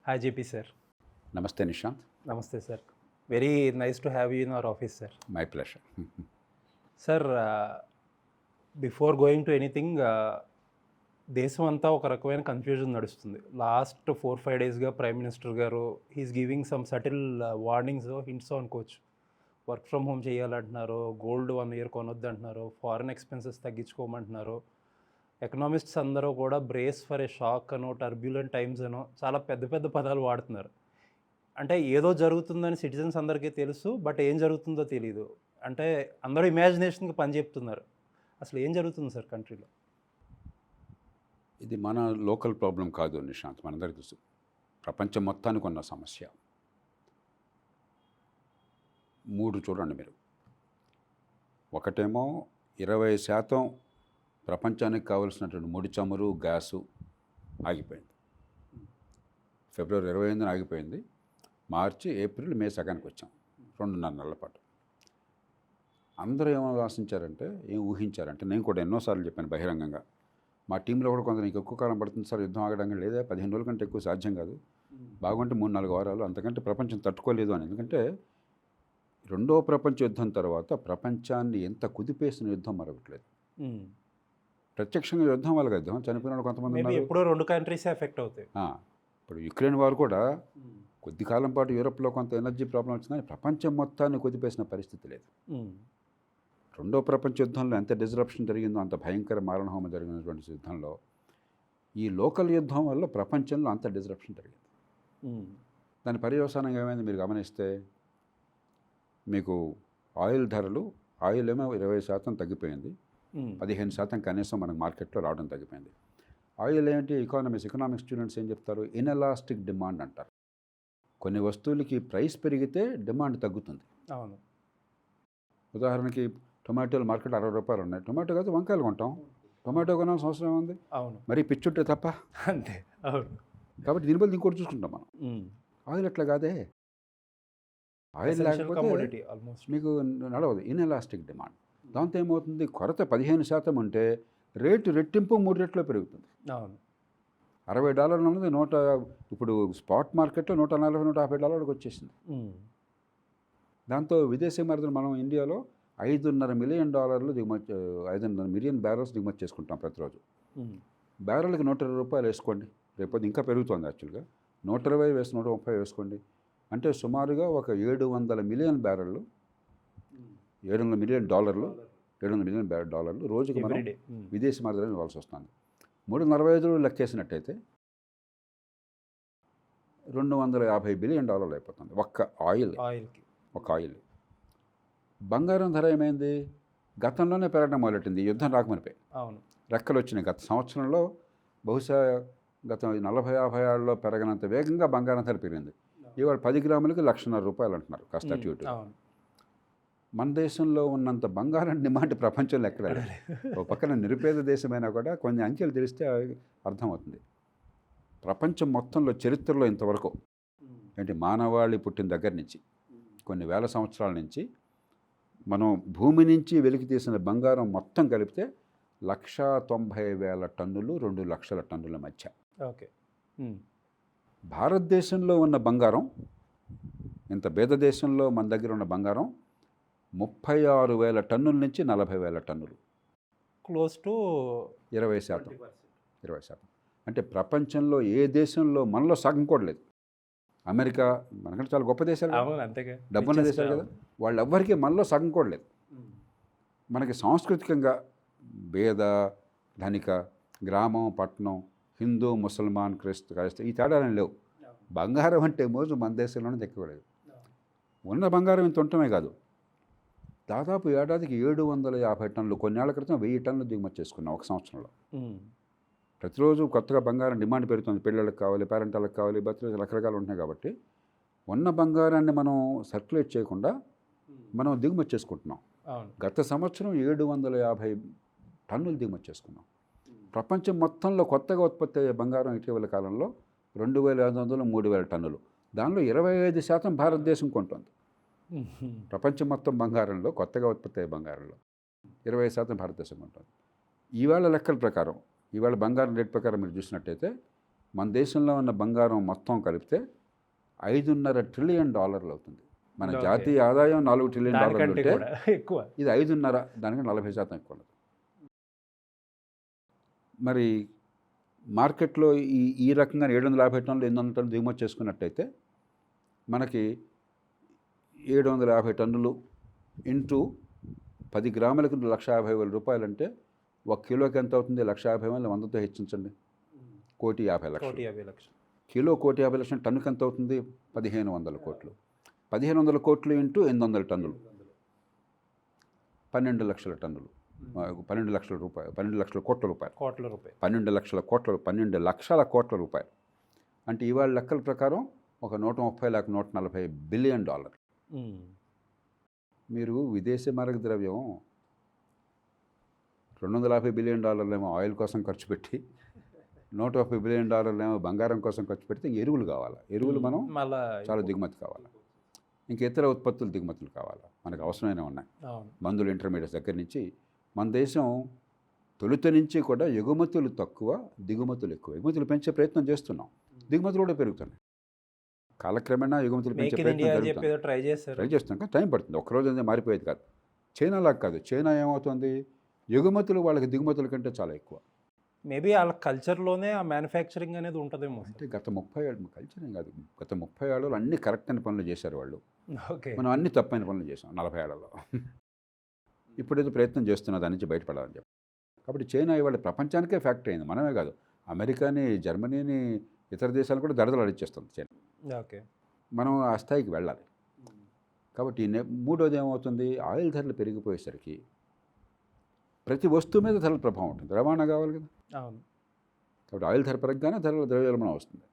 Hi JP sir. నమస్తే Nishant. Namaste sir. Very nice to have you in our office sir. My pleasure. Sir, before going to anything, దేశం అంతా ఒక రకమైన confusion నడుస్తుంది. Last 4-5 డేస్గా prime minister గారు he's giving some subtle warnings, hints అనుకోవచ్చు. Work from home చేయాలంటున్నారు, gold 1 year కొనొద్దు అంటున్నారు, ఫారెన్ ఎక్స్పెన్సెస్ తగ్గించుకోమంటున్నారు. ఎకనామిస్ట్స్ అందరూ కూడా బ్రేస్ ఫర్ ఏ షాక్ అనో, టర్బ్యులెంట్ టైమ్స్ అనో చాలా పెద్ద పెద్ద పదాలు వాడుతున్నారు. అంటే ఏదో జరుగుతుందని సిటిజన్స్ అందరికీ తెలుసు, బట్ ఏం జరుగుతుందో తెలియదు. అంటే అందరూ ఇమాజినేషన్కి పని చెప్తున్నారు. అసలు ఏం జరుగుతుంది సార్ కంట్రీలో? ఇది మన లోకల్ ప్రాబ్లం కాదు నిశాంత్, మనందరికీ తెలుసు. ప్రపంచం మొత్తానికి ఉన్న సమస్య. 3 చూడండి మీరు. ఒకటేమో 20% ప్రపంచానికి కావలసినటువంటి ముడి చమురు, గ్యాసు ఆగిపోయింది. ఫిబ్రవరి 28న ఆగిపోయింది. మార్చి, ఏప్రిల్, మే సగానికి వచ్చాం. 2.5 నెలల పాటు. అందరూ ఏమో ఆశించారంటే, ఏం ఊహించారంటే, నేను కూడా ఎన్నోసార్లు చెప్పాను బహిరంగంగా, మా టీంలో కూడా కొందరికి ఎక్కువ కాలం పడుతుంది సార్ యుద్ధం ఆగడానికి. లేదా 15 రోజుల కంటే ఎక్కువ సాధ్యం కాదు, బాగుంటే 3-4 వారాలు, అంతకంటే ప్రపంచం తట్టుకోలేదు అని. ఎందుకంటే రెండో ప్రపంచ యుద్ధం తర్వాత ప్రపంచాన్ని ఎంత కుదిపేసిన యుద్ధం మరొకట్లేదు. ప్రత్యక్షంగా యుద్ధం వల్ల యుద్ధం చనిపోయిన వాళ్ళు కొంతమంది ఉన్నారు. ఎప్పుడో 2 కంట్రీస్ ఎఫెక్ట్ అవుతాయి. ఇప్పుడు యుక్రెయిన్ వారు కూడా కొద్ది కాలం పాటు యూరోప్లో కొంత ఎనర్జీ ప్రాబ్లం వచ్చిందని ప్రపంచం మొత్తాన్ని కుదిపేసిన పరిస్థితి లేదు. రెండో ప్రపంచ యుద్ధంలో ఎంత డిస్రప్షన్ జరిగిందో, అంత భయంకర మారణహోమం జరిగినటువంటి యుద్ధంలో ఈ లోకల్ యుద్ధం వల్ల ప్రపంచంలో అంత డిస్రప్షన్ జరిగింది. దాని పర్యవసానంగా ఏమైంది మీరు గమనిస్తే, మీకు ఆయిల్ ధరలు, ఆయిల్ ఏమో 20% తగ్గిపోయింది, 15% కనీసం మనకు మార్కెట్లో రావడం తగ్గిపోయింది. ఆయిల్ ఏంటి? ఎకనామిక్స్ స్టూడెంట్స్ ఏం చెప్తారు? ఇన్ఎలాస్టిక్ డిమాండ్ అంటారు. కొన్ని వస్తువులకి ప్రైస్ పెరిగితే డిమాండ్ తగ్గుతుంది. అవును. ఉదాహరణకి టొమాటోలు మార్కెట్ 60 రూపాయలు ఉన్నాయి. టొమాటో కాదు, వంకాయలు కొంటాం. టొమాటో కొనాల్సిన అవసరం ఉంది. అవును. మరి పిచ్చుంటే తప్ప. అంతే. అవును. కాబట్టి దీని బదులు ఇంకోటి చూసుకుంటాం మనం. ఆయిల్ అట్లా కాదే. ఆయిల్ లేకపోతే మీకు నడవదు. Inelastic demand. దాంతో ఏమవుతుంది? కొరత 15% ఉంటే రేటు రెట్టింపు 3 రెట్లు పెరుగుతుంది. అవును. $60 ఉన్నది ఇప్పుడు స్పాట్ మార్కెట్లో $140-150 వచ్చేసింది. దాంతో విదేశీ మరదలు మనం ఇండియాలో $5.5 మిలియన్ దిగుమతి, 5.5 మిలియన్ బ్యారెల్స్ దిగుమతి చేసుకుంటాం ప్రతిరోజు. బ్యారెల్కి $120 వేసుకోండి, రేపొద్దు ఇంకా పెరుగుతుంది. యాక్చువల్గా 120 వేసి 130 వేసుకోండి. అంటే సుమారుగా ఒక 700 మిలియన్ బ్యారెళ్ళు, $700 మిలియన్ రోజుకి మనం విదేశీ మరదలను ఇవ్వాల్సి వస్తుంది. 345 లెక్కేసినట్టయితే $250 బిలియన్ అయిపోతుంది ఒక్క ఆయిల్కి. ఒక ఆయిల్. బంగారం ధర ఏమైంది? గతంలోనే పెరగడం మొదలెట్టింది యుద్ధం రాకమనిపోయి. అవును. రెక్కలు వచ్చినాయి. గత సంవత్సరంలో బహుశా గత 40-50 ఏళ్ళలో పెరగనంత వేగంగా బంగారం ధర పెరిగింది. ఇవాళ 10 గ్రాములకి $1,50,000 అంటున్నారు, కాస్త అటు ఇటు. మన దేశంలో ఉన్నంత బంగారం డిమాండ్ ప్రపంచంలో ఎక్కడ లేదు. ఒక పక్కన నిరుపేద దేశమైనా కూడా కొన్ని అంకెలు తెలిస్తే అర్థమవుతుంది. ప్రపంచం మొత్తంలో చరిత్రలో ఇంతవరకు ఏంటి, మానవాళి పుట్టిన దగ్గర నుంచి కొన్ని వేల సంవత్సరాల నుంచి మనం భూమి నుంచి వెలికి తీసిన బంగారం మొత్తం కలిపితే 190,000 టన్నులు, 2 లక్షల టన్నుల మధ్య. ఓకే. భారతదేశంలో ఉన్న బంగారం, ఇంత పేద దేశంలో మన దగ్గర ఉన్న బంగారం 36,000 టన్నుల నుంచి 40,000 టన్నులు, క్లోజ్ టు 20%. అంటే ప్రపంచంలో ఏ దేశంలో మనలో సగం కూడా లేదు. అమెరికా మనకంటే చాలా గొప్ప దేశాలు, డబ్బున్న దేశాలు కదా, వాళ్ళు ఎవ్వరికీ మనలో సగం కూడా లేదు. మనకి సాంస్కృతికంగా పేద, ధనిక, గ్రామం, పట్టణం, హిందూ, ముసల్మాన్, క్రైస్తవ ఈ తేడాలు లేవు. బంగారం అంటే మోజు మన దేశంలోనే ఎక్కువ లేదు. ఉన్న బంగారం ఇంత ఉండటమే కాదు, దాదాపు ఏడాదికి 750 టన్నులు, కొన్నేళ్ల క్రితం 1000 టన్నులు దిగుమతి చేసుకున్నాం ఒక సంవత్సరంలో. ప్రతిరోజు కొత్తగా బంగారం డిమాండ్ పెరుగుతుంది. పిల్లలకు కావాలి, పేరెంటాలకు కావాలి, బర్త్డే రకరకాలు ఉంటున్నాయి. కాబట్టి ఉన్న బంగారాన్ని మనం సర్క్యులేట్ చేయకుండా మనం దిగుమతి చేసుకుంటున్నాం. గత సంవత్సరం 750 టన్నులు దిగుమతి చేసుకున్నాం. ప్రపంచం మొత్తంలో కొత్తగా ఉత్పత్తి అయ్యే బంగారం ఇటీవల కాలంలో 2,500-3,000 టన్నులు. దానిలో 25% భారతదేశం కొంటుంది. ప్రపంచం మొత్తం బంగారంలో, కొత్తగా ఉత్పత్తి అయ్యే బంగారంలో 20% భారతదేశం ఉంటుంది. ఈవేళ లెక్కల ప్రకారం, ఈవేళ బంగారం రేట్ ప్రకారం మీరు చూసినట్టయితే మన దేశంలో ఉన్న బంగారం మొత్తం కలిపితే $5.5 ట్రిలియన్ అవుతుంది. మన ఓకే. జాతీయ ఆదాయం $4 ట్రిలియన్ దానికంటే ఉంటే కూడా ఎక్కువ. ఇది 5.5, దానికి 40% ఎక్కువ ఉన్నది. మరి మార్కెట్లో ఈ రకంగా 750 టన్నులు 800 టన్నులు దిగుమతి చేసుకున్నట్టయితే మనకి 750 టన్నులు ఇంటూ 10 గ్రాములకు ₹1,50,000 అంటే 1 కిలోకి ఎంత అవుతుంది? 1,50,000 100తో హెచ్చించండి. 1,50,00,000. 1,50,00,000. కిలో 1,50,00,000, టన్నుకి ఎంత అవుతుంది? 1,500 కోట్లు. 1,500 కోట్లు ఇంటూ 800 టన్నులు 12 లక్షల టన్నులు. 12 లక్షల రూపాయలు, 12 లక్షల కోట్ల రూపాయలు. 12 లక్షల కోట్ల, 12 లక్షల కోట్ల రూపాయలు. అంటే ఇవాళ లెక్కల ప్రకారం ఒక 130 లేక 140 బిలియన్ డాలర్. మీరు విదేశీ మారక ద్రవ్యం $250 బిలియన్ ఏమో ఆయిల్ కోసం ఖర్చు పెట్టి, $130 బిలియన్ ఏమో బంగారం కోసం ఖర్చు పెడితే ఇంక ఎరువులు కావాలి. ఎరువులు మనం చాలా దిగుమతి కావాలి. ఇంక ఇతర ఉత్పత్తులు దిగుమతులు కావాలి. మనకు అవసరమైన ఉన్నాయి. మందులు, ఇంటర్మీడియట్స్ దగ్గర నుంచి మన దేశం తొలుత నుంచి కూడా ఎగుమతులు తక్కువ, దిగుమతులు ఎక్కువ. ఎగుమతులు పెంచే ప్రయత్నం చేస్తున్నాం, దిగుమతులు కూడా పెరుగుతున్నాయి. కాలక్రమేణా ఎగుమతులు పెంచే ప్రయత్నం జరుగుతుంది. ట్రై చేస్తాం, కానీ టైం పడుతుంది. ఒక్కరోజు అనేది మారిపోయేది కాదు. చైనాలాగా కాదు. చైనా ఏమవుతుంది? ఎగుమతులు వాళ్ళకి దిగుమతుల కంటే చాలా ఎక్కువ. మేబీ వాళ్ళ కల్చర్లోనే ఆ మ్యానుఫ్యాక్చరింగ్ అనేది ఉంటుందేమో. అంటే గత 30 ఏళ్ళు కల్చర్ ఏం కాదు, గత 30 ఏళ్ళు అన్ని కరెక్ట్ అయిన పనులు చేశారు వాళ్ళు. ఓకే. మనం అన్ని తప్పైన పనులు చేసాం 40 ఏళ్లలో. ఇప్పుడు ఏదో ప్రయత్నం చేస్తున్నా దాని నుంచి బయటపడాలని చెప్పి. కాబట్టి చైనా ఇవాళ ప్రపంచానికే ఫ్యాక్టరీ అయింది. మనమే కాదు, అమెరికాని, జర్మనీని, ఇతర దేశాలు కూడా దడదలాడిచ్చేస్తుంది చైనా. ఓకే. మనం ఆ స్థాయికి వెళ్ళాలి. కాబట్టి మూడోది ఏమవుతుంది? ఆయిల్ ధరలు పెరిగిపోయేసరికి ప్రతి వస్తువు మీద ధరల ప్రభావం ఉంటుంది. రవాణా కావాలి కదా. అవును. కాబట్టి ఆయిల్ ధర పెరగగానే ధరల ద్రవ్యోల్బణం వస్తుంది,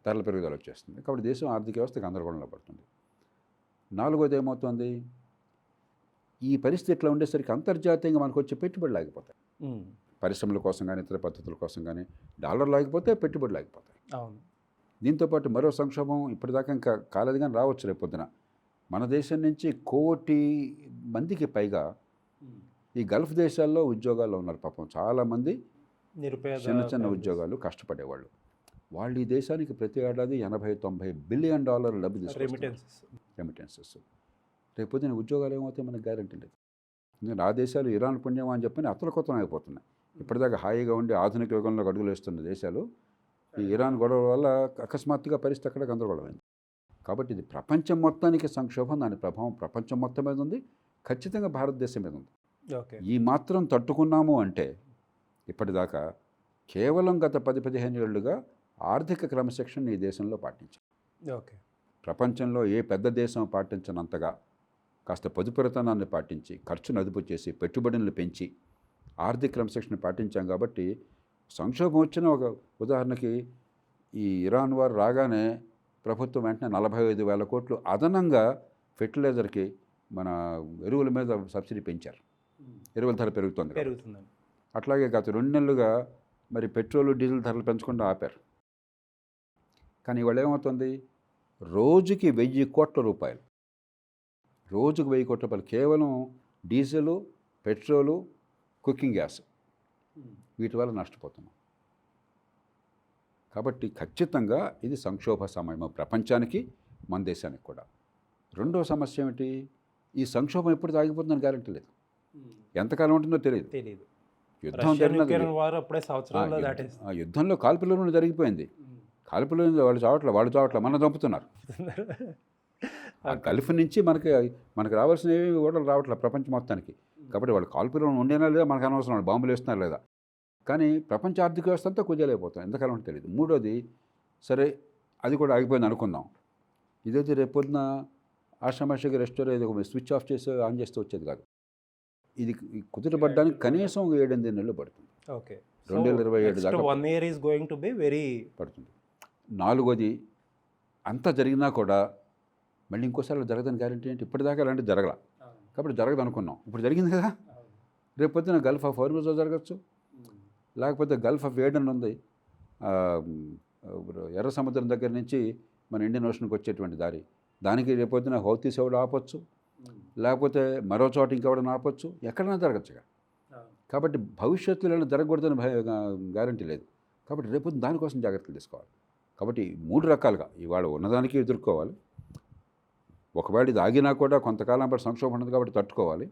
ధరల పెరుగుదల వచ్చేస్తుంది. కాబట్టి దేశం ఆర్థిక వ్యవస్థ గందరగోళంలో పడుతుంది. నాలుగోది ఏమవుతుంది? ఈ పరిస్థితి ఇట్లా ఉండేసరికి అంతర్జాతీయంగా మనకు వచ్చే పెట్టుబడులు ఆగిపోతాయి. పరిశ్రమల కోసం కానీ, ఇతర పద్ధతుల కోసం కానీ డాలర్లు ఆగిపోతే పెట్టుబడులు ఆగిపోతాయి. అవును. దీంతోపాటు మరో సంక్షోభం ఇప్పటిదాకా ఇంకా కాలేదు కానీ రావచ్చు రేపు పొద్దున. మన దేశం నుంచి 1 కోటి మందికి పైగా ఈ గల్ఫ్ దేశాల్లో ఉద్యోగాల్లో ఉన్నారు. పాపం చాలామంది చిన్న చిన్న ఉద్యోగాలు, కష్టపడేవాళ్ళు. వాళ్ళు ఈ దేశానికి ప్రతి ఏడాది $80-90 బిలియన్ డబ్బు తీసుకుంటారు, రెమిటెన్సెస్. రేపు పొద్దున ఉద్యోగాలు ఏమవుతాయి మనకు గ్యారెంటీ లేదు. ఎందుకంటే ఆ దేశాలు ఇరాన్ పుణ్యం అని చెప్పని అతలకొతం అయిపోతున్నాయి. ఇప్పటిదాకా హాయిగా ఉండి ఆధునిక యుగంలో అడుగులు వేస్తున్న దేశాలు ఈ ఇరాన్ గొడవ వల్ల అకస్మాత్తుగా పరిస్థితి అక్కడ గందరగోళమైంది. కాబట్టి ఇది ప్రపంచం మొత్తానికి సంక్షోభం, దాని ప్రభావం ప్రపంచం మొత్తం మీద ఉంది, ఖచ్చితంగా భారతదేశం మీద ఉంది. ఈ మాత్రం తట్టుకున్నాము అంటే ఇప్పటిదాకా కేవలం గత 10-15 ఏళ్లుగా ఆర్థిక క్రమశిక్షణ ఈ దేశంలో పాటించాం. ప్రపంచంలో ఏ పెద్ద దేశం పాటించినంతగా కాస్త పొదుపురతనాన్ని పాటించి, ఖర్చును అదుపు చేసి, పెట్టుబడులను పెంచి ఆర్థిక క్రమశిక్షణ పాటించాం. కాబట్టి సంక్షోభం వచ్చిన ఒక ఉదాహరణకి ఈ ఇరాన్ వారు రాగానే ప్రభుత్వం వెంటనే 45,000 కోట్లు అదనంగా ఫెర్టిలైజర్కి, మన ఎరువుల మీద సబ్సిడీ పెంచారు. ఎరువుల ధర పెరుగుతుంది. అట్లాగే గత 2 నెలలుగా మరి పెట్రోలు, డీజిల్ ధరలు పెంచకుండా ఆపారు. కానీ ఇవాళ ఏమవుతుంది? రోజుకి 1,000 కోట్ల రూపాయలు, రోజుకు 1,000 కోట్ల రూపాయలు కేవలం డీజిలు, పెట్రోలు, కుకింగ్ గ్యాస్, వీటి వల్ల నష్టపోతున్నాం. కాబట్టి ఖచ్చితంగా ఇది సంక్షోభ సమయం ప్రపంచానికి, మన దేశానికి కూడా. రెండో సమస్య ఏమిటి? ఈ సంక్షోభం ఎప్పుడు ఆగిపోతుందని గ్యారెంటీ లేదు. ఎంతకాలం ఉంటుందో తెలియదు. యుద్ధం యుద్ధంలో కాల్పులు జరిగిపోయింది. కాల్పులు వాళ్ళు చావట్ల మనం చంపుతున్నారు. ఆ గల్ఫ్ నుంచి మనకి రావాల్సినవి కూడా రావట్లేదు ప్రపంచం మొత్తానికి. కాబట్టి వాళ్ళు కాల్పులు ఉండేనా లేదా మనకు అనవసరం, బాంబులు వేస్తున్నారు లేదా. కానీ ప్రపంచ ఆర్థిక వ్యవస్థ అంతా కుదేలైపోతాం, ఎంతకాలం అంటే తెలియదు. మూడోది, సరే అది కూడా ఆగిపోయింది అనుకుందాం, ఇదైతే రేపొద్దున ఆషామాషిగా రెస్టోర్ ఏదో స్విచ్ ఆఫ్ చేసి ఆన్ చేస్తే వచ్చేది కాదు. ఇది కుదుటపడడానికి కనీసం 7-8 నెలలు పడుతుంది. 2027 దాకా పడుతుంది. నాలుగోది, అంతా జరిగినా కూడా మళ్ళీ ఇంకోసారి జరగదని గ్యారెంటీ ఏంటి? ఇప్పటిదాకా అలాంటివి జరగల, కాబట్టి జరగదు అనుకున్నాం. ఇప్పుడు జరిగింది కదా, రేపు పొద్దున గల్ఫ్ ఆఫ్ హోర్ముజ్ జరగచ్చు, లేకపోతే గల్ఫ్ ఆఫ్ ఏడెన్ ఉంది, ఎర్ర సముద్రం దగ్గర నుంచి మన ఇండియన్ ఓషన్కి వచ్చేటువంటి దారి, దానికి రేపొద్దున హౌతీస్ ఎవడు ఆపొచ్చు, లేకపోతే మరో చోట ఇంకెవడని ఆపొచ్చు, ఎక్కడైనా జరగచ్చుగా. కాబట్టి భవిష్యత్తులో జరగకూడదని గ్యారెంటీ లేదు. కాబట్టి రేపు దానికోసం జాగ్రత్తలు తీసుకోవాలి. కాబట్టి 3 రకాలుగా ఇవాళ ఉన్నదానికి ఎదుర్కోవాలి. ఒకవేళ ఇది ఆగినా కూడా కొంతకాలం పాటు సంక్షోభం ఉంటుంది కాబట్టి తట్టుకోవాలి.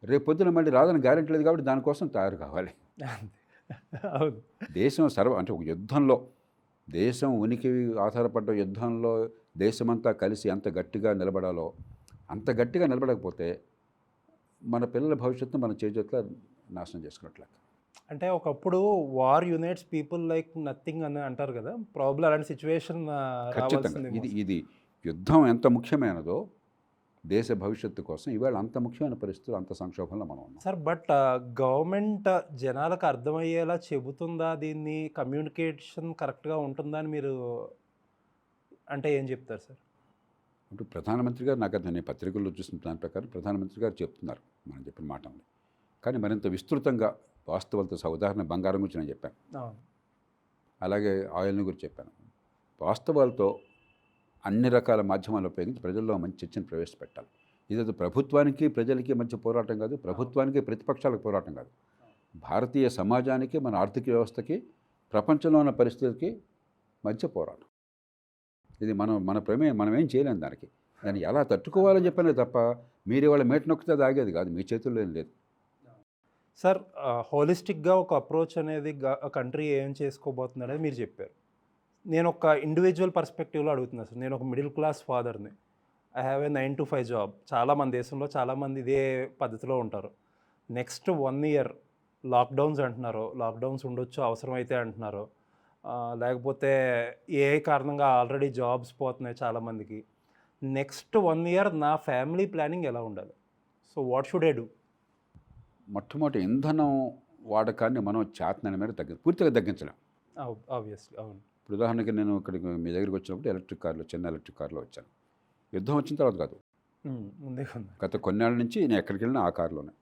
రేపు పొద్దున మళ్ళీ రాదని గ్యారెంటీ లేదు కాబట్టి దానికోసం తయారు కావాలి. అవును. దేశం అంటే ఒక యుద్ధంలో దేశం ఉనికి ఆధారపడ్డ యుద్ధంలో దేశమంతా కలిసి ఎంత గట్టిగా నిలబడాలో అంత గట్టిగా నిలబడకపోతే మన పిల్లల భవిష్యత్తు మన చేతుల్లో నాశనం చేసుకున్నట్లే. అంటే ఒకప్పుడు war unites people like nothing అని అంటారు కదా, ప్రాబ్లం అలాంటి సిచ్యువేషన్ ఖచ్చితంగా ఇది యుద్ధం ఎంత ముఖ్యమైనదో దేశ భవిష్యత్తు కోసం ఇవాళ అంత ముఖ్యమైన పరిస్థితులు అంత సంక్షోభంలో మనం ఉన్నాం సార్. బట్ గవర్నమెంట్ జనాలకు అర్థమయ్యేలా చెబుతుందా, దీన్ని కమ్యూనికేషన్ కరెక్ట్గా ఉంటుందా అని మీరు అంటే ఏం చెప్తారు సార్? అంటే ప్రధానమంత్రి గారు నాకు నేను పత్రికల్లో చూసిన దాని ప్రకారం ప్రధానమంత్రి గారు చెప్తున్నారు మనం చెప్పిన మాట ఉంది. కానీ మరింత విస్తృతంగా వాస్తవాలతో ఉదాహరణ బంగారం గురించి నేను చెప్పాను, అలాగే ఆయిల్ని గురించి చెప్పాను. వాస్తవాలతో అన్ని రకాల మాధ్యమాలు ఉపయోగించి ప్రజల్లో మంచి చర్చను ప్రవేశపెట్టాలి. ఇదైతే ప్రభుత్వానికి ప్రజలకి మధ్య పోరాటం కాదు, ప్రభుత్వానికి ప్రతిపక్షాలకు పోరాటం కాదు, భారతీయ సమాజానికి మన ఆర్థిక వ్యవస్థకి ప్రపంచంలో ఉన్న పరిస్థితులకి మధ్య పోరాటం. ఇది మన ప్రమేయం, మనం ఏం చేయలేము దాన్ని ఎలా తట్టుకోవాలని చెప్పనే తప్ప మీరు ఇవాళ మేట నొక్కితే అది ఆగేది కాదు, మీ చేతుల్లో ఏం లేదు. సార్, హోలిస్టిక్గా ఒక అప్రోచ్ అనేది కంట్రీ ఏం చేసుకోబోతుంది అనేది మీరు చెప్పారు. నేను ఒక ఇండివిజువల్ పర్స్పెక్టివ్లో అడుగుతున్నాను సార్. నేను ఒక మిడిల్ క్లాస్ ఫాదర్ని. I have a 9 to 5 job. చాలామంది దేశంలో చాలామంది ఇదే పద్ధతిలో ఉంటారు. నెక్స్ట్ 1 year లాక్డౌన్స్ అంటున్నారు, లాక్డౌన్స్ ఉండొచ్చు అవసరమైతే అంటున్నారు, లేకపోతే ఏ కారణంగా ఆల్రెడీ జాబ్స్ పోతున్నాయి చాలామందికి. నెక్స్ట్ 1 year నా ఫ్యామిలీ ప్లానింగ్ ఎలా ఉండాలి? So what should I do? మొట్టమొదటి ఇంధనం వాడకాన్ని మనం చేతనైన మేర పూర్తిగా తగ్గించలేం. ఆబ్వియస్లీ అవును. ఇప్పుడు ఉదాహరణకి నేను ఇక్కడికి మీ దగ్గరికి వచ్చినప్పుడు ఎలక్ట్రిక్ కార్లో, చిన్న ఎలక్ట్రిక్ కార్లో వచ్చాను. యుద్ధం వచ్చిన తర్వాత కాదు, గత కొన్నేళ్ళ నుంచి నేను ఎక్కడికి వెళ్ళినా ఆ కారులోనే.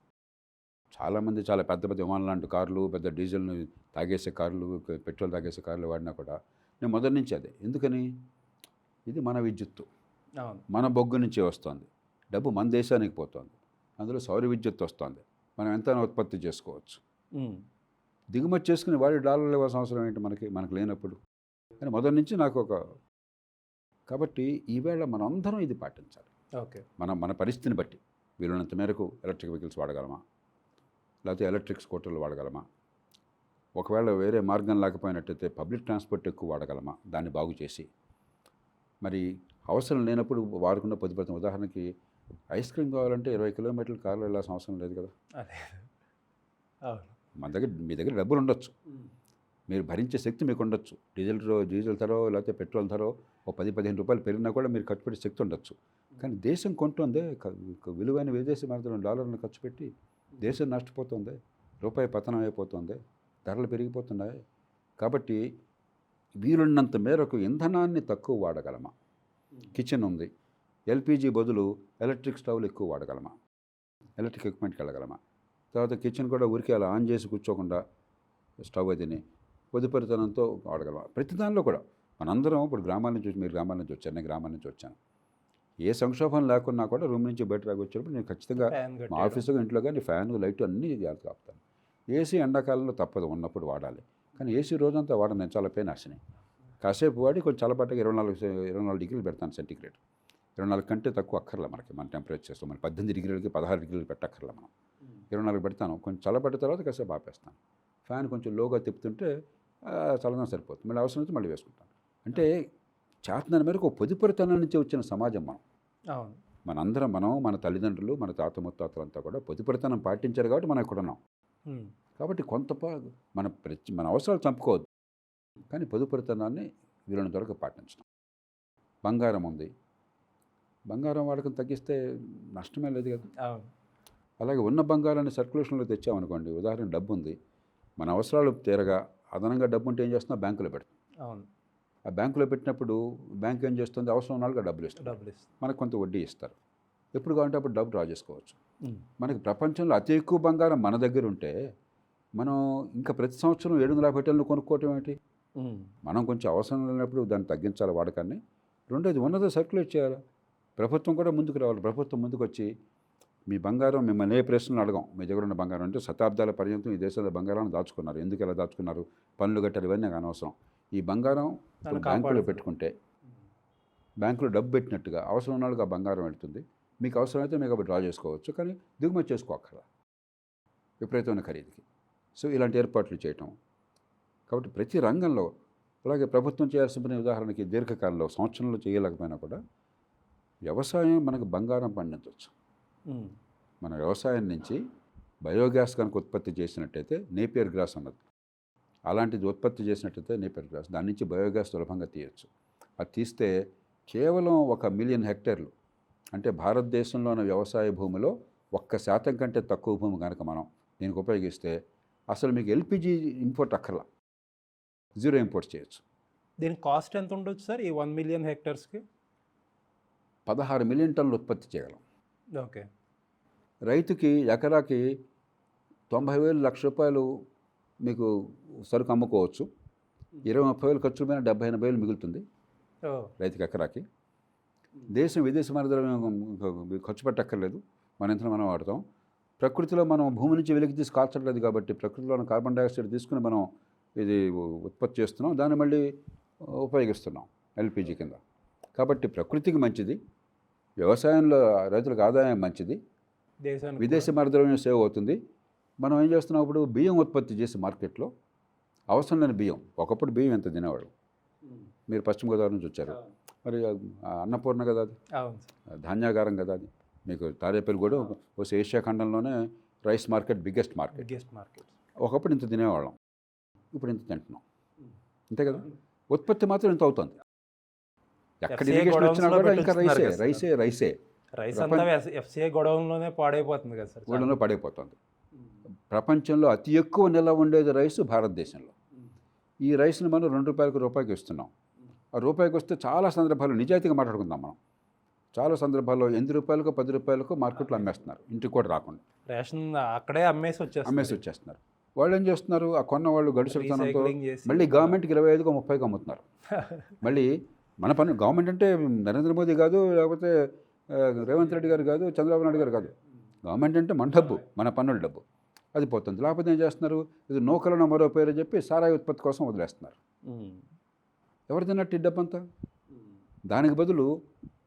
చాలామంది చాలా పెద్ద పెద్ద విమానం లాంటి కార్లు, పెద్ద డీజిల్ని తాగేసే కార్లు, పెట్రోల్ తాగేసే కార్లు వాడినా కూడా నేను మొదటి నుంచి అదే. ఎందుకని? ఇది మన విద్యుత్తు, మన బొగ్గు నుంచే వస్తుంది, డబ్బు మన దేశానికి పోతుంది, అందులో సౌర విద్యుత్ వస్తుంది, మనం ఎంతైనా ఉత్పత్తి చేసుకోవచ్చు. దిగుమతి చేసుకుని వాడి డాలర్లు ఇవ్వాల్సిన అవసరం ఏంటి మనకు లేనప్పుడు అని మొదటి నుంచి నాకు కాబట్టి ఈవేళ మనం అందరం ఇది పాటించాలి. ఓకే, మన పరిస్థితిని బట్టి వీలున్నంత మేరకు ఎలక్ట్రిక్ వెహికల్స్ వాడగలమా, లేకపోతే ఎలక్ట్రిక్ స్కూటర్లు వాడగలమా, ఒకవేళ వేరే మార్గం లేకపోయినట్టయితే పబ్లిక్ ట్రాన్స్పోర్ట్ ఎక్కువ వాడగలమా, దాన్ని బాగు చేసి మరి అవసరం లేనప్పుడు వాడుకున్న పొద్దుపడుతున్న. ఉదాహరణకి ఐస్ క్రీమ్ కావాలంటే 20 kilometers కార్లో వెళ్ళాల్సిన అవసరం లేదు కదా. మీ దగ్గర డబ్బులు ఉండొచ్చు, మీరు భరించే శక్తి మీకు ఉండొచ్చు. డీజిల్ ధరో లేకపోతే పెట్రోల్ ధరో ఓ 10-15 రూపాయలు పెరిగినా కూడా మీరు ఖర్చు పెట్టే శక్తి ఉండొచ్చు. కానీ దేశం కొంటుంది విలువైన విదేశీ మారుతున్న డాలర్లను ఖర్చు పెట్టి దేశం నష్టపోతుంది, రూపాయి పతనం అయిపోతుంది, ధరలు పెరిగిపోతున్నాయి. కాబట్టి వీలున్నంత మేరకు ఇంధనాన్ని తక్కువ వాడగలమా, కిచెన్ ఉంది, ఎల్పిజి బదులు ఎలక్ట్రిక్ స్టవ్లు ఎక్కువ వాడగలమా, ఎలక్ట్రిక్ ఎక్విప్మెంట్కి వెళ్ళగలమా, తర్వాత కిచెన్ కూడా ఊరికే అలా ఆన్ చేసి కూర్చోకుండా స్టవ్ అదిని పొదుపరితనంతో వాడగలమా. ప్రతి దానిలో కూడా మనందరం ఇప్పుడు గ్రామాల నుంచి మీరు గ్రామాల నుంచి వచ్చాను, నేను గ్రామాల నుంచి వచ్చాను. ఏ సంక్షోభం లేకున్నా కూడా రూమ్ నుంచి బయట రాగి వచ్చినప్పుడు నేను ఖచ్చితంగా మా ఆఫీస్లో ఇంట్లో కానీ ఫ్యాన్ లైట్ అన్నీ జాగ్రత్తగా ఆపుతాను. ఏసీ ఎండాకాలంలో తప్పదు, ఉన్నప్పుడు వాడాలి. కానీ ఏసీ రోజంతా వాడను, నేను చాలా పెయిన్ ఆశని. కాసేపు వాడి కొంచెం చల్లబట్టగా 24 degrees పెడతాను సెంటిగ్రేడ్. 24 కంటే తక్కువ అక్కర్లే మన టెంపరేచర్స్లో. మన 18 degrees 16 degrees పెట్టక్కర్లే మనం. 24 పెడతాను, కొంచెం చల్లబడ్డ తర్వాత కాసేపు ఆపేస్తాను. ఫ్యాన్ కొంచెం లోగా తిప్పుతుంటే చల్లగా సరిపోతుంది, మళ్ళీ అవసరం అయితే మళ్ళీ వేసుకుంటాను. అంటే చేతన మేరకు పొదుపరితనం నుంచి వచ్చిన సమాజం మనందరం, మన తల్లిదండ్రులు, మన తాత ముత్తాతలంతా కూడా పొదుపరితనం పాటించారు కాబట్టి మనం ఇక్కడ ఉన్నాం. కాబట్టి కొంత మన అవసరాలు చంపుకోవద్దు, కానీ పొదుపరితనాన్ని వీళ్ళని వరకు పాటించడం. బంగారం ఉంది, బంగారం వాడకం తగ్గిస్తే నష్టమే లేదు కదా. అలాగే ఉన్న బంగారాన్ని సర్క్యులేషన్లో తెచ్చామనుకోండి, ఉదాహరణ డబ్బు ఉంది, మన అవసరాలు తీరగా అదనంగా డబ్బు ఉంటే ఏం చేస్తున్నా బ్యాంకులో పెడతాం. ఆ బ్యాంకులో పెట్టినప్పుడు బ్యాంక్ ఏం చేస్తుంది, అవసరం ఉన్నాళ్ళుగా డబ్బులు ఇస్తుంది, మనకు కొంత వడ్డీ ఇస్తారు. ఎప్పుడు కావాలంటే అప్పుడు డబ్బు డ్రా చేసుకోవచ్చు. మనకి ప్రపంచంలో అతి ఎక్కువ బంగారం మన దగ్గర ఉంటే మనం ఇంకా ప్రతి సంవత్సరం 750 కొనుక్కోవటం ఏంటి? మనం కొంచెం అవసరం లేనప్పుడు దాన్ని తగ్గించాలి వాడకాన్ని. రెండోది ఉన్నదో సర్క్యులేట్ చేయాలి. ప్రభుత్వం కూడా ముందుకు రావాలి. ప్రభుత్వం ముందుకు వచ్చి మీ బంగారం మిమ్మల్ని ఏ ప్రశ్నలు అడగం. మీ దగ్గర ఉన్న బంగారం అంటే శతాబ్దాల పర్యంతం ఈ దేశంలో బంగారాన్ని దాచుకున్నారు. ఎందుకు ఎలా దాచుకున్నారు? పన్నులు కట్టారు, ఇవన్నీ నాకు అనవసరం. ఈ బంగారం ఇప్పుడు బ్యాంకులో పెట్టుకుంటే బ్యాంకులో డబ్బు పెట్టినట్టుగా అవసరం ఉన్న వాళ్ళకి ఆ బంగారం వెళ్తుంది. మీకు అవసరమైతే మీకు అప్పుడు డ్రా చేసుకోవచ్చు, కానీ దిగుమతి చేసుకోక్కర్లా విపరీతమైన ఖరీదుకి. సో ఇలాంటి ఏర్పాట్లు చేయటం. కాబట్టి ప్రతి రంగంలో అలాగే ప్రభుత్వం చేయాల్సిన పని, ఉదాహరణకి దీర్ఘకాలంలో సంవత్సరంలో చేయలేకపోయినా కూడా వ్యవసాయం మనకు బంగారం పండించవచ్చు. మన వ్యవసాయం నుంచి బయోగ్యాస్ కనుక ఉత్పత్తి చేసినట్టయితే, నేపియర్ గ్రాస్ అన్నది అలాంటిది ఉత్పత్తి చేసినట్టయితే నేపియర్ గ్రాస్, దాని నుంచి బయోగ్యాస్ సులభంగా తీయచ్చు. అది తీస్తే కేవలం 1,000,000 హెక్టేర్లు అంటే భారతదేశంలో ఉన్న వ్యవసాయ భూమిలో 1% కంటే తక్కువ భూమి కనుక మనం దీనికి ఉపయోగిస్తే అసలు మీకు ఎల్పిజి ఇంపోర్ట్ అక్కర్లా, జీరో ఇంపోర్ట్ చేయొచ్చు. దీని కాస్ట్ ఎంత ఉండొచ్చు సార్ ఈ 1,000,000 హెక్టర్స్కి? 16 మిలియన్ టన్నులు ఉత్పత్తి చేయగలం. ఓకే. రైతుకి ఎకరాకి 90,000 లక్ష రూపాయలు మీకు సరుకు అమ్ముకోవచ్చు. 20-30,000 ఖర్చు పైన 70-80,000 మిగులుతుంది రైతుకి ఎకరాకి. దేశం విదేశీ మారద్రవ్యం ఖర్చు పెట్టక్కర్లేదు, మన ఇంట్లో మనం వాడతాం. ప్రకృతిలో మనం భూమి నుంచి వెలికి తీసి కాల్చట్లేదు కాబట్టి ప్రకృతిలో ఉన్న కార్బన్ డైఆక్సైడ్ తీసుకుని మనం ఇది ఉత్పత్తి చేస్తున్నాం, దాన్ని మళ్ళీ ఉపయోగిస్తున్నాం ఎల్పిజి కింద. కాబట్టి ప్రకృతికి మంచిది, వ్యవసాయంలో రైతులకు ఆదాయం మంచిది, విదేశీ మారద్రవ్యం సేవ్ అవుతుంది. మనం ఏం చేస్తున్నాం ఇప్పుడు? బియ్యం ఉత్పత్తి చేసి మార్కెట్లో అవసరం లేని బియ్యం. ఒకప్పుడు బియ్యం ఎంత తినేవాళ్ళు, మీరు పశ్చిమ గోదావరి నుంచి వచ్చారు, మరి అన్నపూర్ణ కదా అది, ధాన్యాగారం కదా అది. మీకు తాడేపల్లి కూడా ఏషియా ఖండంలోనే రైస్ మార్కెట్ బిగ్గెస్ట్ మార్కెట్. ఒకప్పుడు ఇంత తినేవాళ్ళం, ఇప్పుడు ఇంత తింటున్నాం, అంతే కదా. ఉత్పత్తి మాత్రం ఇంత అవుతుంది. ఎక్కడ ఇరిగేషన్ వచ్చినా కూడా ఇంకా రైసే గొడవలోనే పాడైపోతుంది కదా సార్, గొడవలో పడైపోతుంది. ప్రపంచంలో అతి ఎక్కువ నిల్వ ఉండేది రైసు భారతదేశంలో. ఈ రైస్ని మనం రూపాయికి ఇస్తున్నాం. ఆ రూపాయికి వస్తే చాలా సందర్భాలు నిజాయితీగా మాట్లాడుకుందాం మనం. చాలా సందర్భాల్లో రూపాయలకు 10 రూపాయలకు మార్కెట్లో అమ్మేస్తున్నారు, ఇంటికి కూడా రాకుండా. రేషన్ అక్కడే అమ్మేసి వచ్చేస్తున్నారు. వాళ్ళు ఏం చేస్తున్నారు? ఆ కొన్న వాళ్ళు గడుచుతనంతో మళ్ళీ గవర్నమెంట్కి 25కు 30కి అమ్ముతున్నారు. మళ్ళీ మన పన్ను గవర్నమెంట్ అంటే నరేంద్ర మోదీ కాదు, లేకపోతే రేవంత్ రెడ్డి గారు కాదు, చంద్రబాబు నాయుడు గారు కాదు. గవర్నమెంట్ అంటే మన డబ్బు, మన పన్నుల డబ్బు, అది పోతుంది. లేకపోతే ఏం చేస్తున్నారు? ఇది నూకలను మరో పేరు చెప్పి సారాయి ఉత్పత్తి కోసం వదిలేస్తున్నారు. ఎవరు తిన్నట్టు ఈ డబ్బంతా? దానికి బదులు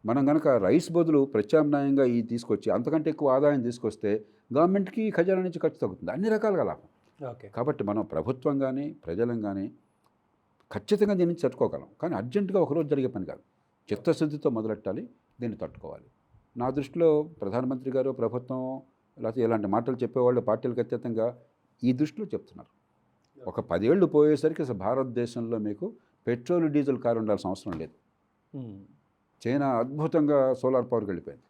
మనం కనుక రైస్ బదులు ప్రత్యామ్నాయంగా ఈ తీసుకొచ్చి అంతకంటే ఎక్కువ ఆదాయం తీసుకొస్తే గవర్నమెంట్కి ఖజానా నుంచి ఖర్చు తగ్గుతుంది, అన్ని రకాలుగా లాభం. కాబట్టి మనం ప్రభుత్వం కానీ ప్రజలం కానీ ఖచ్చితంగా దీన్ని తట్టుకోగలం. కానీ అర్జెంటుగా ఒకరోజు జరిగే పని కాదు, చిత్తశుద్ధితో మొదలెట్టాలి, దీన్ని తట్టుకోవాలి. నా దృష్టిలో ప్రధానమంత్రి గారు, ప్రభుత్వం, లేకపోతే ఇలాంటి మాటలు చెప్పేవాళ్ళు పార్టీలకు అత్యతంగా ఈ దృష్టిలో చెప్తున్నారు. ఒక 10 ఏళ్ళు పోయేసరికి అసలు భారతదేశంలో మీకు పెట్రోల్ డీజిల్ కారు ఉండాల్సిన అవసరం లేదు. చైనా అద్భుతంగా సోలార్ పవర్కి వెళ్ళిపోయింది,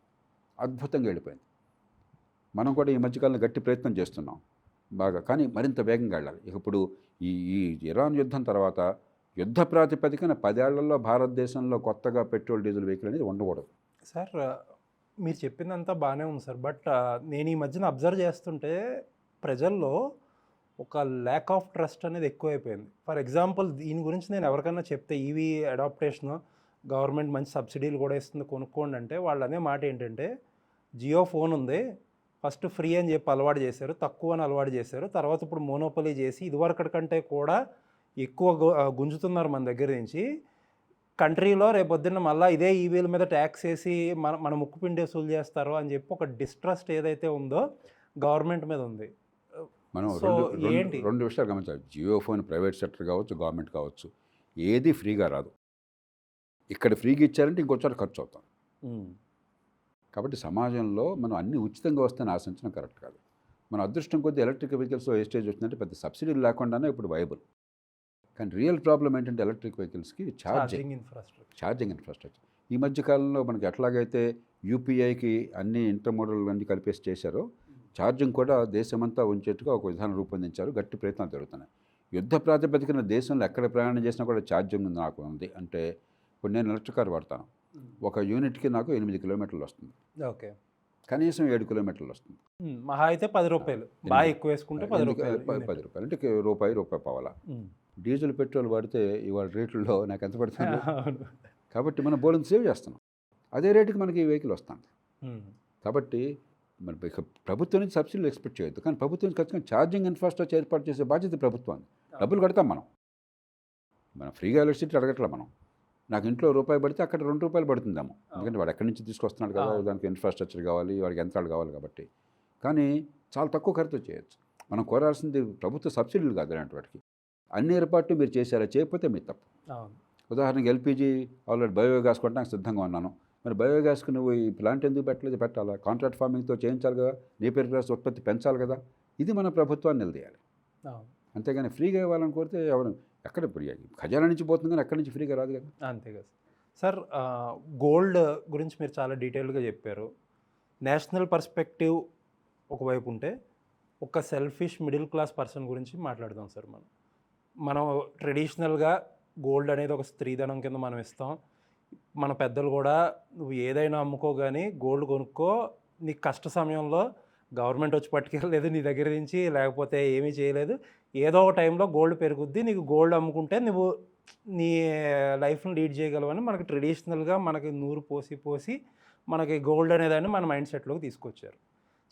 అద్భుతంగా వెళ్ళిపోయింది. మనం కూడా ఈ మధ్యకాలంలో గట్టి ప్రయత్నం చేస్తున్నాం బాగా, కానీ మరింత వేగంగా వెళ్ళాలి. ఇప్పుడు ఈ ఇరాన్ యుద్ధం తర్వాత యుద్ధ ప్రాతిపదికన 10 ఏళ్లలో భారతదేశంలో కొత్తగా పెట్రోల్ డీజిల్ వెహికల్ అనేది ఉండకూడదు. సార్ మీరు చెప్పిందంతా బాగానే ఉంది సార్, బట్ నేను ఈ మధ్యన అబ్జర్వ్ చేస్తుంటే ప్రజల్లో ఒక ల్యాక్ ఆఫ్ ట్రస్ట్ అనేది ఎక్కువైపోయింది. ఫర్ ఎగ్జాంపుల్ దీని గురించి నేను ఎవరికైనా చెప్తే ఈవీ అడాప్టేషన్ గవర్నమెంట్ మంచి సబ్సిడీలు కూడా ఇస్తుంది కొనుక్కోండి అంటే వాళ్ళు అనే మాట ఏంటంటే, జియో ఫోన్ ఉంది, ఫస్ట్ ఫ్రీ అని చెప్పి అలవాటు చేశారు, తక్కువ అని అలవాటు చేశారు, తర్వాత ఇప్పుడు మోనోపలీ చేసి ఇదివరకటి కంటే కూడా ఎక్కువ గుంజుతున్నారు మన దగ్గర నుంచి. కంట్రీలో రేపొద్దున్న మళ్ళీ ఇదే ఈవీల మీద ట్యాక్స్ వేసి మన ముక్కు పిండి వసూలు చేస్తారు అని చెప్పి ఒక డిస్ట్రస్ట్ ఏదైతే ఉందో గవర్నమెంట్ మీద ఉంది. మనం రెండు విషయాలు గమనించాలి. జియో ఫోన్ ప్రైవేట్ సెక్టర్ కావచ్చు, గవర్నమెంట్ కావచ్చు, ఏది ఫ్రీగా రాదు. ఇక్కడ ఫ్రీగా ఇచ్చారంటే ఇంకొచ్చారు ఖర్చు అవుతాం. కాబట్టి సమాజంలో మనం అన్ని ఉచితంగా వస్తాయని ఆశించడం కరెక్ట్ కాదు. మన అదృష్టం కొద్దీ ఎలక్ట్రిక్ వెహికల్స్ ఏ స్టేజ్ వచ్చిందంటే పెద్ద సబ్సిడీలు లేకుండానే ఇప్పుడు వైబుల్. కానీ రియల్ ప్రాబ్లం ఏంటంటే ఎలక్ట్రిక్ వెహికల్స్కి ఛార్జింగ్ ఇన్ఫ్రాస్ట్రక్చర్. ఈ మధ్యకాలంలో మనకి ఎట్లాగైతే యూపీఐకి అన్ని ఇంటర్మోడల్ అన్నీ కలిపేసి చేశారో, ఛార్జింగ్ కూడా దేశమంతా ఉంచేట్టుగా ఒక విధానం రూపొందించారు. గట్టి ప్రయత్నాలు జరుగుతున్నాయి. యుద్ధ ప్రాతిపదికన దేశంలో ఎక్కడ ప్రయాణం చేసినా కూడా ఛార్జింగ్ నాకు ఉంది అంటే, ఇప్పుడు నేను ఎలక్ట్రిక్ కార్ వాడతాను, ఒక యూనిట్కి నాకు 8 కిలోమీటర్లు వస్తుంది. ఓకే, కనీసం 7 కిలోమీటర్లు వస్తుంది. మహా అయితే 10 రూపాయలు, బాగా ఎక్కువ వేసుకుంటే 10 రూపాయలు అంటే రూపాయి పావాలా. డీజిల్ పెట్రోల్ వాడితే ఇవాళ రేట్లలో నాకు ఎంత పడుతుంది? కాబట్టి మనం బోలెంత సేవ్ చేస్తున్నాం, అదే రేటుకి మనకి ఈ వెహికల్ వస్తుంది. కాబట్టి మరి ఇక ప్రభుత్వం నుంచి సబ్సిడీలు ఎక్స్పెక్ట్ చేయొద్దు, కానీ ప్రభుత్వం నుంచి ఖచ్చితంగా ఛార్జింగ్ ఇన్ఫ్రాస్ట్రక్చర్ ఏర్పాటు చేసే బాధ్యత ప్రభుత్వం. డబ్బులు కడతాం మనం ఫ్రీగా ఎలక్ట్రిసిటీ అడగట్లే. మనం నాకు ఇంట్లో రూపాయి పడితే అక్కడ ₹2 పడుతుందేమో, ఎందుకంటే వాడు ఎక్కడి నుంచి తీసుకొస్తున్నాడు కదా, దానికి ఇన్ఫ్రాస్ట్రక్చర్ కావాలి, వాడికి యంత్రాలు కావాలి కాబట్టి. కానీ చాలా తక్కువ ఖర్చుతో చేయొచ్చు. మనం కోరాల్సింది ప్రభుత్వ సబ్సిడీలు కాదు అలాంటి వాటికి. అన్ని ఏర్పాట్లు మీరు చేశారా, చేయకపోతే మీ తప్పు. ఉదాహరణకి ఎల్పిజి ఆల్రెడీ బయోగ్యాస్ కొట్టడానికి సిద్ధంగా ఉన్నాను, మరి బయోగ్యాస్కి నువ్వు ఈ ప్లాంట్ ఎందుకు పెట్టాలా? కాంట్రాక్ట్ ఫార్మింగ్తో చేయించాలి కదా, నేపియర్ గ్రాస్ ఉత్పత్తి పెంచాలి కదా. ఇది మన ప్రభుత్వాన్ని నిలదీయాలి. అంతేగాని ఫ్రీగా ఇవ్వాలని కోరితే ఎవరు ఎక్కడ ఖజానా నుంచి పోతుంది, కానీ ఎక్కడి నుంచి ఫ్రీగా రాదు కదా. అంతే కదా సార్. గోల్డ్ గురించి మీరు చాలా డీటెయిల్గా చెప్పారు. నేషనల్ పర్స్పెక్టివ్ ఒకవైపు ఉంటే, ఒక సెల్ఫిష్ మిడిల్ క్లాస్ పర్సన్ గురించి మాట్లాడదాం సార్. మనం ట్రెడిషనల్గా గోల్డ్ అనేది ఒక స్త్రీధనం కింద మనం ఇస్తాం. మన పెద్దలు కూడా నువ్వు ఏదైనా అమ్ముకో కానీ గోల్డ్ కొనుక్కో, నీకు కష్ట సమయంలో గవర్నమెంట్ వచ్చి పట్టుకెళ్ళలేదు నీ దగ్గర నుంచి, లేకపోతే ఏమీ చేయలేదు, ఏదో ఒక టైంలో గోల్డ్ పెరుగుద్ది, నీకు గోల్డ్ అమ్ముకుంటే నువ్వు నీ లైఫ్ని లీడ్ చేయగలవని మనకి ట్రెడిషనల్గా మనకి నూరు పోసి మనకి గోల్డ్ అనేదాన్ని మన మైండ్ సెట్లోకి తీసుకొచ్చారు.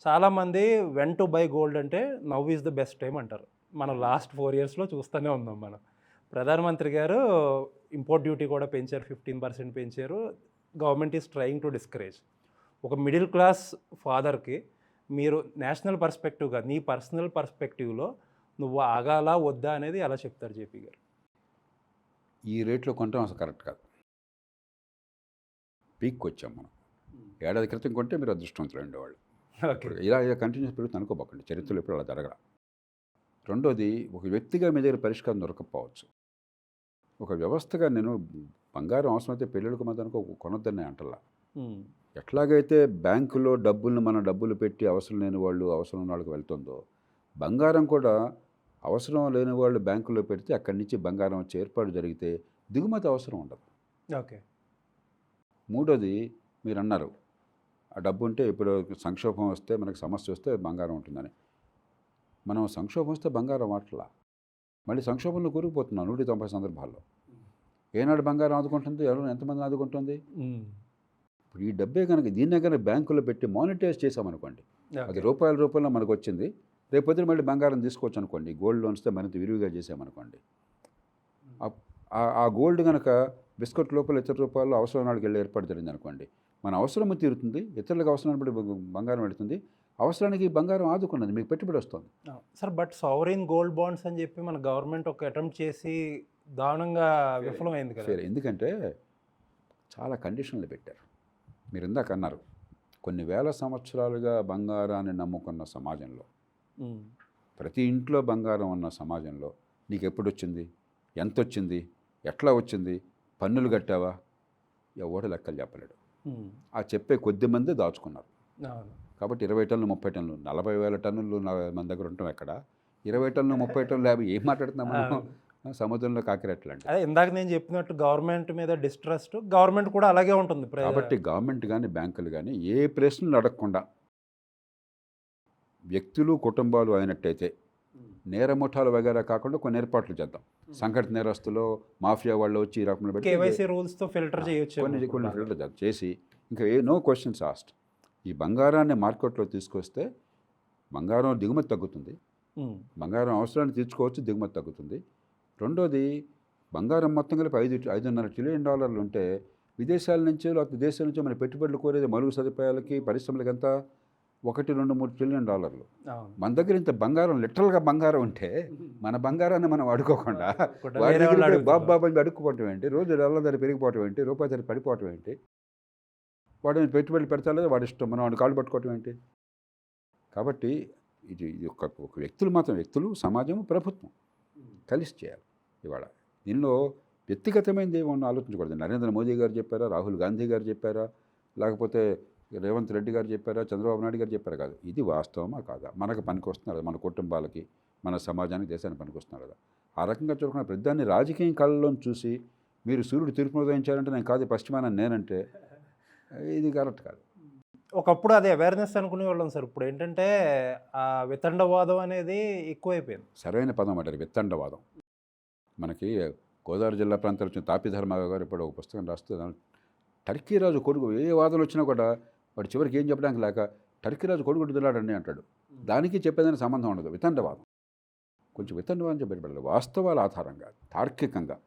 చాలామంది వెన్ టు బై గోల్డ్ అంటే now is the best time అంటారు. మనం లాస్ట్ 4 yearsలో చూస్తూనే ఉన్నాం. మనం ప్రధానమంత్రి గారు ఇంపోర్ట్ డ్యూటీ కూడా పెంచారు, 15% పెంచారు. Government is trying to discourage. ఒక మిడిల్ క్లాస్ ఫాదర్కి మీరు నేషనల్ పర్స్పెక్టివ్గా, నీ పర్సనల్ పర్స్పెక్టివ్లో నువ్వు ఆగాలా వద్దా అనేది ఎలా చెప్తారు జేపీ గారు? ఈ రేట్లో కొనటం అసలు కరెక్ట్ కాదు. పీక్కి వచ్చాం మనం. ఏడాది క్రితం కొంటే మీరు అదృష్టవంతులు ఉండేవాళ్ళు. ఇలా కంటిన్యూస్ పెరుగుతుంది అనుకోబోకండి, చరిత్రలో ఎప్పుడు అలా జరగల. రెండోది, ఒక వ్యక్తిగా మీ దగ్గర పరిష్కారం దొరకకపోవచ్చు. ఒక వ్యవస్థగా నేను బంగారం అవసరమైతే పెళ్ళిళ్ళకు మధ్యనకు కొనొద్దని అంటలా. ఎట్లాగైతే బ్యాంకులో డబ్బులు పెట్టి అవసరం లేని వాళ్ళు అవసరం ఉన్న వాళ్ళకి వెళ్తుందో, బంగారం కూడా అవసరం లేని వాళ్ళు బ్యాంకులో పెడితే అక్కడి నుంచి బంగారం వచ్చే ఏర్పాటు జరిగితే దిగుమతి అవసరం ఉండదు. ఓకే. మూడోది, మీరు అన్నారు ఆ డబ్బు ఉంటే ఇప్పుడు సంక్షోభం వస్తే, మనకి సమస్య వస్తే బంగారం ఉంటుందని. మనం సంక్షోభం వస్తే బంగారం వాటలా, మళ్ళీ సంక్షోభంలో కూరుకుపోతున్నాం 190 సందర్భాల్లో. ఏనాడు బంగారం ఆదుకుంటుంది, ఎవరు ఎంతమందిని ఆదుకుంటుంది? ఇప్పుడు ఈ డబ్బే కనుక దీన్నే కనుక బ్యాంకులో పెట్టి మానిటైజ్ చేసామనుకోండి, అది రూపాయల మనకు వచ్చింది, రేపొద్దున మళ్ళీ బంగారం తీసుకోవచ్చు అనుకోండి, గోల్డ్ లోన్స్తో మరింత విరివిగా చేసామనుకోండి. ఆ గోల్డ్ కనుక బిస్కెట్ లోపల ఇతర రూపాయలు అవసరం నాడికి వెళ్ళి ఏర్పాటు జరిగింది అనుకోండి, మన అవసరము తీరుతుంది, ఇతరులకు అవసరాన్ని బట్టి బంగారం పెడుతుంది, అవసరానికి బంగారం ఆదుకున్నది, మీకు పెట్టుబడి వస్తుంది sir. But sovereign gold bonds అని చెప్పి మన గవర్నమెంట్ ఒక అటెంప్ట్ చేసి దారుణంగా విఫలమైంది కదా. ఎందుకంటే చాలా కండిషన్లు పెట్టారు. మీరు ఇందాక అన్నారు, కొన్ని వేల సంవత్సరాలుగా బంగారాన్ని నమ్ముకున్న సమాజంలో, ప్రతి ఇంట్లో బంగారం ఉన్న సమాజంలో నీకు ఎప్పుడు వచ్చింది, ఎంత వచ్చింది, ఎట్లా వచ్చింది, పన్నులు కట్టావా, ఎవడు లెక్కలు చెప్పలేడు. ఆ చెప్పే కొద్ది మంది దాచుకున్నారు. కాబట్టి 20 టన్నులు 30 టన్నులు 40,000 టన్నులు మన దగ్గర ఉంటాం. ఎక్కడ 20 టన్నులు 30 టన్నులు 50 ఏం మాట్లాడుతున్నాం మనం? సముద్రంలో కాకిరెట్లు అంటే. అదే ఇందాక నేను చెప్పినట్టు గవర్నమెంట్ మీద డిస్ట్రస్ట్, గవర్నమెంట్ కూడా అలాగే ఉంటుంది. కాబట్టి గవర్నమెంట్ కానీ బ్యాంకులు కానీ ఏ ప్రశ్నలు అడగకుండా వ్యక్తులు కుటుంబాలు అయినట్టయితే నేరముఠాలు వగేరా కాకుండా కొన్ని ఏర్పాట్లు చేద్దాం. సంఘటిత నేరస్తులు మాఫియా వాళ్ళు వచ్చి ఈ రకంలో పెట్టి కేవైసీ రూల్స్తో ఫిల్టర్ చేయొచ్చు, కొన్ని ఫిల్టర్ చేసి ఇంకా నో క్వశ్చన్స్ ఆస్క్డ్ ఈ బంగారాన్ని మార్కెట్లో తీసుకొస్తే బంగారం దిగుమతి తగ్గుతుంది, బంగారం అవసరాన్ని తీర్చుకోవచ్చు, దిగుమతి తగ్గుతుంది. రెండోది, బంగారం మొత్తం కలిపి $5.5 ట్రిలియన్ ఉంటే విదేశాల నుంచో లేకపోతే దేశాల నుంచో మన పెట్టుబడులు కోరేది మరుగు సదుపాయాలకి పరిశ్రమలకి ఎంత 1-2-3 ట్రిలియన్ డాలర్లు. మన దగ్గర ఇంత బంగారం లిటరల్గా బంగారం ఉంటే మన బంగారాన్ని మనం అడుకోకుండా వాడి దగ్గర బాబు అడుక్కుపోవటం ఏంటి, రోజు డాలర్ ధర పెరిగిపోవటం ఏంటి, రూపాయి ధర పడిపోవటం ఏంటి, వాడు పెట్టుబడులు పెడతా లేదా వాడి ఇష్టం, మనం వాడిని కాళ్ళు పట్టుకోవటం ఏంటి. కాబట్టి ఇది ఒక వ్యక్తులు మాత్రం, వ్యక్తులు, సమాజం, ప్రభుత్వం కలిసి చేయాలి. ఇవాళ దీనిలో వ్యక్తిగతమైనది ఏమన్నా ఆలోచించకూడదు. నరేంద్ర మోదీ గారు చెప్పారా, రాహుల్ గాంధీ గారు చెప్పారా, లేకపోతే రేవంత్ రెడ్డి గారు చెప్పారా, చంద్రబాబు నాయుడు గారు చెప్పారా, కాదు. ఇది వాస్తవమా కాదా, మనకు పనికి వస్తున్నారు, మన కుటుంబాలకి, మన సమాజానికి, దేశానికి పనికి వస్తున్నారు కదా. ఆ రకంగా చూడకుండా ప్రతిదాన్ని రాజకీయ కళలో చూసి మీరు సూర్యుడు తూర్పును ఉదయించాలంటే నేను కాదు పశ్చిమాన నేనంటే ఇది కరెక్ట్ కాదు. ఒకప్పుడు అది అవేర్నెస్ అనుకునే వాళ్ళం సార్. ఇప్పుడు ఏంటంటే ఆ వితండవాదం అనేది ఎక్కువైపోయింది. సరైన పదం అంటారు వితండవాదం. మనకి గోదావరి జిల్లా ప్రాంతాలు వచ్చిన తాపి ధర్మారావు గారు ఇప్పుడు ఒక పుస్తకం రాస్తే టర్కీ రాజు కొడుకు ఏ వాదనలు వచ్చినా కూడా వాడు చివరికి ఏం చెప్పడానికి లేక టర్కీ రాజు కొడుకు దిలాడండి అంటాడు. దానికి చెప్పేదానికి సంబంధం ఉండదు. వితండవాదం. కొంచెం వితండవాదం చెప్పబడాలి. వాస్తవాల ఆధారంగా తార్కికంగా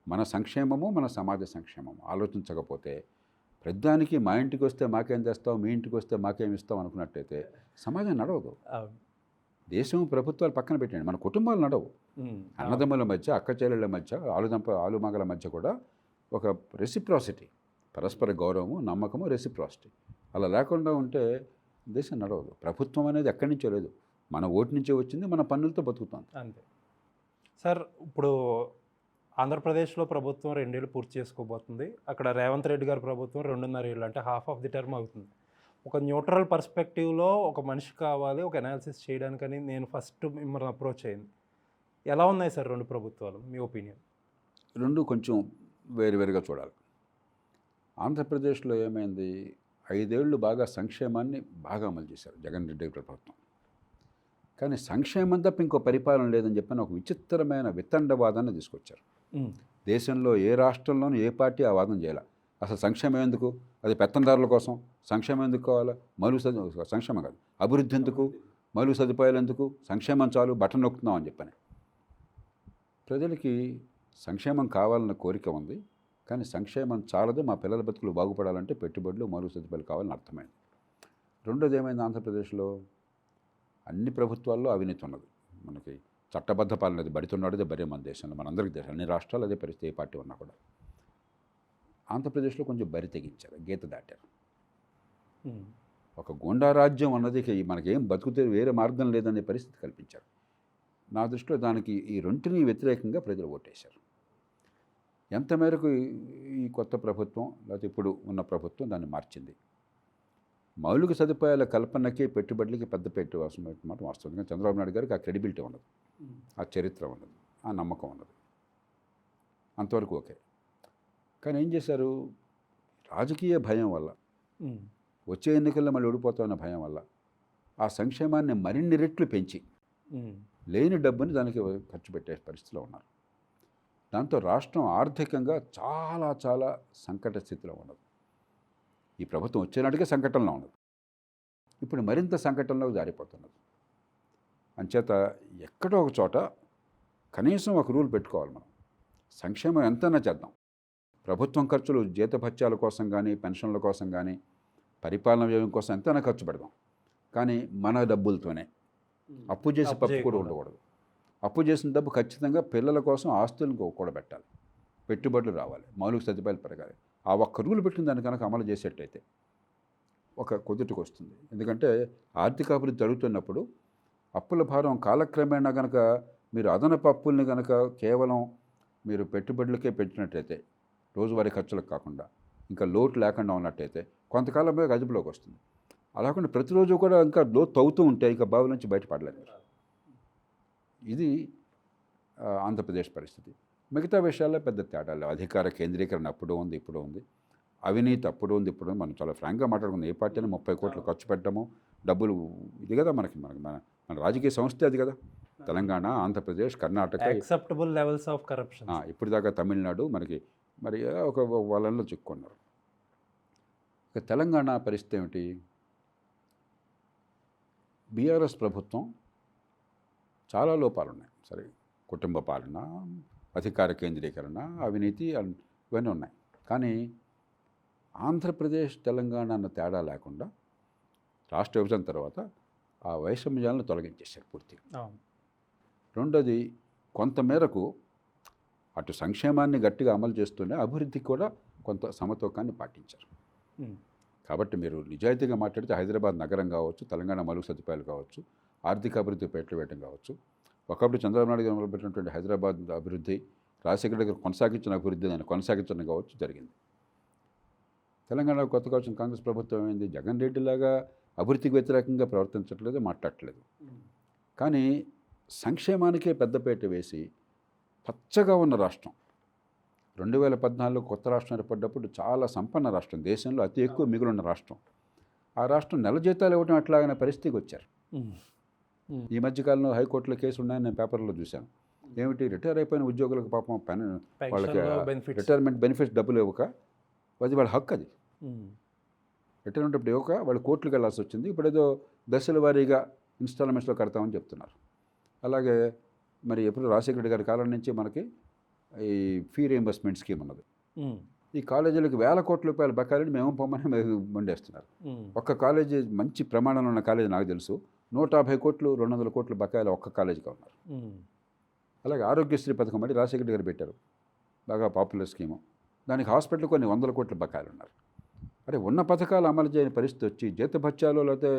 మన సంక్షేమము, మన సమాజ సంక్షేమము ఆలోచించకపోతే ప్రతిదానికి మా ఇంటికి వస్తే మాకేం తెస్తావు, మీ ఇంటికి వస్తే మాకేం ఇస్తావు అనుకున్నట్టయితే సమాజం నడవదు. దేశం ప్రభుత్వాలు పక్కన పెట్టండి, మన కుటుంబాలు నడవు. అన్నదమ్ముల మధ్య, అక్క చెల్లెళ్ళ మధ్య, ఆలుమగల మధ్య కూడా ఒక రెసిప్రాసిటీ, పరస్పర గౌరవము, నమ్మకము, రెసిప్రాసిటీ అలా లేకుండా ఉంటే దేశం నడవదు. ప్రభుత్వం అనేది ఎక్కడి నుంచో లేదు, మన ఓటు నుంచే వచ్చింది, మన పన్నులతో బతుకుతుంది. అంతే సార్. ఇప్పుడు ఆంధ్రప్రదేశ్లో ప్రభుత్వం 2 ఏళ్ళు పూర్తి చేసుకోబోతుంది. అక్కడ రేవంత్ రెడ్డి గారి ప్రభుత్వం 2.5 ఏళ్ళు, అంటే హాఫ్ ఆఫ్ ది టర్మ్ అవుతుంది. ఒక న్యూట్రల్ పర్స్పెక్టివ్లో ఒక మనిషి కావాలి ఒక అనాలిసిస్ చేయడానికని నేను ఫస్ట్ మిమ్మల్ని అప్రోచ్ అయింది. ఎలా ఉన్నాయి సార్ 2 ప్రభుత్వాలు, మీ ఒపీనియన్? 2 కొంచెం వేరువేరుగా చూడాలి. ఆంధ్రప్రదేశ్లో ఏమైంది, 5 ఏళ్ళు బాగా సంక్షేమాన్ని బాగా అమలు చేశారు జగన్ రెడ్డి ప్రభుత్వం. కానీ సంక్షేమం తప్ప ఇంకో పరిపాలన లేదని చెప్పని ఒక విచిత్రమైన వితండవాదాన్ని తీసుకొచ్చారు. దేశంలో ఏ రాష్ట్రంలోనూ ఏ పార్టీ ఆ వాదన చేయాలి. అసలు సంక్షేమం ఎందుకు, అది పెత్తందారుల కోసం. సంక్షేమం ఎందుకు కావాలా, సంక్షేమం కాదు, అభివృద్ధి ఎందుకు, మౌలిక సదుపాయాలు ఎందుకు, సంక్షేమం చాలు, బటన్ నొక్కుతున్నాం అని చెప్పని. ప్రజలకి సంక్షేమం కావాలన్న కోరిక ఉంది, కానీ సంక్షేమం చాలదు, మా పిల్లల బతుకులు బాగుపడాలంటే పెట్టుబడులు, మౌలిక సదుపాయాలు కావాలని అర్థమైంది. రెండోది ఏమైంది, ఆంధ్రప్రదేశ్లో అన్ని ప్రభుత్వాల్లో అవినీతి ఉన్నది. మనకి చట్టబద్ధ పాలన అది బడితున్నాడు, బరే మన దేశంలో, మనందరికీ తెలుసు. అన్ని రాష్ట్రాలు అదే పరిస్థితి, ఏ పార్టీ ఉన్నా కూడా. ఆంధ్రప్రదేశ్లో కొంచెం బరి తెగించారు, గీత దాటారు. ఒక గూండా రాజ్యం అన్నది మనకేం బతుకుతే వేరే మార్గం లేదనే పరిస్థితి కల్పించారు. నా దృష్టిలో దానికి ఈ రెంటిని వ్యతిరేకంగా ప్రజలు ఓటేశారు. ఎంత మేరకు ఈ కొత్త ప్రభుత్వం లేకపోతే ఇప్పుడు ఉన్న ప్రభుత్వం దాన్ని మార్చింది. మౌలిక సదుపాయాల కల్పనకి, పెట్టుబడులకి పెద్ద పెట్టవలసిన మాట వాస్తవం. కానీ చంద్రబాబు నాయుడు గారికి ఆ క్రెడిబిలిటీ ఉండదు, ఆ చరిత్ర ఉండదు, ఆ నమ్మకం ఉండదు. అంతవరకు ఓకే. కానీ ఏం చేశారు, రాజకీయ భయం వల్ల, వచ్చే ఎన్నికల్లో మళ్ళీ ఓడిపోతామన్న భయం వల్ల ఆ సంక్షేమాన్ని మరిన్ని రెట్లు పెంచి లేని డబ్బుని దానికి ఖర్చు పెట్టే పరిస్థితిలో ఉన్నారు. దాంతో రాష్ట్రం ఆర్థికంగా చాలా చాలా సంకట స్థితిలో ఉన్నది. ఈ ప్రభుత్వం వచ్చేనాటికే సంకటంలో ఉన్నది, ఇప్పుడు మరింత సంకటంలోకి జారిపోతున్నది. అంచేత ఎక్కడో ఒక చోట కనీసం ఒక రూల్ పెట్టుకోవాలి. మనం సంక్షేమం ఎంతైనా చేద్దాం, ప్రభుత్వం ఖర్చులు జీతభత్యాల కోసం కానీ, పెన్షన్ల కోసం కానీ, పరిపాలన వ్యయం కోసం ఎంతైనా ఖర్చు పెడదాం. కానీ మన డబ్బులతోనే, అప్పు చేసి పప్పు కూడా ఉండకూడదు. అప్పు చేసిన డబ్బు ఖచ్చితంగా పిల్లల కోసం ఆస్తులను కూడా పెట్టాలి, పెట్టుబడులు రావాలి, మౌలిక సదుపాయాలు పెరగాలి. ఆ ఒక్క రూల్ పెట్టిన దాన్ని కనుక అమలు చేసేటైతే ఒక కుదుటికి వస్తుంది. ఎందుకంటే ఆర్థిక అభివృద్ధి జరుగుతున్నప్పుడు అప్పుల భారం కాలక్రమేణా కనుక మీరు అదనపు అప్పుల్ని కనుక కేవలం మీరు పెట్టుబడులకే పెట్టినట్టయితే, రోజువారీ ఖర్చులకు కాకుండా, ఇంకా లోటు లేకుండా ఉన్నట్టయితే కొంతకాలం అదుపులోకి వస్తుంది. అలా కాకుండా ప్రతిరోజు కూడా ఇంకా లోటు తవ్వుతూ ఉంటే ఇక బావి నుంచి బయటపడలేదు. ఇది ఆంధ్రప్రదేశ్ పరిస్థితి. మిగతా విషయాల్లో పెద్ద తేడాలు. అధికార కేంద్రీకరణ అప్పుడు ఉంది, ఇప్పుడు ఉంది. అవినీతి అప్పుడు ఉంది, ఇప్పుడు ఉంది. మనం చాలా ఫ్రాంక్గా మాట్లాడుకుందాం. ఏ పార్టీ అయినా 30 కోట్లు ఖర్చు పెట్టడము, డబ్బులు ఇది కదా మన రాజకీయ సంస్థ అది కదా. Telangana, Andhra Pradesh, Karnataka acceptable levels of corruption. ఇప్పుడు దాకా తమిళనాడు మరి ఒక వాళ్ళల్లో చిక్కుకున్నారు. ఇక తెలంగాణ పరిస్థితి ఏమిటి, బీఆర్ఎస్ ప్రభుత్వం చాలా లోపాలు ఉన్నాయి. సరే, కుటుంబ పాలన, అధికార కేంద్రీకరణ, అవినీతి ఇవన్నీ ఉన్నాయి. కానీ ఆంధ్రప్రదేశ్, తెలంగాణ అన్న తేడా లేకుండా రాష్ట్ర విభజన తర్వాత ఆ వైషమ్యాలను తొలగించేశారు పూర్తిగా. రెండోది, కొంతమేరకు అటు సంక్షేమాన్ని గట్టిగా అమలు చేస్తూనే అభివృద్ధికి కూడా కొంత సమతూకాన్ని పాటించారు. కాబట్టి మీరు నిజాయితీగా మాట్లాడితే హైదరాబాద్ నగరం కావచ్చు, తెలంగాణ మౌలిక సదుపాయాలు కావచ్చు, ఆర్థిక అభివృద్ధి పెట్లు వేయడం కావచ్చు, ఒకప్పుడు చంద్రబాబు నాయుడు గారు మొదలుపెట్టినటువంటి హైదరాబాద్ అభివృద్ధి, రాజశేఖర దగ్గర కొనసాగించిన అభివృద్ధి దాన్ని కొనసాగించడం కావచ్చు జరిగింది. తెలంగాణలో కొత్తగా వచ్చిన కాంగ్రెస్ ప్రభుత్వం ఏమైంది, జగన్ రెడ్డి లాగా అభివృద్ధికి వ్యతిరేకంగా ప్రవర్తించట్లేదు, మాట్లాడట్లేదు. కానీ సంక్షేమానికే పెద్దపీట వేసి పచ్చగా ఉన్న రాష్ట్రం, 2014 కొత్త రాష్ట్రం ఏర్పడ్డప్పుడు చాలా సంపన్న రాష్ట్రం, దేశంలో అతి ఎక్కువ మిగులున్న రాష్ట్రం. ఆ రాష్ట్రం నెల జీతాలు ఇవ్వడం అట్లాగనే పరిస్థితికి వచ్చారు. ఈ మధ్యకాలంలో హైకోర్టులో కేసులు ఉన్నాయని నేను పేపర్లో చూశాను. ఏమిటి, రిటైర్ అయిపోయిన ఉద్యోగులకు పాపం వాళ్ళకి రిటైర్మెంట్ బెనిఫిట్స్ డబ్బులు ఇవ్వక, అది వాళ్ళ హక్కు. అది రిటర్న్ ఉన్నప్పుడు ఇవ్వక వాళ్ళు కోర్టులకు వెళ్ళాల్సి వచ్చింది. ఇప్పుడు ఏదో దశల వారీగా ఇన్స్టాల్మెంట్స్లో కడతామని చెప్తున్నారు. అలాగే మరి ఎప్పుడు రాజశేఖర రెడ్డి గారి కాలం నుంచి మనకి ఈ ఫీ రీయింబర్స్మెంట్ స్కీమ్ ఉన్నది. ఈ కాలేజీలకు వేల కోట్ల రూపాయలు బకాయిలని మేము పొమ్మని మండేస్తున్నారు. ఒక్క కాలేజీ మంచి ప్రమాణంలో ఉన్న కాలేజీ నాకు తెలుసు 150 కోట్లు 200 కోట్ల బకాయిలు ఒక్క కాలేజీగా ఉన్నారు. అలాగే ఆరోగ్యశ్రీ పథకం అంటే రాజశేఖర రెడ్డి గారు పెట్టారు, బాగా పాపులర్ స్కీము. దానికి హాస్పిటల్ కొన్ని 100 కోట్ల బకాయిలు ఉన్నారు. అరే ఉన్న పథకాలు అమలు చేయని పరిస్థితి వచ్చి జీతభత్యాలు లేకపోతే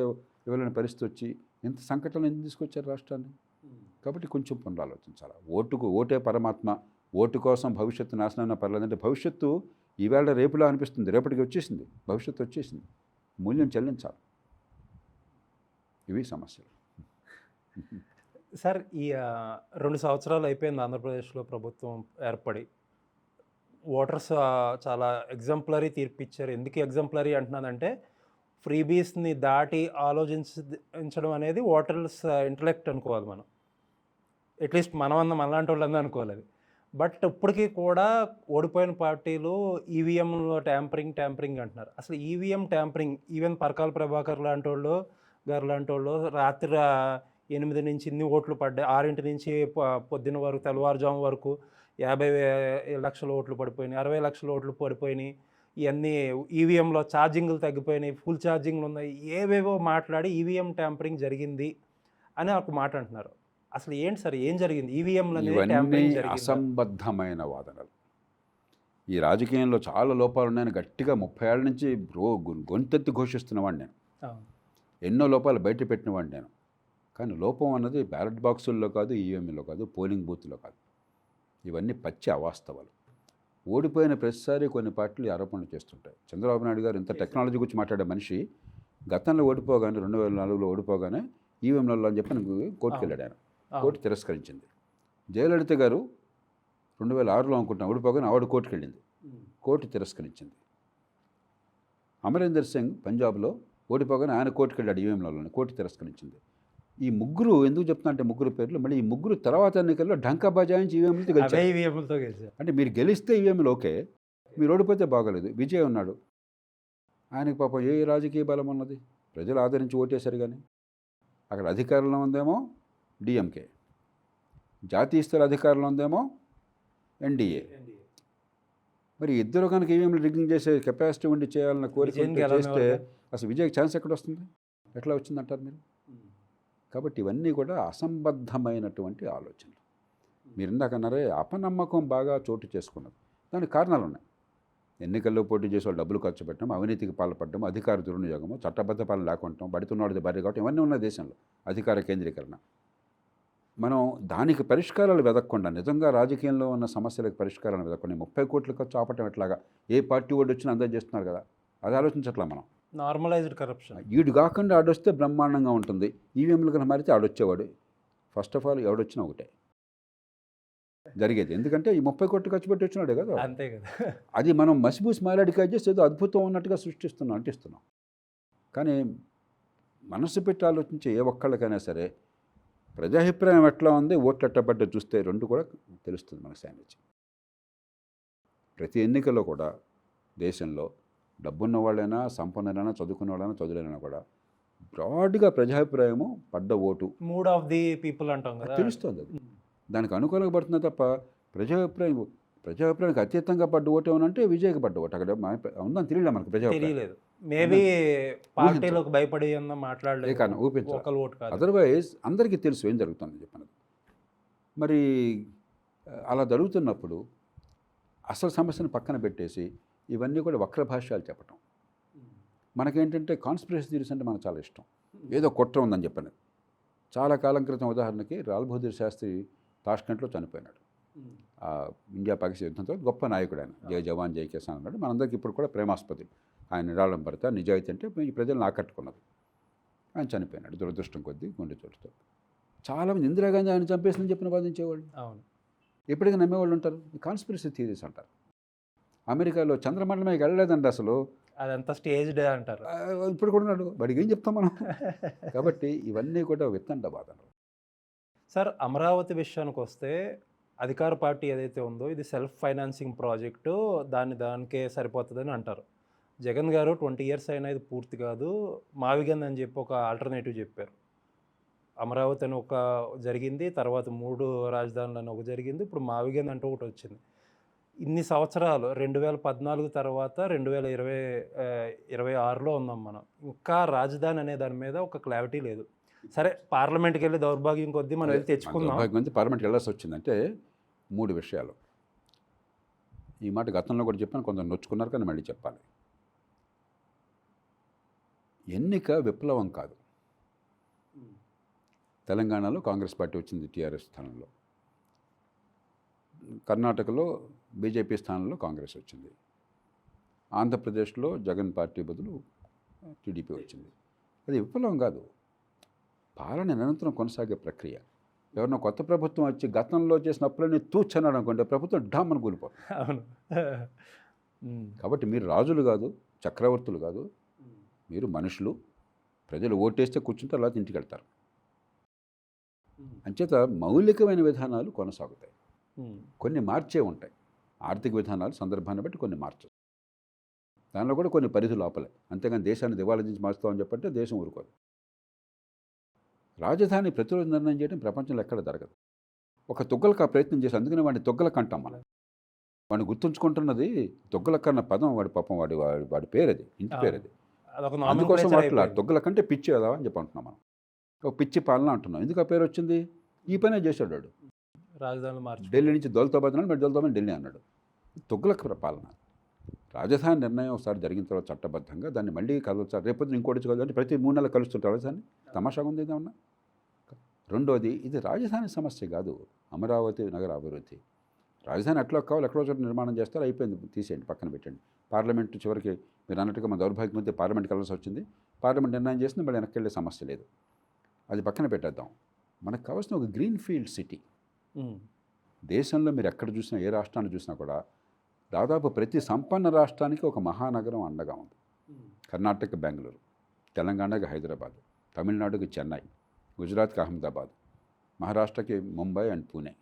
ఇవ్వలేని పరిస్థితి వచ్చి ఎంత సంకటం ఎందుకు తీసుకొచ్చారు రాష్ట్రాన్ని? కాబట్టి కొంచెం పునరాలోచించాలి. ఓటే పరమాత్మ, ఓటు కోసం భవిష్యత్తు నాశనం పర్లేదంటే భవిష్యత్తు ఈవేళ రేపులా అనిపిస్తుంది, రేపటికి వచ్చేసింది, భవిష్యత్తు వచ్చేసింది, మూల్యం చెల్లించాలి. ఇవి సమస్యలు. సార్ ఈ 2 సంవత్సరాలు అయిపోయింది ఆంధ్రప్రదేశ్లో ప్రభుత్వం ఏర్పడి. ఓటర్స్ చాలా ఎగ్జాంపులరీ తీర్పిచ్చారు. ఎందుకు ఎగ్జాంపులరీ అంటున్నానంటే ఫ్రీబీస్ని దాటి ఆలోచించడం అనేది ఓటర్స్ ఇంటలెక్ట్ అనుకోవాలి మనం. అట్లీస్ట్ మనలాంటి వాళ్ళందరూ అనుకోవాలి అది. బట్ ఇప్పటికీ కూడా ఓడిపోయిన పార్టీలు ఈవీఎంలో ట్యాంపరింగ్ అంటున్నారు. అసలు EVM tampering even Parakala Prabhakar లాంటి వాళ్ళు రాత్రి 8 నుంచి ఇన్ని ఓట్లు పడ్డాయి, 6 నుంచి పొద్దున్న వరకు తెల్లవారుజాము వరకు 50 లక్షల ఓట్లు పడిపోయినాయి, 60 లక్షల ఓట్లు పడిపోయినాయి, ఇవన్నీ ఈవీఎంలో ఛార్జింగ్లు తగ్గిపోయినాయి, ఫుల్ ఛార్జింగ్లు ఉన్నాయి, ఏవేవో మాట్లాడి ఈవీఎం ట్యాంపరింగ్ జరిగింది అని ఒక మాట అంటున్నారు. అసలు ఏంటి సార్, ఏం జరిగింది? ఈవీఎంలు ఇవన్నీ అసంబద్ధమైన వాదనలు. ఈ రాజకీయంలో చాలా లోపాలు ఉన్నాయని గట్టిగా 30 ఏళ్ళ నుంచి గొంతెత్తి ఘోషిస్తున్నవాడిని నేను. ఎన్నో లోపాలు బయట పెట్టినవాడిని నేను. కానీ లోపం అన్నది బ్యాలెట్ బాక్సుల్లో కాదు, ఈవీఎంలో కాదు, పోలింగ్ బూత్లో కాదు. ఇవన్నీ పచ్చి అవాస్తవాలు. ఓడిపోయిన ప్రతిసారి కొన్ని పార్టీలు ఆరోపణలు చేస్తుంటాయి. చంద్రబాబు నాయుడు గారు ఇంత టెక్నాలజీ గురించి మాట్లాడే మనిషి గతంలో ఓడిపోగానే 2004లో ఓడిపోగానే ఈవీఎంలలో అని చెప్పి కోర్టుకు వెళ్ళాడు ఆయన. కోర్టు తిరస్కరించింది. జయలలిత గారు 2006లో అనుకుంటున్నాం ఓడిపోగానే ఆవిడ కోర్టుకు వెళ్ళింది, కోర్టు తిరస్కరించింది. అమరీందర్ సింగ్ పంజాబ్లో ఓడిపోగానే ఆయన కోర్టుకు వెళ్ళాడు ఈవీఎంలలో, కోర్టు తిరస్కరించింది. ఈ ముగ్గురు ఎందుకు చెప్తున్నా అంటే ముగ్గురు పేర్లు మళ్ళీ ఈ ముగ్గురు తర్వాత ఎన్నికల్లో ఢంకా బజాయించి ఈవీఎంలతో గెలిచారు. అంటే మీరు గెలిస్తే ఈవీఎంలు ఓకే, మీరు ఓడిపోతే బాగలేదు. విజయ్ ఉన్నాడు, ఆయనకి పాపం ఏ రాజకీయ బలం ఉన్నది? ప్రజలు ఆదరించి ఓటేశారు. కానీ అక్కడ అధికారంలో ఉందేమో డిఎంకే, జాతీయ స్థాయి అధికారంలో ఉందేమో ఎన్డీఏ. మరి ఇద్దరు కనుక ఈవీఎంలు రిగ్గింగ్ చేసే కెపాసిటీ ఉండి చేయాలన్న కోరిక చేస్తే అసలు విజయ్కి ఛాన్స్ ఎక్కడ వస్తుంది? ఎట్లా వచ్చిందంటారు మీరు? కాబట్టి ఇవన్నీ కూడా అసంబద్ధమైనటువంటి ఆలోచనలు. మీరు ఇందాకన్నారే అపనమ్మకం బాగా చోటు చేసుకున్నది. దానికి కారణాలు ఉన్నాయి. ఎన్నికల్లో పోటీ చేసే వాళ్ళు డబ్బులు ఖర్చు పెట్టడం, అవినీతికి పాల్పడడం, అధికార దుర్వినియోగము, చట్టబద్ధ పాలన లేకుండా, బడుతున్నాడు భార్య కాబట్టి ఇవన్నీ ఉన్నాయి దేశంలో. అధికార కేంద్రీకరణ. మనం దానికి పరిష్కారాలు వెదక్కుండా, నిజంగా రాజకీయంలో ఉన్న సమస్యలకు పరిష్కారాలు వెదక్కుండా 30 కోట్లు ఖర్చు ఆపటం ఎట్లాగా? ఏ పార్టీ ఓడి వచ్చినా అందరూ చేస్తున్నారు కదా, అది ఆలోచించట్లా మనం. Normalised corruption. ఈడు కాకుండా ఆడొస్తే బ్రహ్మాండంగా ఉంటుంది. ఈవీఎంలు కన్నా మారితే ఆడొచ్చేవాడు. ఫస్ట్ ఆఫ్ ఆల్ ఎవడొచ్చినా ఒకటే జరిగేది. ఎందుకంటే ఈ 30 కోట్లు ఖర్చు పెట్టి వచ్చినాడే కదా, అంతే కదా. అది మనం మసిబూసి మాలాడికాయ చేసి ఏదో అద్భుతం ఉన్నట్టుగా అంటిస్తున్నాం. కానీ మనసు పెట్టి ఆలోచించే ఏ ఒక్కళ్ళకైనా సరే ప్రజాభిప్రాయం ఎట్లా ఉంది, ఓట్లు ఎట్టబడ్డ చూస్తే రెండు కూడా తెలుస్తుంది మనకు. సాయనిచ్చి ప్రతి ఎన్నికల్లో కూడా దేశంలో డబ్బున్న వాళ్ళైనా, సంపన్నులైనా, చదువుకున్న వాళ్ళైనా, చదువులైనా కూడా బ్రాడ్గా ప్రజాభిప్రాయము పడ్డ vote mood of the people అంటాం కదా, తెలుస్తుంది. అది దానికి అనుకూలంగా పడుతుంది తప్ప ప్రజాభిప్రాయానికి అతీతంగా పడ్డ ఓటు ఏమనంటే విజయ్కి పడ్డ ఓటు. అక్కడ ఉందని తెలియలే మనకు, ప్రజాభిప్రాయం మేబీ పార్టీలకు భయపడి మాట్లాడలేదు కానీ ఊపించాలి. అదర్వైజ్ అందరికీ తెలుసు ఏం జరుగుతుంది చెప్పినది. మరి అలా జరుగుతున్నప్పుడు అసలు సమస్యను పక్కన పెట్టేసి ఇవన్నీ కూడా వక్ర భాష్యాలు చెప్పటం. మనకేంటంటే కాన్స్పిరసీ థియరీస్ అంటే మనకు చాలా ఇష్టం. ఏదో కుట్ర ఉందని చెప్పినది. చాలా కాలం క్రితం ఉదాహరణకి లాల్ బహదూర్ శాస్త్రి తాష్కెంట్లో చనిపోయినాడు. ఇండియా పాకిస్తాన్ యుద్ధంతో గొప్ప నాయకుడు ఆయన. జై జవాన్ జై కిసాన్ అన్నాడు. మనందరికీ ఇప్పుడు కూడా ప్రేమాస్పది. ఆయన నిరాడంబరత, నిజాయితీ అంటే ఈ ప్రజలను ఆకట్టుకున్నది. ఆయన చనిపోయినాడు దురదృష్టం కొద్దీ, గుండె చోటుతో. చాలామంది ఇందిరాగాంధీ ఆయన చంపేసిందని చెప్పిన వాదించేవాళ్ళు. అవును, ఎప్పటికీ నమ్మేవాళ్ళు ఉంటారు. ఈ కాన్స్పిరసీ థియరీస్ అంటారు. అమెరికాలో చంద్రమండలంకి వెళ్ళలేదండి అసలు, అదంతా స్టేజ్డ్ అంటారు. ఇప్పుడు కూడా ఉన్నాడు, వాడికి ఏం చెప్తాం మనం? కాబట్టి ఇవన్నీ కూడా విత్తండ వాదనలు. సార్, అమరావతి విషయానికి వస్తే అధికార పార్టీ ఏదైతే ఉందో ఇది సెల్ఫ్ ఫైనాన్సింగ్ ప్రాజెక్టు, దానికే సరిపోతుందని అంటారు. జగన్ గారు 20 ఇయర్స్ అయినా ఇది పూర్తి కాదు, మావిగన్ అని చెప్పి ఒక ఆల్టర్నేటివ్ చెప్పారు. అమరావతి అని ఒక జరిగింది, తర్వాత 3 రాజధానులని ఒక జరిగింది, ఇప్పుడు మావిగన్ అంటూ ఒకటి వచ్చింది. ఇన్ని సంవత్సరాలు 2014 తర్వాత 26లో ఉన్నాం మనం. ఇంకా రాజధాని అనే దాని మీద ఒక క్లారిటీ లేదు. సరే పార్లమెంట్‌కి వెళ్ళి దౌర్భాగ్యం కొద్దీ మనం వెళ్ళి తెచ్చుకుందాం. దౌర్భాగ్యం అంటే పార్లమెంట్కి వెళ్ళాల్సి వచ్చిందంటే 3 విషయాలు. ఈ మాట గతంలో కూడా చెప్పాను, కొందరు నొచ్చుకున్నారు, కానీ మళ్ళీ చెప్పాలి. ఎన్నిక విప్లవం కాదు. తెలంగాణలో కాంగ్రెస్ పార్టీ వచ్చింది టీఆర్ఎస్ స్థానంలో, కర్ణాటకలో బీజేపీ స్థానంలో కాంగ్రెస్ వచ్చింది, ఆంధ్రప్రదేశ్లో జగన్ పార్టీ బదులు టీడీపీ వచ్చింది. అది విప్లవం కాదు, పాలన నిరంతరం కొనసాగే ప్రక్రియ. ఎవరినో కొత్త ప్రభుత్వం వచ్చి గతంలో చేసిన అప్పులన్నీ తూచన్నాడు అనుకోండి, ప్రభుత్వం డామ్మని కూలిపోతుంది. అవును. కాబట్టి మీరు రాజులు కాదు, చక్రవర్తులు కాదు, మీరు మనుషులు. ప్రజలు ఓటేస్తే కూర్చుంటే అలా ఇంటికి వెళ్తారు. అంచేత మౌలికమైన విధానాలు కొనసాగుతాయి, కొన్ని మార్చే ఉంటాయి. ఆర్థిక విధానాలు సందర్భాన్ని బట్టి కొన్ని మార్చచ్చు, దానిలో కూడా కొన్ని పరిధి లోపలే. అంతేగాని దేశాన్ని దివాళా దించి మార్చుతామని చెప్పంటే దేశం ఊరుకోదు. రాజధాని ప్రతిరోజు నిర్ణయం చేయడం ప్రపంచంలో ఎక్కడ జరగదు. ఒక తుగ్గలకు ఆ ప్రయత్నం చేసి, అందుకని వాడిని తుగ్గలకు అంటాం మనం. వాడిని గుర్తుంచుకుంటున్నది తుగ్గలకు అన్న పదం, వాడి పాపం వాడి పేరు అది, ఇంటి పేరు అది. అందుకోసం వాటిలో తుగ్గలకంటే పిచ్చి కదా అని చెప్పి అంటున్నాం మనం. ఒక పిచ్చి పాలన అంటున్నాం. ఎందుకు ఆ పేరు వచ్చింది? ఈ పనే చేశాడు వాడు. రాజధాని మార్చి ఢిల్లీ నుంచి దౌలతాబాద్ అన్నాడు, మరి దౌలతాబాద్ ఢిల్లీ అన్నాడు. తుగ్గలక పాలన. రాజధాని నిర్ణయం ఒకసారి జరిగిన తర్వాత చట్టబద్ధంగా దాన్ని మళ్ళీ కదలచారు. రేపొద్దున ఇంకోటి కలుస్తుంటే ప్రతి 3 నెలలు కలుస్తుంటారు రాజధాని. తమాషాగా ఉంది ఏమన్నా. రెండోది, ఇది రాజధాని సమస్య కాదు, అమరావతి నగర అభివృద్ధి. రాజధాని ఎట్లా కావాలి, ఎక్కడో చోట నిర్మాణం చేస్తారు, అయిపోయింది, తీసేయండి, పక్కన పెట్టండి. పార్లమెంటు చివరికి మీరు అన్నట్టుగా మన దౌర్భాగ్యం మధ్య పార్లమెంట్కి వెళ్ళాల్సి వచ్చింది. పార్లమెంట్ నిర్ణయం చేసింది, మళ్ళీ వెనక్కి వెళ్ళే సమస్య లేదు. అది పక్కన పెట్టేద్దాం. మనకు కావాల్సిన ఒక గ్రీన్ ఫీల్డ్ సిటీ. దేశంలో మీరు ఎక్కడ చూసినా, ఏ రాష్ట్రాన్ని చూసినా కూడా దాదాపు ప్రతి సంపన్న రాష్ట్రానికి ఒక మహానగరం అండగా ఉంది. కర్ణాటక బెంగళూరు, తెలంగాణకి హైదరాబాద్, తమిళనాడుకి చెన్నై, గుజరాత్కి అహ్మదాబాద్, మహారాష్ట్రకి ముంబై అండ్ పూణే.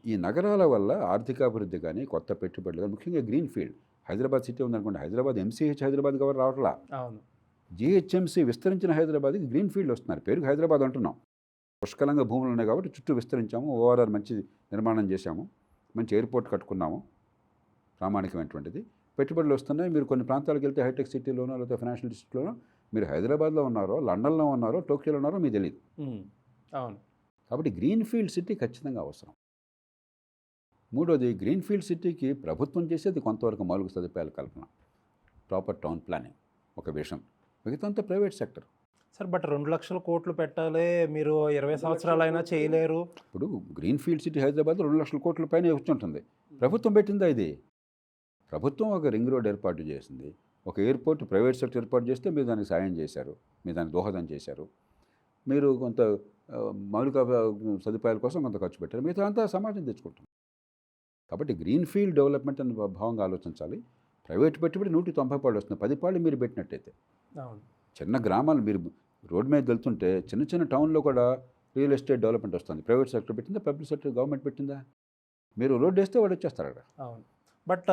ఈ నగరాల వల్ల ఆర్థికాభివృద్ధి కానీ, కొత్త పెట్టుబడులు కానీ, ముఖ్యంగా గ్రీన్ ఫీల్డ్. హైదరాబాద్ సిటీ ఉందనుకోండి, హైదరాబాద్ ఎంసీహెచ్ హైదరాబాద్ ఎవరు రావట్లా. జీహెచ్ఎంసీ విస్తరించిన హైదరాబాద్కి గ్రీన్ ఫీల్డ్ వస్తున్నారు. పేరుకి హైదరాబాద్ అంటున్నాం. పుష్కలంగా భూములు ఉన్నాయి కాబట్టి చుట్టూ విస్తరించాము, ఓఆర్ఆర్ మంచి నిర్మాణం చేశాము, మంచి ఎయిర్పోర్ట్ కట్టుకున్నాము, ప్రామాణికమైనటువంటిది. పెట్టుబడులు వస్తున్నాయి. మీరు కొన్ని ప్రాంతాలకు వెళ్తే హైటెక్ సిటీలోనో లేకపోతే ఫైనాన్షియల్ డిస్ట్రిక్ట్లోనో, మీరు హైదరాబాద్లో ఉన్నారో, లండన్లో ఉన్నారో, టోక్యోలో ఉన్నారో మీకు తెలియదు. అవును. కాబట్టి గ్రీన్ ఫీల్డ్ సిటీ ఖచ్చితంగా అవసరం. మూడోది, గ్రీన్ ఫీల్డ్ సిటీకి ప్రభుత్వం చేసేది కొంతవరకు మౌలిక సదుపాయాల కల్పన, ప్రాపర్ టౌన్ ప్లానింగ్ ఒక విషయం. మిగతాంతా ప్రైవేట్ సెక్టర్. సార్ బట్ 2 లక్షల కోట్లు పెట్టాలి, మీరు 20 సంవత్సరాలైనా చేయలేరు. ఇప్పుడు గ్రీన్ ఫీల్డ్ సిటీ హైదరాబాద్ 2 లక్షల కోట్ల పైన వచ్చుంటుంది. ప్రభుత్వం పెట్టిందా ఇది? ప్రభుత్వం ఒక రింగ్ రోడ్ ఏర్పాటు చేసింది, ఒక ఎయిర్పోర్ట్ ప్రైవేట్ సెక్టర్ ఏర్పాటు చేస్తే మీరు దానికి సాయం చేశారు, మీరు దానికి దోహదం చేశారు, మీరు కొంత మౌలిక సదుపాయాల కోసం కొంత ఖర్చు పెట్టారు, మిగతా అంతా సమాజం తెచ్చుకుంటుంది. కాబట్టి గ్రీన్ ఫీల్డ్ డెవలప్మెంట్ అని భావంగా ఆలోచించాలి. ప్రైవేట్ పెట్టుబడి 190 పాళ్ళు వస్తుంది, 10 పాళ్ళు మీరు పెట్టినట్టయితే. చిన్న గ్రామాలు మీరు రోడ్ మీద వెళ్తుంటే చిన్న చిన్న టౌన్లో కూడా రియల్ ఎస్టేట్ డెవలప్మెంట్ వస్తుంది. ప్రైవేట్ సెక్టర్ పెట్టిందా, పబ్లిక్ సెక్టర్ గవర్నమెంట్ పెట్టిందా? మీరు రోడ్డు వేస్తే వాడు వచ్చేస్తారు అక్కడ. అవును. బట్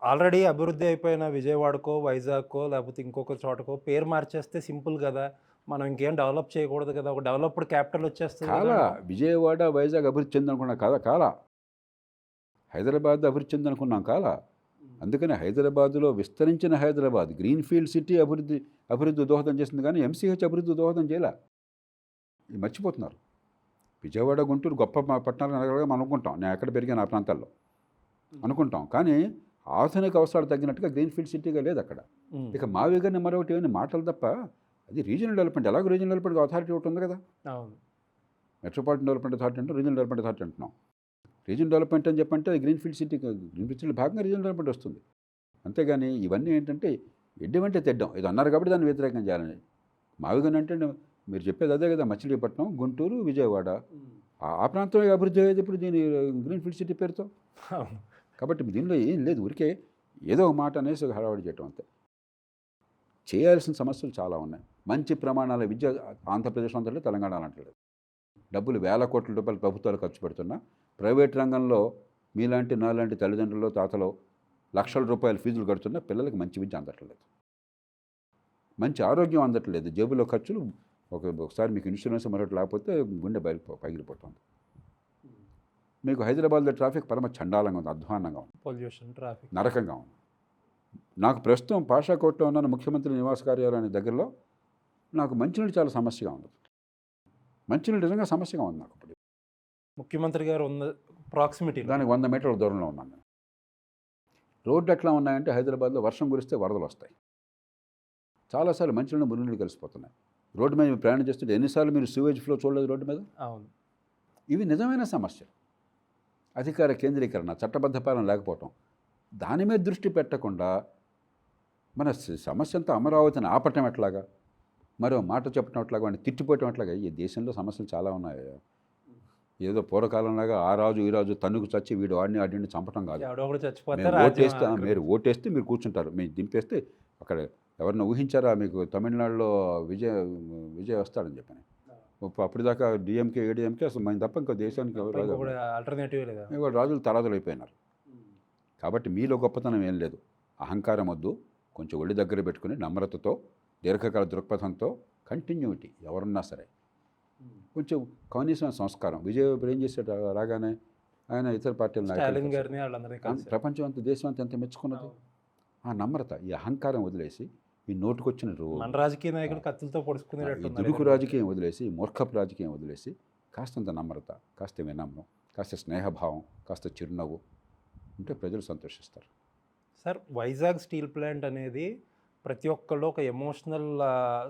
ఆల్రెడీ అభివృద్ధి అయిపోయిన విజయవాడకో, వైజాగ్కో, లేకపోతే ఇంకొక చోటకో పేరు మార్చేస్తే సింపుల్ కదా, మనం ఇంకేం డెవలప్ చేయకూడదు కదా, ఒక డెవలప్డ్ క్యాపిటల్ వచ్చేస్తుంది. కాలా విజయవాడ వైజాగ్ అభివృద్ధి చెందనుకున్నాం కాదా? కాలా హైదరాబాద్ అభివృద్ధి చెందనుకున్నాం కాలా. అందుకని హైదరాబాదులో విస్తరించిన హైదరాబాద్ గ్రీన్ ఫీల్డ్ సిటీ అభివృద్ధి దోహదం చేసింది, కానీ ఎంసీహెచ్ అభివృద్ధి దోహదం చేయలే. ఇది మర్చిపోతున్నారు. విజయవాడ, గుంటూరు గొప్ప పట్టణాలు నగరాలుగా మనం అనుకుంటాం. నేను ఎక్కడ పెరిగాను ఆ ప్రాంతాల్లో అనుకుంటాం, కానీ ఆధునిక అవసరాలు తగ్గినట్టుగా గ్రీన్ ఫీల్డ్ సిటీగా లేదు అక్కడ. ఇక మావిగానే మరొకటి ఏమైనా మాటలు తప్ప, అది రీజనల్ డెవలప్మెంట్. ఎలాగో రీజనల్ డెవలప్మెంట్ అథారిటీ ఒకటి ఉంది కదా. మెట్రోపాలిటన్ డెవలప్మెంట్ అథారిటీ అంటే రీజనల్ డెవలప్మెంట్ అథారిటీ అంటున్నాం. రీజనల్ డెవలప్మెంట్ అని చెప్పంటే green field city, green field city భాగంగా రీజనల్ డెవలప్మెంట్ వస్తుంది. అంతేగాని ఇవన్నీ ఏంటంటే ఎడ్డమంటే తెడ్డం, ఇది అన్నారు కాబట్టి దాన్ని వ్యతిరేకం చేయాలని. మావిగానే అంటే మీరు చెప్పేది అదే కదా, మచిలీపట్నం, గుంటూరు, విజయవాడ ఆ ప్రాంతంలో అభివృద్ధి అయ్యేది ఇప్పుడు దీని గ్రీన్ ఫీల్డ్ సిటీ పేరుతో. కాబట్టి దీనిలో ఏం లేదు, ఊరికే ఏదో ఒక మాట అనేసి హడావడి చేయటం అంతే. చేయాల్సిన సమస్యలు చాలా ఉన్నాయి. మంచి ప్రమాణాల విద్య ఆంధ్రప్రదేశ్ అంతలో, తెలంగాణ అంటలేదు. డబ్బులు వేల కోట్ల రూపాయలు ప్రభుత్వాలు ఖర్చు పెడుతున్నా, ప్రైవేట్ రంగంలో మీలాంటి నాలాంటి తల్లిదండ్రులు, తాతలు లక్షల రూపాయల ఫీజులు కడుతున్నా పిల్లలకి మంచి విద్య అందట్లేదు, మంచి ఆరోగ్యం అందట్లేదు, జేబులో ఖర్చులు ఒకసారి మీకు ఇన్సూరెన్స్ మరొకటి లేకపోతే గుండె పగిలిపోతుంది. మీకు హైదరాబాద్లో ట్రాఫిక్ పరమ చండాలంగా ఉంది, అధ్వానంగా ఉంది, పొల్యూషన్, ట్రాఫిక్ నరకంగా ఉంది. నాకు ప్రస్తుతం పాషాకోట్లో ఉన్న ముఖ్యమంత్రి నివాస కార్యాలయం దగ్గరలో నాకు మంచినీళ్ళు చాలా సమస్యగా ఉంది. మంచినీళ్ళు నిజంగా సమస్యగా ఉంది నాకు. ఇప్పుడు ముఖ్యమంత్రి గారు ఉన్న ప్రాక్సిమిటీ దానికి 100 మీటర్ల దూరంలో ఉన్నాను నేను. రోడ్లు ఎట్లా ఉన్నాయంటే హైదరాబాద్లో వర్షం కురిస్తే వరదలు వస్తాయి. చాలాసార్లు మంచినీళ్ళు మురుగునీళ్ళు కలిసిపోతున్నాయి. రోడ్డు మీద మీరు ప్రయాణం చేస్తుంటే ఎన్నిసార్లు మీరు సూవేజ్ ఫ్లో చూడలేదు రోడ్డు మీద? అవును. ఇవి నిజమైన సమస్యలు. అధికార కేంద్రీకరణ, చట్టబద్ధ పాలన లేకపోవటం, దాని మీద దృష్టి పెట్టకుండా మన సమస్య అంతా అమరావతిని ఆపటం ఎట్లాగా, మరో మాట చెప్పటం ఎట్లాగా, వాడిని తిట్టిపోవటం ఎట్లాగా. ఈ దేశంలో సమస్యలు చాలా ఉన్నాయి. ఏదో పూర్వకాలంలాగా ఆ రాజు ఈ రాజు తన్నుకు చచ్చి వీడు వాడిని వాడిని చంపటం కాదు. మీరు ఓటేస్తే మీరు కూర్చుంటారు, మీరు దింపేస్తే అక్కడ ఎవరిని ఊహించారా మీకు తమిళనాడులో విజయ్ వస్తాడని చెప్పని? అప్పటిదాకా డిఎంకే ఏడిఎంకే అసలు మన తప్ప ఇంకా దేశానికి ఎవరు రాజులు తరాదులు అయిపోయినారు. కాబట్టి మీలో గొప్పతనం ఏం లేదు, అహంకారం వద్దు, కొంచెం ఒళ్ళు దగ్గర పెట్టుకుని నమ్రతతో దీర్ఘకాల దృక్పథంతో కంటిన్యూటీ ఎవరున్నా సరే కొంచెం కనీసం సంస్కారం. విజయ్ ఏం చేశాడు రాగానే ఆయన ఇతర పార్టీల నాయకులు ప్రపంచం అంతా దేశం అంతా ఎంత మెచ్చుకున్నది. ఆ నమ్రత, ఈ అహంకారం వదిలేసి ఈ నోటుకొచ్చిన రాజకీయ నాయకులు కత్తులతో పొడుచుకునే దుడుకు రాజకీయం వదిలేసి మూర్ఖపు రాజకీయం వదిలేసి కాస్తంత నమ్రత, కాస్త వినమ్రం, కాస్త స్నేహభావం, కాస్త చిరునవ్వు ఉంటే ప్రజలు సంతోషిస్తారు. సార్, వైజాగ్ స్టీల్ ప్లాంట్ అనేది ప్రతి ఒక్కళ్ళు ఒక ఎమోషనల్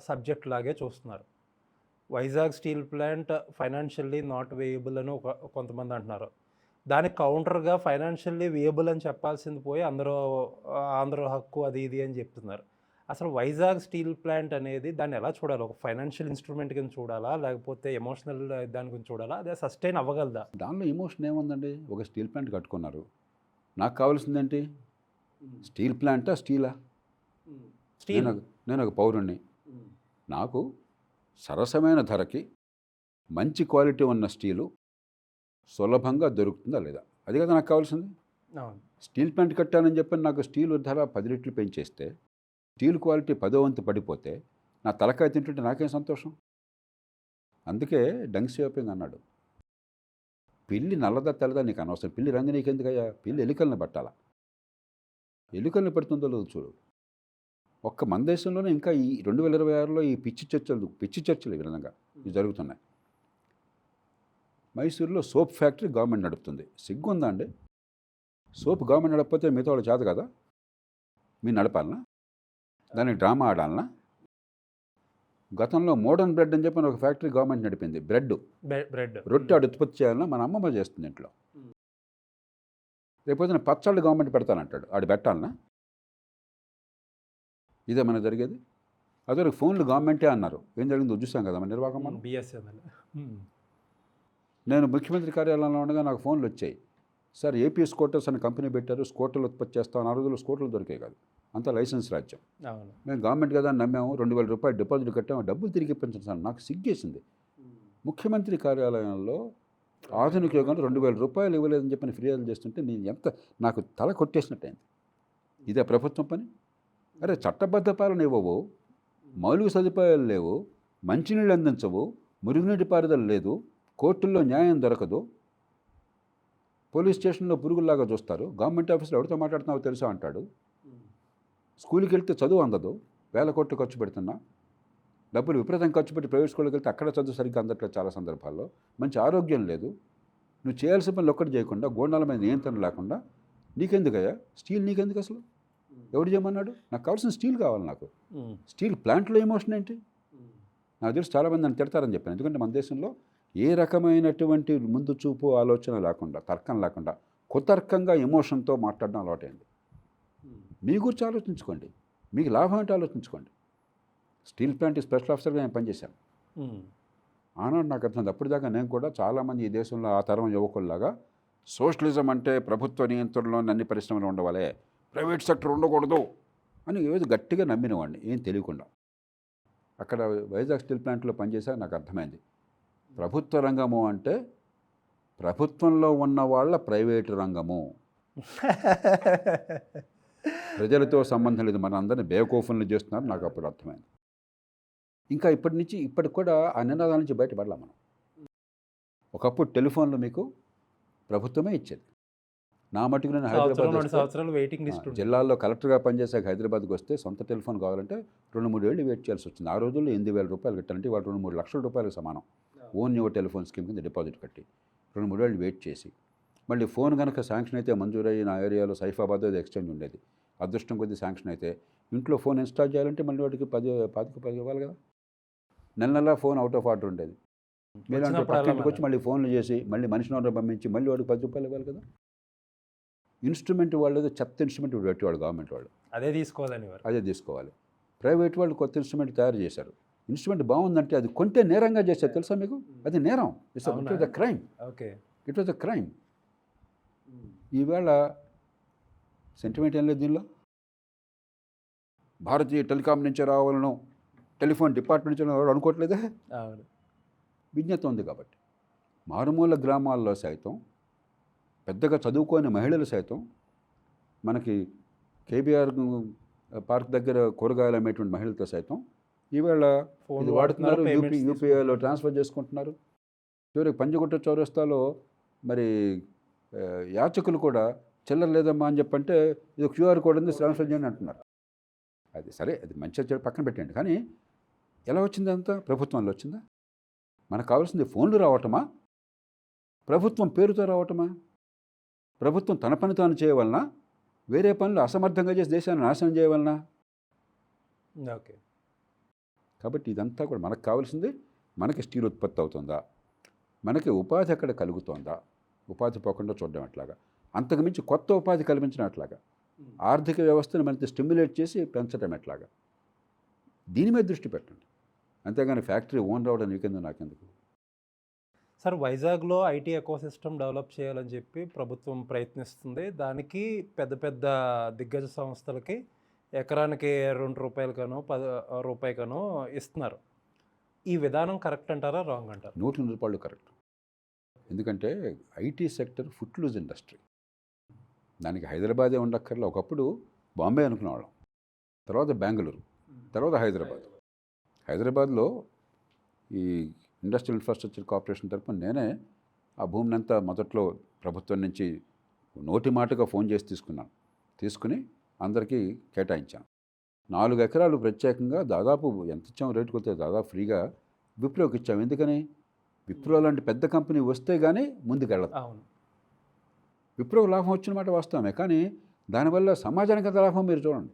సబ్జెక్ట్ లాగే చూస్తున్నారు. Vizag steel plant financially not viable అని కొంతమంది అంటున్నారు. దానికి కౌంటర్గా ఫైనాన్షియల్లీ వేయబుల్ అని చెప్పాల్సింది పోయి అందరూ ఆంధ్ర హక్కు అది ఇది అని చెప్తున్నారు. అసలు వైజాగ్ స్టీల్ ప్లాంట్ అనేది దాన్ని ఎలా చూడాలి? ఒక ఫైనాన్షియల్ ఇన్స్ట్రుమెంట్ కింద చూడాలా, లేకపోతే ఎమోషనల్ దాని గురించి చూడాలా? అదే సస్టైన్ అవ్వగలదా? దానిలో ఎమోషన్ ఏముందండి? ఒక స్టీల్ ప్లాంట్ కట్టుకున్నారు, నాకు కావాల్సిందేంటి? స్టీల్ ప్లాంటా స్టీలా? నేను ఒక పౌరుణ్ణి, నాకు సరసమైన ధరకి మంచి క్వాలిటీ ఉన్న స్టీలు సులభంగా దొరుకుతుందా లేదా, అది కదా నాకు కావాల్సింది. స్టీల్ ప్లాంట్ కట్టానని చెప్పి నాకు స్టీల్ ధర 10 రెట్లు పెంచేస్తే, స్టీల్ క్వాలిటీ 10వ వంతు పడిపోతే నా తలకాయ తింటుంటే నాకేం సంతోషం? అందుకే డంగ్ షాపింగ్ అన్నాడు, పిల్లి నల్లదా తెల్లదా నీకు అనవసరం, పిల్లి రంగు నీకు ఎందుకయ్యా, పిల్లి ఎలుకల్ని పట్టాలా, ఎలుకల్ని పడుతుందో లేదు చూడు. ఒక్క మన దేశంలోనే ఇంకా ఈ 2026లో ఈ పిచ్చి చర్చలు ఈ విధంగా ఇవి జరుగుతున్నాయి. మైసూరులో సోప్ ఫ్యాక్టరీ గవర్నమెంట్ నడుపుతుంది, సిగ్గుందా అండి? సోప్ గవర్నమెంట్ నడపకపోతే మిగతా వాళ్ళు చేత కదా, మీరు నడపాలనా? దానికి డ్రామా ఆడాలనా? గతంలో మోడర్న్ బ్రెడ్ అని చెప్పి ఒక ఫ్యాక్టరీ గవర్నమెంట్ నడిపింది, బ్రెడ్ రొట్టె ఆడు ఉత్పత్తి చేయాలన్నా మన అమ్మమ్మ చేస్తుంది ఇంట్లో. రేపొద్దున పచ్చళ్ళు గవర్నమెంట్ పెడతానంటాడు, ఆడు పెట్టాలనా? ఇదే మన జరిగేది. అదే ఫోన్లు గవర్నమెంటే అన్నారు, ఏం జరిగిందో చూసాం కదా మన నిర్వాహకం. మనం నేను ముఖ్యమంత్రి కార్యాలయంలో ఉండగా నాకు ఫోన్లు వచ్చాయి, సార్ ఏపీ స్కూటర్స్ అని కంపెనీ పెట్టారు, స్కూటర్లు ఉత్పత్తి చేస్తాం. 4 రోజులు స్కూటర్లు దొరికాయి కాదు, అంతా లైసెన్స్ రాజ్యం. మేము గవర్నమెంట్ కదా అని నమ్మాము, 2000 రూపాయలు డిపాజిట్ కట్టాము, డబ్బులు తిరిగి ఇప్పించాను సార్. నాకు సిగ్గేసింది, ముఖ్యమంత్రి కార్యాలయంలో ఆధునిక యుగంలో 2000 రూపాయలు ఇవ్వలేదని చెప్పని ఫిర్యాదులు చేస్తుంటే నేను ఎంత నాకు తల కొట్టేసినట్టయింది. ఇదే ప్రభుత్వం పని? అరే చట్టబద్ధ పాలన ఇవ్వవు, మౌలిక సదుపాయాలు లేవు, మంచినీళ్ళు అందించవు, మురుగునీటి పారుదల లేదు, కోర్టుల్లో న్యాయం దొరకదు, పోలీస్ స్టేషన్లో పురుగుల్లాగా చూస్తారు, గవర్నమెంట్ ఆఫీస్లో ఎవరితో మాట్లాడుతున్నావో తెలుసా అంటాడు, స్కూల్కి వెళ్తే చదువు అందదు, 1000 కోట్లు ఖర్చు పెడుతున్నా, డబ్బులు విపరీతం ఖర్చు పెట్టి ప్రైవేట్ స్కూల్కి వెళ్తే అక్కడ చదువు సరిగ్గా అందట్లేదు, చాలా సందర్భాల్లో మంచి ఆరోగ్యం లేదు, నువ్వు చేయాల్సిన పనులు ఒక్కటి చేయకుండా గోండాల మీద నియంత్రణ లేకుండా నీకెందుకయ్యా స్టీల్, నీకెందుకు అసలు, ఎవడు చేయమన్నాడు? నాకు కావాల్సిన స్టీల్ కావాలి, నాకు స్టీల్ ప్లాంట్లో ఎమోషన్ ఏంటి? నాకు తెలుసు చాలామంది నన్ను తిడతారని చెప్పాను, ఎందుకంటే మన దేశంలో ఏ రకమైనటువంటి ముందు చూపు ఆలోచన లేకుండా, తర్కం లేకుండా కుతర్కంగా ఎమోషన్తో మాట్లాడడం అలవాటైంది. మీ గురించి ఆలోచించుకోండి, మీకు లాభం ఏంటో ఆలోచించుకోండి. స్టీల్ ప్లాంట్ స్పెషల్ ఆఫీసర్గా నేను పనిచేశాను, ఆనాడు నాకు అర్థం. అప్పటిదాకా నేను కూడా చాలామంది ఈ దేశంలో ఆ తరం యువకుల్లాగా సోషలిజం అంటే ప్రభుత్వ నియంత్రణలోని అన్ని పరిశ్రమలు ఉండవాలే, ప్రైవేట్ సెక్టర్ ఉండకూడదు అని ఏదో గట్టిగా నమ్మినవాడిని, ఏం తెలియకుండా. అక్కడ వైజాగ్ స్టీల్ ప్లాంట్లో పనిచేశాక నాకు అర్థమైంది, ప్రభుత్వ రంగము అంటే ప్రభుత్వంలో ఉన్న వాళ్ళ ప్రైవేటు రంగము. ప్రజలతో సంబంధం లేదు, మన అందరినీ బేవకూఫుల్ని చేస్తున్నారు. నాకు అప్పుడు అర్థమైంది. ఇంకా ఇప్పటికి కూడా ఆ నినాదాల నుంచి బయటపడలేం మనం. ఒకప్పుడు టెలిఫోన్లు మీకు ప్రభుత్వమే ఇచ్చేది. నా మటుకు నేను హైదరాబాద్ 2 వస్తే, సంవత్సరాలు వెయిటింగ్ లిస్ట్ జిల్లాల్లో కలెక్టర్గా పనిచేసాక హైదరాబాద్కి వస్తే సొంత టెలిఫోన్ కావాలంటే 2-3 ఏళ్ళు వెయిట్ చేయాల్సి వచ్చింది. ఆ రోజుల్లో 8,000 రూపాయలు కట్టాలంటే వాళ్ళు 2-3 లక్షల రూపాయలకు సమానం. ఓన్ యువర్ టెలిఫోన్ స్కీమ్ కింద డిపాజిట్ కట్టి 2-3 ఏళ్ళు వెయిట్ చేసి, మళ్ళీ ఫోన్ కనుక శాంక్షన్ అయితే మంజూరయ్యి నా ఏరియాలో సైఫాబాద్ ఏదో ఎక్స్చేంజ్ ఉండేది. అదృష్టం కొద్ది శాంక్షన్ అయితే ఇంట్లో ఫోన్ ఇన్స్టాల్ చేయాలంటే మళ్ళీ వాటికి 10 ఇవ్వాలి కదా. నెల ఫోన్ అవుట్ ఆఫ్ ఆర్డర్ ఉండేది. మీలాంటి పక్కింటికి వచ్చి మళ్ళీ ఫోన్లు చేసి మళ్ళీ మనిషిని ఆర్డర్ పంపించి మళ్ళీ వాడికి 10 రూపాయలు ఇవ్వాలి కదా. ఇన్స్ట్రుమెంట్ వాళ్ళు ఏదో చెత్త ఇన్స్ట్రుమెంట్ పెట్టేవాళ్ళు గవర్నమెంట్ వాళ్ళు, అదే తీసుకోవాలని అదే తీసుకోవాలి. ప్రైవేట్ వాళ్ళు కొత్త ఇన్స్ట్రుమెంట్ తయారు చేశారు. ఇన్స్ట్రుమెంట్ బాగుందంటే అది కొంటే నేరంగా చేశారు తెలుసా మీకు. అది నేరం. It was a crime. Okay, it was a crime. ఈవేళ సెంటిమెంట్ ఏం లేదు దీనిలో. భారతీయ టెలికాం నుంచి రావాలను, టెలిఫోన్ డిపార్ట్మెంట్ నుంచి రావాలని అనుకోవట్లేదే. విజ్ఞత ఉంది కాబట్టి. మారుమూల గ్రామాల్లో సైతం పెద్దగా చదువుకోని మహిళలు సైతం మనకి కేబీఆర్ పార్క్ దగ్గర కూరగాయలు అమ్మేటువంటి మహిళలతో సైతం ఈవేళ ఇది వాడుతున్నారు. యూపీఐలో ట్రాన్స్ఫర్ చేసుకుంటున్నారు. చివరికి పంజగుట్ట చౌరస్తాలో మరి యాచకులు కూడా చిల్లర లేదమ్మా అని చెప్పంటే ఇది క్యూఆర్ కోడ్ ఉంది ట్రాన్స్ఫర్ చేయండి అంటున్నారు. అది సరే, అది మంచిగా పక్కన పెట్టండి. కానీ ఎలా వచ్చింది అంతా? ప్రభుత్వంలో వచ్చిందా? మనకు కావాల్సింది ఫోన్లు రావటమా, ప్రభుత్వం పేరుతో రావటమా? ప్రభుత్వం తన పని తాను చేయవలన, వేరే పనులు అసమర్థంగా చేసి దేశాన్ని నాశనం చేయవలన? ఓకే. కాబట్టి ఇదంతా కూడా మనకు కావాల్సింది, మనకి స్టీల్ ఉత్పత్తి అవుతుందా, మనకి ఉపాధి అక్కడ కలుగుతోందా, ఉపాధి పోకుండా చూడడం ఎట్లాగా, అంతకుమించి కొత్త ఉపాధి కల్పించడం ఎట్లాగా, ఆర్థిక వ్యవస్థను మనకి స్టిమ్యులేట్ చేసి పెంచడం ఎట్లాగా, దీని మీద దృష్టి పెట్టండి. అంతేగాని ఫ్యాక్టరీ ఓన్ రావడం నీకెందుకు నాకెందుకు. సార్, వైజాగ్లో ఐటీ ఎకోసిస్టమ్ డెవలప్ చేయాలని చెప్పి ప్రభుత్వం ప్రయత్నిస్తుంది. దానికి పెద్ద పెద్ద దిగ్గజ సంస్థలకి ఎకరానికి ₹2 రూపాయకనో ఇస్తున్నారు. ఈ విధానం కరెక్ట్ అంటారా, రాంగ్ అంటారా? 100 రూపాయలు కరెక్ట్. ఎందుకంటే IT sector footloose industry. దానికి హైదరాబాదే ఉండక్కర్లా. ఒకప్పుడు బాంబే అనుకునేవాళ్ళం, తర్వాత బెంగళూరు, తర్వాత హైదరాబాద్లో ఈ ఇండస్ట్రియల్ ఇన్ఫ్రాస్ట్రక్చర్ కార్పొరేషన్ తరఫున నేనే ఆ భూమిని అంతా మొదట్లో ప్రభుత్వం నుంచి నోటి మాటగా ఫోన్ చేసి తీసుకుని అందరికీ కేటాయించాను. 4 ఎకరాలు ప్రత్యేకంగా దాదాపు ఎంత ఇచ్చాము రేటు కొడితే దాదాపు ఫ్రీగా విప్రోకి ఇచ్చాము. ఎందుకని? విప్రో లాంటి పెద్ద కంపెనీ వస్తే కానీ ముందుకెళ్ళదు. విప్రోకి లాభం వచ్చిన మాట వాస్తవమే, కానీ దానివల్ల సమాజానికి ఎంత లాభం మీరు చూడండి.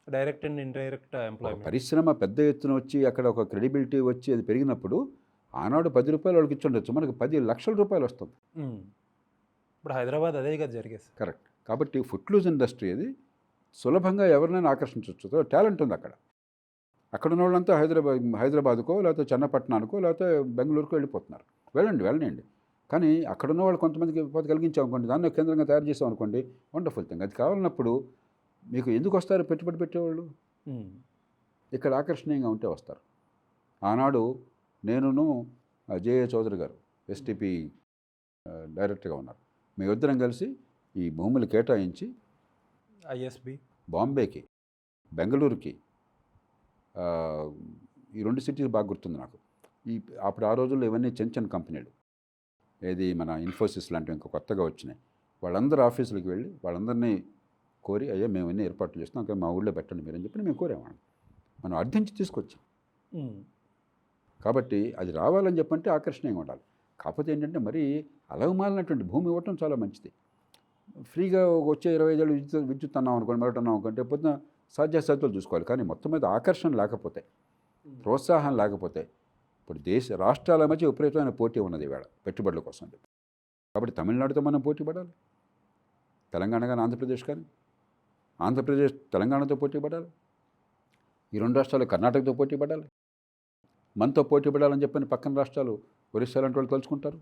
Direct and indirect employment. పరిశ్రమ పెద్ద ఎత్తున వచ్చి అక్కడ ఒక క్రెడిబిలిటీ వచ్చి అది పెరిగినప్పుడు ఆనాడు ₹10 వాళ్ళకి ఇచ్చి ఉండొచ్చు, మనకు 10 లక్షల రూపాయలు వస్తుంది. ఇప్పుడు హైదరాబాద్ అదే కదా జరిగేది. కరెక్ట్. కాబట్టి ఫుట్ లూజ్ ఇండస్ట్రీ అది సులభంగా ఎవరినైనా ఆకర్షించవచ్చు. టాలెంట్ ఉంది అక్కడ ఉన్న వాళ్ళంతా హైదరాబాద్కో లేకపోతే చెన్నపట్నానికో లేకపోతే బెంగళూరుకో వెళ్ళిపోతున్నారు. వెళ్ళండి. కానీ అక్కడ ఉన్న వాళ్ళు కొంతమందికి ఉపాధి కలిగించామనుకోండి, దాన్ని కేంద్రంగా తయారు చేసాం అనుకోండి, వండర్ఫుల్ థింగ్. అది కావాలన్నప్పుడు మీకు ఎందుకు వస్తారు పెట్టుబడి పెట్టేవాళ్ళు? ఇక్కడ ఆకర్షణీయంగా ఉంటే వస్తారు. ఆనాడు నేనును జేఏ చౌదరి గారు ఎస్టీపీ డైరెక్టర్గా ఉన్నారు. మీ ఇద్దరం కలిసి ఈ భూములు కేటాయించి ఐఎస్బి బాంబేకి, బెంగళూరుకి, ఈ 2 సిటీస్ బాగా గుర్తుంది నాకు. అప్పుడు ఆ రోజుల్లో ఇవన్నీ చిన్న కంపెనీలు, ఏది మన ఇన్ఫోసిస్ లాంటివి ఇంకా కొత్తగా వచ్చినాయి. వాళ్ళందరూ ఆఫీసులకు వెళ్ళి వాళ్ళందరినీ కోరి, అయ్యా మేము అన్నీ ఏర్పాట్లు చేస్తున్నాం, మా ఊళ్ళో పెట్టండి మీరని చెప్పి మేము కోరేవాళ్ళం. మనం అర్థించి తీసుకొచ్చాం. కాబట్టి అది రావాలని చెప్పంటే ఆకర్షణీయంగా ఉండాలి. కాకపోతే ఏంటంటే మరి అలవమాలినటువంటి భూమి ఇవ్వటం చాలా మంచిది. ఫ్రీగా వచ్చే 25 ఏళ్ళు విద్యుత్ అన్నాం అనుకోండి, మరొకటి అన్నాం అనుకోండి, పొద్దున సాధ్యాసాధ్యాలు చూసుకోవాలి. కానీ మొత్తం మీద ఆకర్షణ లేకపోతే, ప్రోత్సాహం లేకపోతే, ఇప్పుడు రాష్ట్రాల మధ్య విపరీతమైన పోటీ ఉన్నది ఈవేళ పెట్టుబడుల కోసం. కాబట్టి తమిళనాడుతో మనం పోటీ పడాలి, తెలంగాణ కానీ ఆంధ్రప్రదేశ్ తెలంగాణతో పోటీ పడాలి, ఈ 2 రాష్ట్రాలు కర్ణాటకతో పోటీ పడాలి, మనతో పోటీ పడాలని చెప్పని పక్కన రాష్ట్రాలు ఒరిస్సా లాంటి వాళ్ళు తలుచుకుంటారు.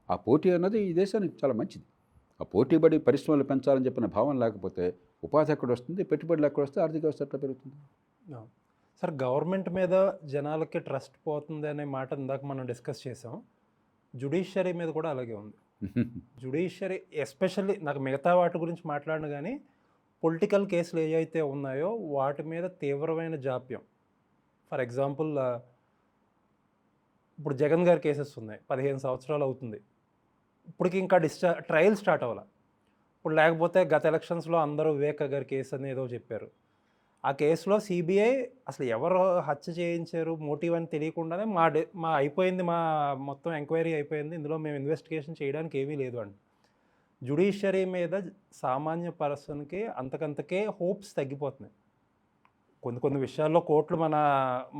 ఆ పోటీ అన్నది ఈ దేశానికి చాలా మంచిది. ఆ పోటీ పడి పరిశ్రమలు పెంచాలని చెప్పిన భావన లేకపోతే ఉపాధి ఎక్కడ వస్తుంది, పెట్టుబడులు ఎక్కడ వస్తే ఆర్థిక వ్యవస్థ ఎట్లా పెరుగుతుంది? సార్, గవర్నమెంట్ మీద జనాలకి ట్రస్ట్ పోతుంది అనే మాట ఇందాక మనం డిస్కస్ చేసాం. జుడిషియరీ మీద కూడా అలాగే ఉంది. జుడిషియరీ ఎస్పెషల్లీ, నాకు మిగతా వాటి గురించి మాట్లాడను కానీ పొలిటికల్ కేసులు ఏవైతే ఉన్నాయో వాటి మీద తీవ్రమైన జాప్యం. ఫర్ ఎగ్జాంపుల్ ఇప్పుడు జగన్ గారి కేసెస్ ఉన్నాయి. 15 సంవత్సరాలు అవుతుంది. ఇప్పటికి ఇంకా ట్రయల్ స్టార్ట్ అవ్వల. ఇప్పుడు లేకపోతే గత ఎలక్షన్స్‌లో అందరూ వివేక గారి కేసు అని ఏదో చెప్పారు. ఆ కేసులో సీబీఐ అసలు ఎవరు హత్య చేయించారు, మోటివ్ అని తెలియకుండానే అయిపోయింది, మా మొత్తం ఎంక్వైరీ అయిపోయింది, ఇందులో మేము ఇన్వెస్టిగేషన్ చేయడానికి ఏమీ లేదు అండి. జ్యుడిషియరీ మీద సామాన్య పర్సన్‌కి అంతకంతకే హోప్స్ తగ్గిపోతున్నాయి. కొన్ని విషయాల్లో కోర్టులు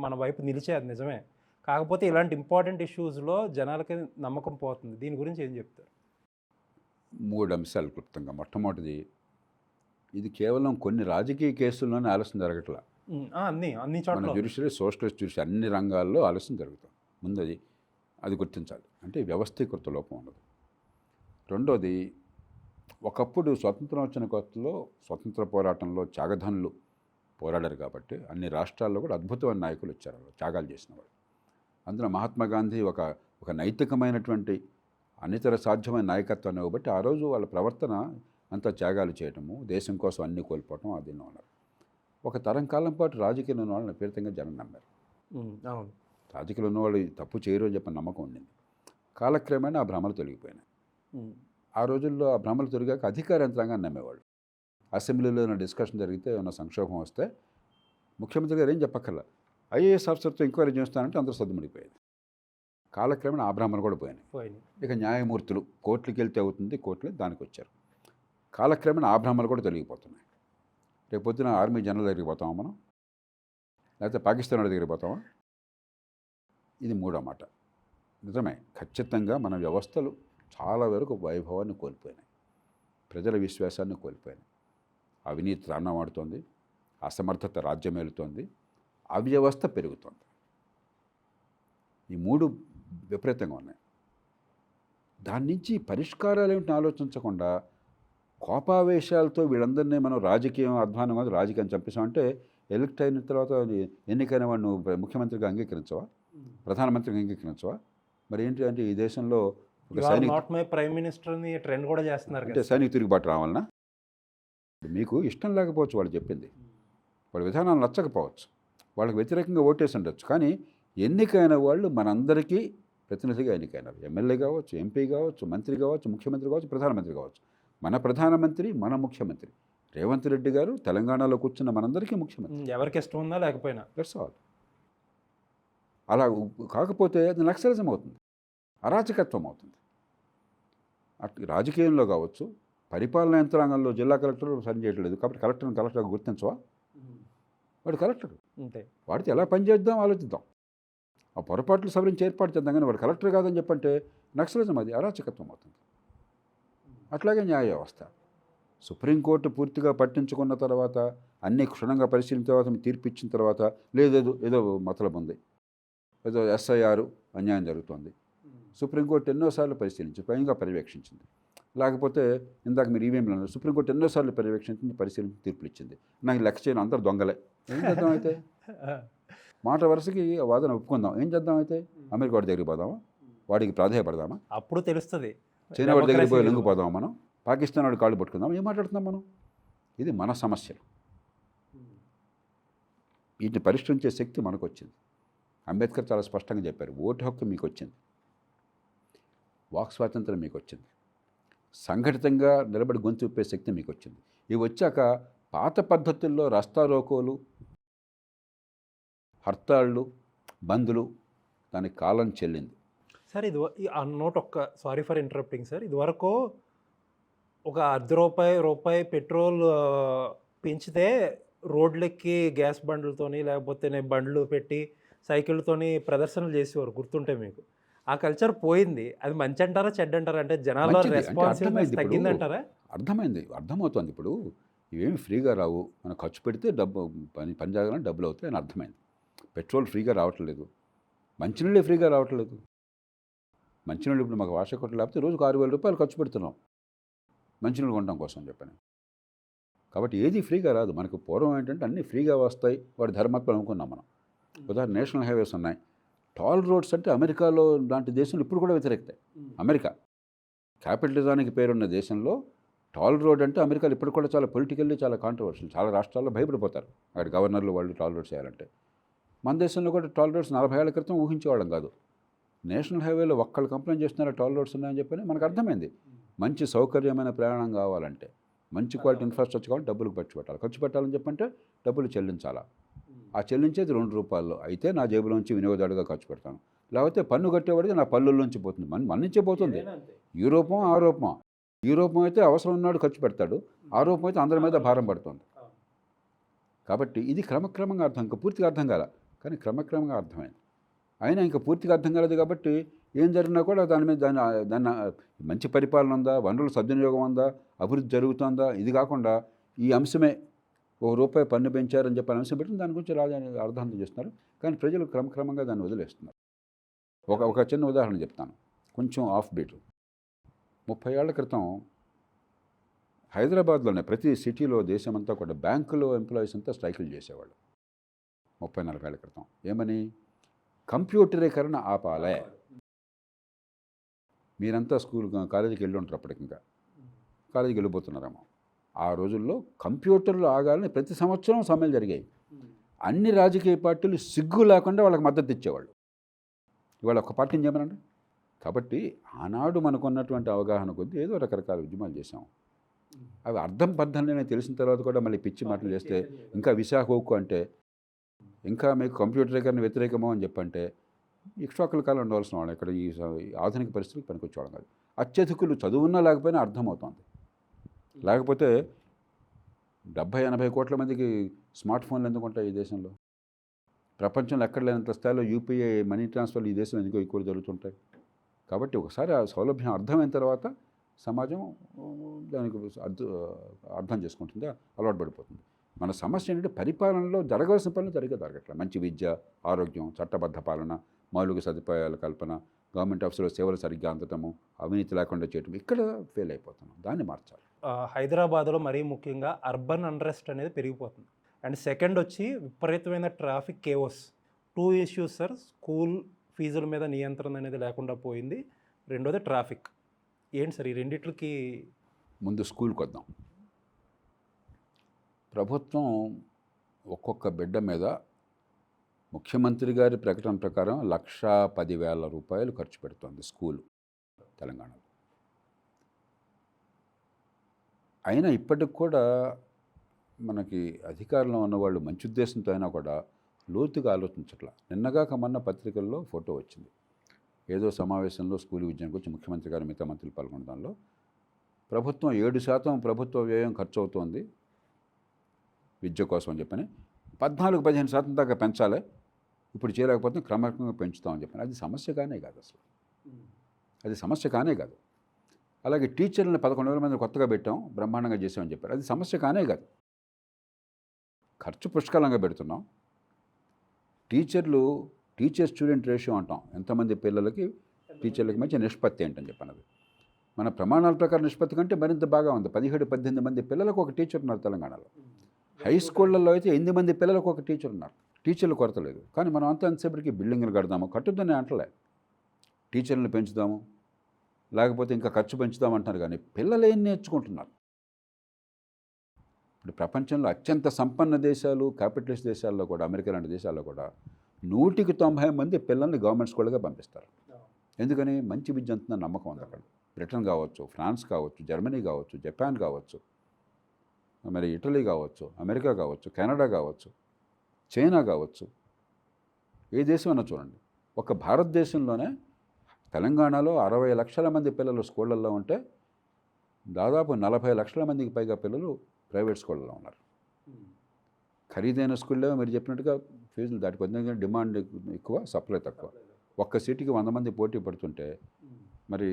మన వైపు నిలిచాయి, అది నిజమే. కాకపోతే ఇలాంటి ఇంపార్టెంట్ ఇష్యూస్‌లో జనాలకి నమ్మకం పోతుంది. దీని గురించి ఏం చెప్తారు? 3 అంశాలు క్లుప్తంగా. మొట్టమొదటిది, ఇది కేవలం కొన్ని రాజకీయ కేసుల్లోనే ఆలస్యం జరగట్లా. అన్ని మన చోట్ల జ్యుడిషియరీ, సోషలిస్ట్ జ్యుడిషియరీ అన్ని రంగాల్లో ఆలస్యం జరుగుతుంది. ముందు అది గుర్తించాలి. అంటే వ్యవస్థీకృత లోపం ఉన్నది. రెండోది, ఒకప్పుడు స్వతంత్రం వచ్చిన కొత్తలో స్వతంత్ర పోరాటంలో త్యాగధనులు పోరాడారు కాబట్టి అన్ని రాష్ట్రాల్లో కూడా అద్భుతమైన నాయకులు వచ్చారు, త్యాగాలు చేసిన వాళ్ళు. అందులో మహాత్మా గాంధీ ఒక నైతికమైనటువంటి అనితర సాధ్యమైన నాయకత్వాన్ని ఇవ్వబట్టి ఆ రోజు వాళ్ళ ప్రవర్తన అంతా త్యాగాలు చేయటము, దేశం కోసం అన్ని కోల్పోవటం, అది ఉన్నారు. ఒక తరం కాలం పాటు రాజకీయంలో ఉన్న వాళ్ళని విపరీతంగా జనం నమ్మారు. అవును, రాజకీయంలో ఉన్నవాళ్ళు తప్పు చేయరు అని చెప్పిన నమ్మకం ఉండింది. కాలక్రమేణా ఆ భ్రమలు తొలగిపోయినాయి. ఆ రోజుల్లో ఆ భ్రమలు తొలగాక అధికార యంత్రాంగాన్ని నమ్మేవాళ్ళు. అసెంబ్లీలో ఏమైనా డిస్కషన్ జరిగితే ఏమైనా సంక్షోభం వస్తే ముఖ్యమంత్రి గారు ఏం చెప్పక్కర్లా, ఐఏఎస్ ఆఫీసర్తో ఎంక్వైరీ చేస్తానంటే అందరూ సద్దుమడిపోయేది. కాలక్రమేణా ఆ భ్రమలు కూడా పోయినాయి. ఇక న్యాయమూర్తులు కోర్టుకి వెళ్తే అవుతుంది, కోర్టులు దానికి వచ్చారు. కాలక్రమేణా ఆ భ్రమలు కూడా తొలగిపోతున్నాయి. రేపొద్దున ఆర్మీ జనరల్ దగ్గరికి పోతామా మనం, లేకపోతే పాకిస్తాన్ వాళ్ళ దగ్గరికి పోతామా? ఇది మూడో మాట. నిజమే, ఖచ్చితంగా మన వ్యవస్థలు చాలా వరకు వైభవాన్ని కోల్పోయినాయి, ప్రజల విశ్వాసాన్ని కోల్పోయినాయి. అవినీతి తాండవమాడుతోంది, అసమర్థత రాజ్యమేలుతోంది, అవ్యవస్థ పెరుగుతోంది. ఈ మూడు విపరీతంగా ఉన్నాయి. దాని నుంచి పరిష్కారాలు ఏమిటి ఆలోచించకుండా కోపావేశాలతో వీళ్ళందరినీ మనం రాజకీయం అధ్వానం కాదు, రాజకీయం చంపేసామంటే ఎలక్ట్ అయిన తర్వాత ఎన్నికైన వాడు నువ్వు ముఖ్యమంత్రిగా అంగీకరించవా, ప్రధానమంత్రిగా అంగీకరించవా? మరి ఏంటి అంటే ఈ దేశంలో ప్రైమ్ మినిస్టర్ని ట్రెండ్ కూడా చేస్తున్నారు అంటే సైనిక తిరుగుబాటు రావాలన్నా? మీకు ఇష్టం లేకపోవచ్చు వాళ్ళు చెప్పింది, వాళ్ళ విధానాలు నచ్చకపోవచ్చు, వాళ్ళకి వ్యతిరేకంగా ఓటేసి ఉండొచ్చు, కానీ ఎన్నికైన వాళ్ళు మనందరికీ ప్రతినిధిగా ఎన్నికైనారు. ఎమ్మెల్యే కావచ్చు, ఎంపీ కావచ్చు, మంత్రి కావచ్చు, ముఖ్యమంత్రి కావచ్చు, ప్రధానమంత్రి కావచ్చు. మన ప్రధానమంత్రి మన ముఖ్యమంత్రి రేవంత్ రెడ్డి గారు తెలంగాణలో కూర్చున్న మనందరికీ ముఖ్యమంత్రి. ఎవరికి ఇష్టం ఉందా లేకపోయినా దట్స్ ఆల్. అలా కాకపోతే అది నక్సలిజం అవుతుంది, అరాచకత్వం అవుతుంది. అటు రాజకీయంలో కావచ్చు, పరిపాలనా యంత్రాంగంలో జిల్లా కలెక్టర్ పని చేయట్లేదు కాబట్టి కలెక్టర్గా గుర్తించవా? వాడు కలెక్టర్, అంతే. వాడితే ఎలా పనిచేద్దాం ఆలోచిద్దాం, ఆ పొరపాట్లు సవరించి ఏర్పాటు చేద్దాం. కానీ వాడు కలెక్టర్ కాదని చెప్పంటే నక్సలిజం, అది అరాచకత్వం అవుతుంది. అట్లాగే న్యాయ వ్యవస్థ, సుప్రీంకోర్టు పూర్తిగా పట్టించుకున్న తర్వాత, అన్ని క్షుణ్ణంగా పరిశీలించిన తర్వాత, తీర్పు ఇచ్చిన తర్వాత, లేదేదో ఏదో మతలబు ఉంది, ఏదో SIR అన్యాయం జరుగుతుంది, సుప్రీంకోర్టు ఎన్నోసార్లు పరిశీలించి స్వయంగా పర్యవేక్షించింది. లేకపోతే ఇందాక మీరు ఈవీఎంలు అన్నారు, సుప్రీంకోర్టు ఎన్నోసార్లు పర్యవేక్షించింది, పరిశీలించి తీర్పులు ఇచ్చింది. నాకు లెక్క చేయను, అందరూ దొంగలే. ఏం చేద్దాం అయితే? మాట వరుసకి వాదన ఒప్పుకుందాం, ఏం చేద్దాం అయితే? అమెరికా వాడి దగ్గరికి పోదామా? వాడికి ప్రాధాన్యపడదామా? అప్పుడు తెలుస్తుంది. చైనా వాడి దగ్గరికి పోయి లొంగిపోదాం మనం, పాకిస్తాన్ వాడి కాళ్ళు పట్టుకుందాం, ఏం మాట్లాడుతున్నాం మనం? ఇది మన సమస్యలు. వీటిని పరిష్కరించే శక్తి మనకు వచ్చింది. అంబేద్కర్ చాలా స్పష్టంగా చెప్పారు, ఓటు హక్కు మీకు వచ్చింది, వాక్ స్వాతంత్రం మీకు వచ్చింది, సంఘటితంగా నిలబడి గొంతు విప్పే శక్తి మీకు వచ్చింది. ఇవి వచ్చాక పాత పద్ధతుల్లో రస్తారోకోలు, హర్తాళ్ళు, బందులు, దానికి కాలం చెల్లింది. సార్ ఇది ఆ note sorry for interrupting sir, ఇదివరకు ఒక రూపాయి పెట్రోల్ పెంచితే రోడ్లెక్కి గ్యాస్ బండ్లతోని లేకపోతే బండ్లు పెట్టి సైకిళ్ళతోని ప్రదర్శనలు చేసేవారు, గుర్తుంటే మీకు. ఆ కల్చర్ పోయింది. అది మంచి అంటారా చెడ్డ అంటారా? అంటే జనాల్లో రెస్పాన్సిబిలిటీ తగ్గిందంటారా? అర్థమవుతుంది. ఇప్పుడు ఇవేమి ఫ్రీగా రావు, మనం ఖర్చు పెడితే డబ్బు పని చేయాలని డబ్బులు అవుతాయి అని అర్థమైంది. పెట్రోల్ ఫ్రీగా రావట్లేదు, మంచినీళ్ళే ఫ్రీగా రావట్లేదు. మంచినీళ్ళు ఇప్పుడు మాకు వార్షిక లేకపోతే రోజుకు 6,000 రూపాయలు ఖర్చు పెడుతున్నాం మంచినీళ్ళు కొనడం కోసం చెప్పాను. కాబట్టి ఏది ఫ్రీగా రాదు. మనకు పూర్వం ఏంటంటే అన్నీ ఫ్రీగా వస్తాయి, వాడి ధర్మాత్మలు అనుకున్నాం మనం. ఉదాహరణ నేషనల్ హైవేస్ ఉన్నాయి, టాల్ రోడ్స్ అంటే అమెరికాలో లాంటి దేశంలో ఇప్పుడు కూడా వ్యతిరేకత. అమెరికా క్యాపిటలిజానికి పేరున్న దేశంలో టాల్ రోడ్ అంటే అమెరికాలో ఇప్పుడు కూడా చాలా పొలిటికల్లీ చాలా కాంట్రవర్షియల్, చాలా రాష్ట్రాల్లో భయపడిపోతారు అక్కడ గవర్నర్లు వాళ్ళు టాల్ రోడ్స్ చేయాలంటే. మన దేశంలో కూడా టాల్ రోడ్స్ 40 ఏళ్ల క్రితం ఊహించేవాళ్ళం కాదు. నేషనల్ హైవేలో ఒక్కళ్ళు కంప్లైంట్ చేస్తున్నారు టాల్ రోడ్స్ ఉన్నాయని చెప్పని మనకు అర్థమైంది. మంచి సౌకర్యమైన ప్రయాణం కావాలంటే, మంచి క్వాలిటీ ఇన్ఫ్రాస్ట్రక్చర్ కావాలి, డబ్బులు ఖర్చు పెట్టాలని చెప్పంటే డబ్బులు చెల్లించాలా. ఆ చెల్లించేది ₹2 అయితే నా జేబులోంచి వినియోగదారుగా ఖర్చు పెడతాను, లేకపోతే పన్ను కట్టేవాడికి నా పన్నుల్లోంచి పోతుంది, మన నుంచే పోతుంది. ఈ రూపం ఆ రూపం. ఈ రూపం అయితే అవసరం ఉన్నాడు ఖర్చు పెడతాడు, ఆ రూపం అయితే అందరి మీద భారం పడుతుంది. కాబట్టి ఇది క్రమక్రమంగా అర్థం, ఇంకా పూర్తిగా అర్థం కాల, కానీ క్రమక్రమంగా అర్థమైంది. అయినా ఇంకా పూర్తిగా అర్థం కాలేదు కాబట్టి ఏం జరిగినా కూడా దాని మీద దాన్ని మంచి పరిపాలన ఉందా, వనరుల సద్వినియోగం ఉందా, అభివృద్ధి జరుగుతుందా, ఇది కాకుండా ఈ అంశమే ₹1 పన్ను పెంచారని చెప్పిన అంశం పెట్టి దాని గురించి రాజధాని అర్థాంతం చేస్తున్నారు. కానీ ప్రజలు క్రమక్రమంగా దాన్ని వదిలేస్తున్నారు. ఒక చిన్న ఉదాహరణ చెప్తాను, కొంచెం ఆఫ్ బీట్. 30 ఏళ్ల క్రితం హైదరాబాద్లోనే ప్రతి సిటీలో దేశమంతా కూడా బ్యాంకులో ఎంప్లాయీస్ అంతా స్ట్రైకులు చేసేవాళ్ళు 30-40 ఏళ్ల క్రితం. ఏమని? కంప్యూటరీకరణ ఆపాలే. మీరంతా కాలేజీకి వెళ్ళి ఉంటారు అప్పటికి, ఇంకా కాలేజీకి వెళ్ళిపోతున్నారేమో. ఆ రోజుల్లో కంప్యూటర్లు ఆగాలని ప్రతి సంవత్సరం సమ్మెలు జరిగాయి. అన్ని రాజకీయ పార్టీలు సిగ్గు లేకుండా వాళ్ళకి మద్దతు ఇచ్చేవాళ్ళు. ఇవాళ ఒక పార్టీని చెప్పనండి. కాబట్టి ఆనాడు మనకున్నటువంటి అవగాహన కొద్దీ ఏదో రకరకాల ఉద్యమాలు చేసాం. అవి అర్థం పద్ధతిలోనే తెలిసిన తర్వాత కూడా మళ్ళీ పిచ్చి మాటలు చేస్తే, ఇంకా విశాఖ ఉక్కు అంటే, ఇంకా మీకు కంప్యూటరీకరణ వ్యతిరేకమో అని చెప్పంటే ఇక్ష్వాకుల కాలం ఉండవలసిన వాళ్ళు ఇక్కడ ఈ ఆధునిక పరిస్థితికి పనికొచ్చేవాళ్ళం కాదు. అత్యధికులు చదువున్నా లేకపోయినా అర్థమవుతుంది. లేకపోతే 70-80 కోట్ల మందికి స్మార్ట్ ఫోన్లు ఎందుకు ఉంటాయి ఈ దేశంలో? ప్రపంచంలో ఎక్కడ లేనంత స్థాయిలో యూపీఐ మనీ ట్రాన్స్ఫర్లు ఈ దేశంలో ఎందుకో ఎక్కువ జరుగుతుంటాయి. కాబట్టి ఒకసారి ఆ సౌలభ్యం అర్థమైన తర్వాత సమాజం దానికి అర్థం చేసుకుంటుందా, అలవాటు పడిపోతుంది. మన సమస్య ఏంటంటే పరిపాలనలో జరగాల్సిన పనులు జరగట్లేదు. మంచి విద్య, ఆరోగ్యం, చట్టబద్ధ పాలన, మౌలిక సదుపాయాల కల్పన, గవర్నమెంట్ ఆఫీసులో సేవలు సరిగ్గా అందటము, అవినీతి లేకుండా చేయటం, ఇక్కడ ఫెయిల్ అయిపోతున్నాం. దాన్ని మార్చాలి. హైదరాబాద్లో మరీ ముఖ్యంగా అర్బన్ అన్రెస్ట్ అనేది పెరిగిపోతుంది. అండ్ సెకండ్ వచ్చి విపరీతమైన ట్రాఫిక్ కేవోస్. 2 issues sir. స్కూల్ ఫీజుల మీద నియంత్రణ అనేది లేకుండా పోయింది. రెండోది ట్రాఫిక్. ఏంటి సార్ ఈ రెండిట్లకి? ముందు స్కూల్కి వద్దాం. ప్రభుత్వం ఒక్కొక్క బిడ్డ మీద ముఖ్యమంత్రి గారి ప్రకటన ప్రకారం ₹1,10,000 ఖర్చు పెడుతోంది స్కూలు తెలంగాణలో. అయినా ఇప్పటికి కూడా మనకి అధికారంలో ఉన్నవాళ్ళు మంచి ఉద్దేశంతో అయినా కూడా లోతుగా ఆలోచించట్లా. నిన్నగాక మొన్న పత్రికల్లో ఫోటో వచ్చింది, ఏదో సమావేశంలో స్కూల్ విద్యను గురించి ముఖ్యమంత్రి గారు మిగతా మంత్రులు పాల్గొన్న దానిలో ప్రభుత్వం 7% ప్రభుత్వ వ్యయం ఖర్చు అవుతోంది విద్య కోసం అని చెప్పని, 14-15% దాకా పెంచాలి, ఇప్పుడు చేయలేకపోతే క్రమక్రమంగా పెంచుతామని చెప్పాను. అది సమస్య కానే కాదు, అసలు అది సమస్య కానే కాదు. అలాగే టీచర్లను 11,000 మంది కొత్తగా పెట్టాం, బ్రహ్మాండంగా చేసామని చెప్పారు, అది సమస్య కానే కాదు. ఖర్చు పుష్కలంగా పెడుతున్నాం. టీచర్ స్టూడెంట్ రేషియో అంటాం, ఎంతమంది పిల్లలకి టీచర్లకి మధ్య నిష్పత్తి ఏంటని చెప్పన్నది మన ప్రమాణాల ప్రకారం నిష్పత్తి కంటే మరింత బాగా ఉంది. 17-18 మంది పిల్లలకు ఒక టీచర్ ఉన్నారు తెలంగాణలో. హై స్కూళ్ళల్లో అయితే 8 మంది పిల్లలకు ఒక టీచర్ ఉన్నారు. టీచర్లు కొరత లేదు. కానీ మనం అంతా ఎంతసేపటికి బిల్డింగ్లు కడదాము, కట్టుద్దని అంటలే, టీచర్లను పెంచుదాము, లేకపోతే ఇంకా ఖర్చు పెంచుదాము అంటున్నారు. కానీ పిల్లలు ఏం నేర్చుకుంటున్నారు? ఇప్పుడు ప్రపంచంలో అత్యంత సంపన్న దేశాలు, క్యాపిటలిస్ట్ దేశాల్లో కూడా, అమెరికా లాంటి దేశాల్లో కూడా 190 మంది పిల్లల్ని గవర్నమెంట్ స్కూళ్ళగా పంపిస్తారు. ఎందుకని? మంచి విద్య అంటున్న నమ్మకం ఉంది అక్కడ. బ్రిటన్ కావచ్చు, ఫ్రాన్స్ కావచ్చు, జర్మనీ కావచ్చు, జపాన్ కావచ్చు, మరి ఇటలీ కావచ్చు, అమెరికా కావచ్చు, కెనడా కావచ్చు, చైనా కావచ్చు, ఏ దేశం అన్నా చూడండి. ఒక భారతదేశంలోనే తెలంగాణలో 60 లక్షల మంది పిల్లలు స్కూళ్ళల్లో ఉంటే దాదాపు 40 లక్షల మందికి పైగా పిల్లలు ప్రైవేట్ స్కూళ్ళలో ఉన్నారు. ఖరీదైన స్కూల్లో మీరు చెప్పినట్టుగా ఫీజులు దాటిపోతుంది. ఎందుకంటే డిమాండ్ ఎక్కువ, సప్లై తక్కువ. ఒక్క సీటుకి 100 మంది పోటీ పడుతుంటే మరి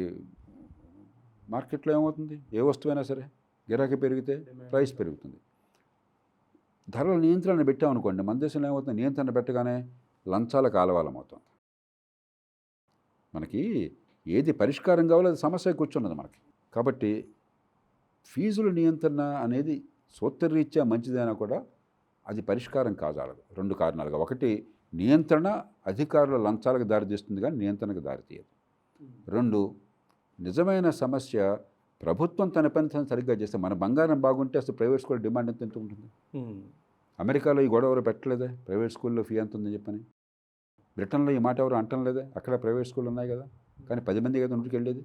మార్కెట్లో ఏమవుతుంది? ఏ వస్తువైనా సరే గిరాకీ పెరిగితే ప్రైస్ పెరుగుతుంది. ధరల నియంత్రణ పెట్టామనుకోండి, మన దేశంలో ఏమవుతుంది? నియంత్రణ పెట్టగానే లంచాల కాలవాలం అవుతుంది. మనకి ఏది పరిష్కారం కావాలో అది సమస్య కూర్చున్నది మనకి. కాబట్టి ఫీజుల నియంత్రణ అనేది సూత్రరీత్యా మంచిదైనా కూడా అది పరిష్కారం కాజాలదు 2 కారణాలుగా. ఒకటి, నియంత్రణ అధికారుల లంచాలకు దారితీస్తుంది కానీ నియంత్రణకు దారితీయదు. 2, నిజమైన సమస్య ప్రభుత్వం తన పని తను సరిగ్గా చేస్తే మన బంగారం బాగుంటే అసలు ప్రైవేట్ స్కూల్ డిమాండ్ ఎంత ఉంటుంది. అమెరికాలో ఈ గొడవ ఎవరు పెట్టలేదే, ప్రైవేట్ స్కూల్లో ఫీ ఎంత ఉందని చెప్పని. బ్రిటన్లో ఈ మాట ఎవరు అంటం లేదే, అక్కడ ప్రైవేట్ స్కూల్ ఉన్నాయి కదా, కానీ 10 మంది కదా ఇంటికి వెళ్ళేది.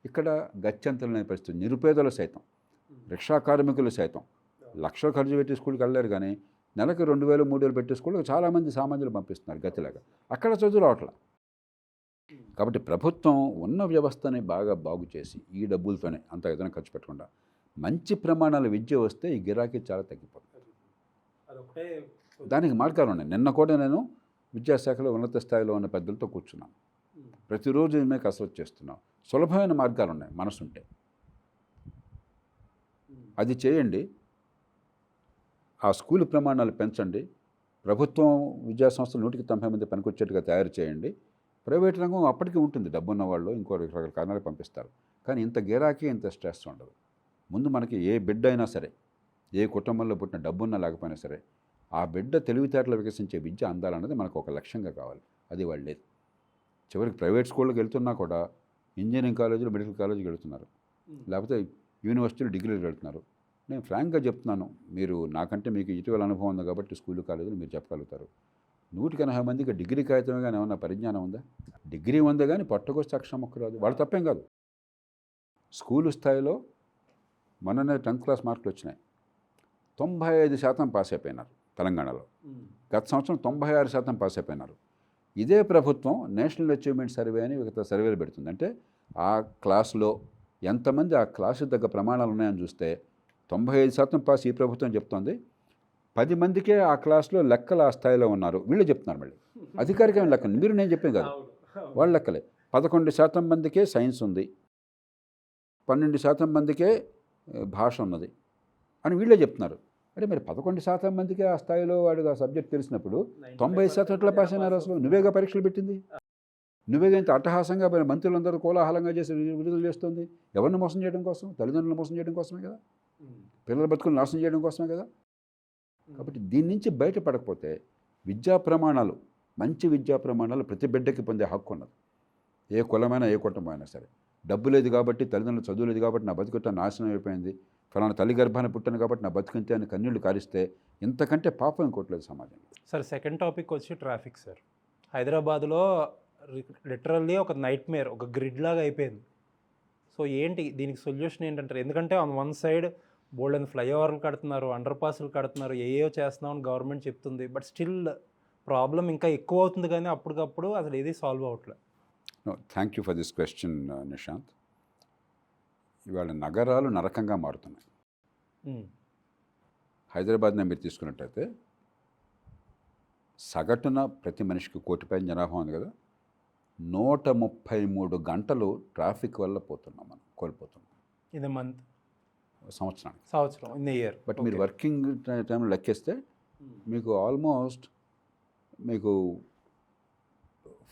ఇక్కడ గత్యంతరం లేని పరిస్థితి. నిరుపేదలు సైతం, రిక్షా కార్మికులు సైతం లక్షలు ఖర్చు పెట్టి స్కూల్కి వెళ్ళారు, కానీ నెలకు 2,000 3,000 పెట్టే స్కూల్కి చాలామంది సామాన్యులు పంపిస్తున్నారు గతిలాగా. అక్కడ చదువు రావట్లా. కాబట్టి ప్రభుత్వం ఉన్న వ్యవస్థని బాగు చేసి ఈ డబ్బులతోనే అంత ఏదైనా ఖర్చు పెట్టకుండా మంచి ప్రమాణాల విద్య వస్తే ఈ గిరాకీ చాలా తగ్గిపోతుంది. దానికి మార్గాలు ఉన్నాయి. నిన్న కూడా నేను విద్యాశాఖలో ఉన్నత స్థాయిలో ఉన్న పెద్దలతో కూర్చున్నాను. ప్రతిరోజు మేము కసరత్తు చేస్తున్నాం. సులభమైన మార్గాలు ఉన్నాయి మనసుంటే. అది చేయండి. ఆ స్కూల్ ప్రమాణాలు పెంచండి. ప్రభుత్వం విద్యా సంస్థలు 190 మంది పనికొచ్చేట్టుగా తయారు చేయండి. ప్రైవేట్ రంగం అప్పటికీ ఉంటుంది, డబ్బున్న వాళ్ళు ఇంకో రకరకాల కారణాలు పంపిస్తారు, కానీ ఇంత గిరాకీ ఇంత స్ట్రెస్ ఉండదు. ముందు మనకి ఏ బిడ్డ అయినా సరే, ఏ కుటుంబంలో పుట్టిన డబ్బున్నా లేకపోయినా సరే, ఆ బిడ్డ తెలివితేటలు వికసించే విద్య అందాలన్నది మనకు ఒక లక్ష్యంగా కావాలి. అది వాళ్ళు లేదు. చివరికి ప్రైవేట్ స్కూళ్ళకి వెళ్తున్నా కూడా ఇంజనీరింగ్ కాలేజీలు, మెడికల్ కాలేజీకి వెళ్తున్నారు, లేకపోతే యూనివర్సిటీలు, డిగ్రీలు వెళ్తున్నారు. నేను ఫ్రాంక్గా చెప్తున్నాను, మీరు నాకంటే మీకు ఇటీవల అనుభవం ఉంది కాబట్టి స్కూల్ కాలేజీలు మీరు చెప్పగలుగుతారు. 180 మందికి డిగ్రీ కాగితమే కానీ ఏమన్నా పరిజ్ఞానం ఉందా? డిగ్రీ ఉందా కానీ పట్టుకొస్తే అక్షరం ఒక్క రాదు. వాళ్ళు తప్పేం కాదు. స్కూలు స్థాయిలో మొన్ననే 10th క్లాస్ మార్కులు వచ్చినాయి. 95% పాస్ అయిపోయినారు తెలంగాణలో. గత సంవత్సరం 96% పాస్ అయిపోయినారు. ఇదే ప్రభుత్వం నేషనల్ అచీవ్మెంట్ సర్వే అని ఒక సర్వేలు పెడుతుంది. అంటే ఆ క్లాసులో ఎంతమంది ఆ క్లాసు తగ్గ ప్రమాణాలు ఉన్నాయని చూస్తే 95% పాస్ ఈ ప్రభుత్వం చెప్తోంది. 10 మందికే ఆ క్లాస్లో లెక్కలు ఆ స్థాయిలో ఉన్నారు. వీళ్ళు చెప్తున్నారు మళ్ళీ అధికారికమైన లెక్కలు. మీరు నేను చెప్పేది కాదు, వాళ్ళ లెక్కలే. 11% మందికే సైన్స్ ఉంది, 12% మందికే భాష ఉన్నది అని వీళ్ళే చెప్తున్నారు. అంటే మరి 11% మందికే ఆ స్థాయిలో వాడు ఆ సబ్జెక్ట్ తెలిసినప్పుడు 90% ఎట్లా పాస్ అయినారు? అసలు నువ్వేగా పరీక్షలు పెట్టింది, నువ్వేగా ఇంత అట్టహాసంగా మంత్రులందరూ కోలాహలంగా చేసి విడుదల చేస్తుంది. ఎవరిని మోసం చేయడం కోసం? తల్లిదండ్రులను మోసం చేయడం కోసమే కదా, పిల్లల బతుకులు నాశనం చేయడం కోసమే కదా. కాబట్టి దీని నుంచి బయటపడకపోతే విద్యా ప్రమాణాలు, మంచి విద్యా ప్రమాణాలు ప్రతి బిడ్డకి పొందే హక్కు ఉన్నది. ఏ కులమైనా ఏ కుటుంబమైనా సరే. డబ్బు లేదు కాబట్టి, తల్లిదండ్రులు చదువు లేదు కాబట్టి నా బతుకుట నాశనం అయిపోయింది, ఫలానా తల్లి గర్భాన్ని పుట్టాను కాబట్టి నా బతుకుంతే అని కన్నీళ్లు కారిస్తే ఇంతకంటే పాపం ఇంకోట్లేదు సమాజం. సార్, సెకండ్ టాపిక్ వచ్చి ట్రాఫిక్. సార్, హైదరాబాద్లో లిటరల్లీ ఒక నైట్ మేర్, ఒక గ్రిడ్ లాగా అయిపోయింది. సో ఏంటి దీనికి సొల్యూషన్ ఏంటంటారు? ఎందుకంటే ఆన్ వన్ సైడ్ బోల్డెన్ ఫ్లైఓవర్లు కడుతున్నారు, అండర్ పాస్లు కడుతున్నారు, ఏవో చేస్తున్నామని గవర్నమెంట్ చెప్తుంది, బట్ స్టిల్ ప్రాబ్లం ఇంకా ఎక్కువ అవుతుంది, కానీ అప్పటికప్పుడు అసలు ఏది సాల్వ్ అవ్వట్లేదు. Thank you for this question Nishant. ఇవాళ నగరాలు నరకంగా మారుతున్నాయి. హైదరాబాద్ని మీరు తీసుకున్నట్టయితే సగటున ప్రతి మనిషికి 1 కోటి పైన జనాభా ఉంది కదా, 133 గంటలు ట్రాఫిక్ వల్ల మనం కోల్పోతున్నాం. ఇది మంత్, సంవత్సరం ఇన్ ఇయర్. బట్ మీరు వర్కింగ్ టైంలో లెక్కేస్తే మీకు ఆల్మోస్ట్ మీకు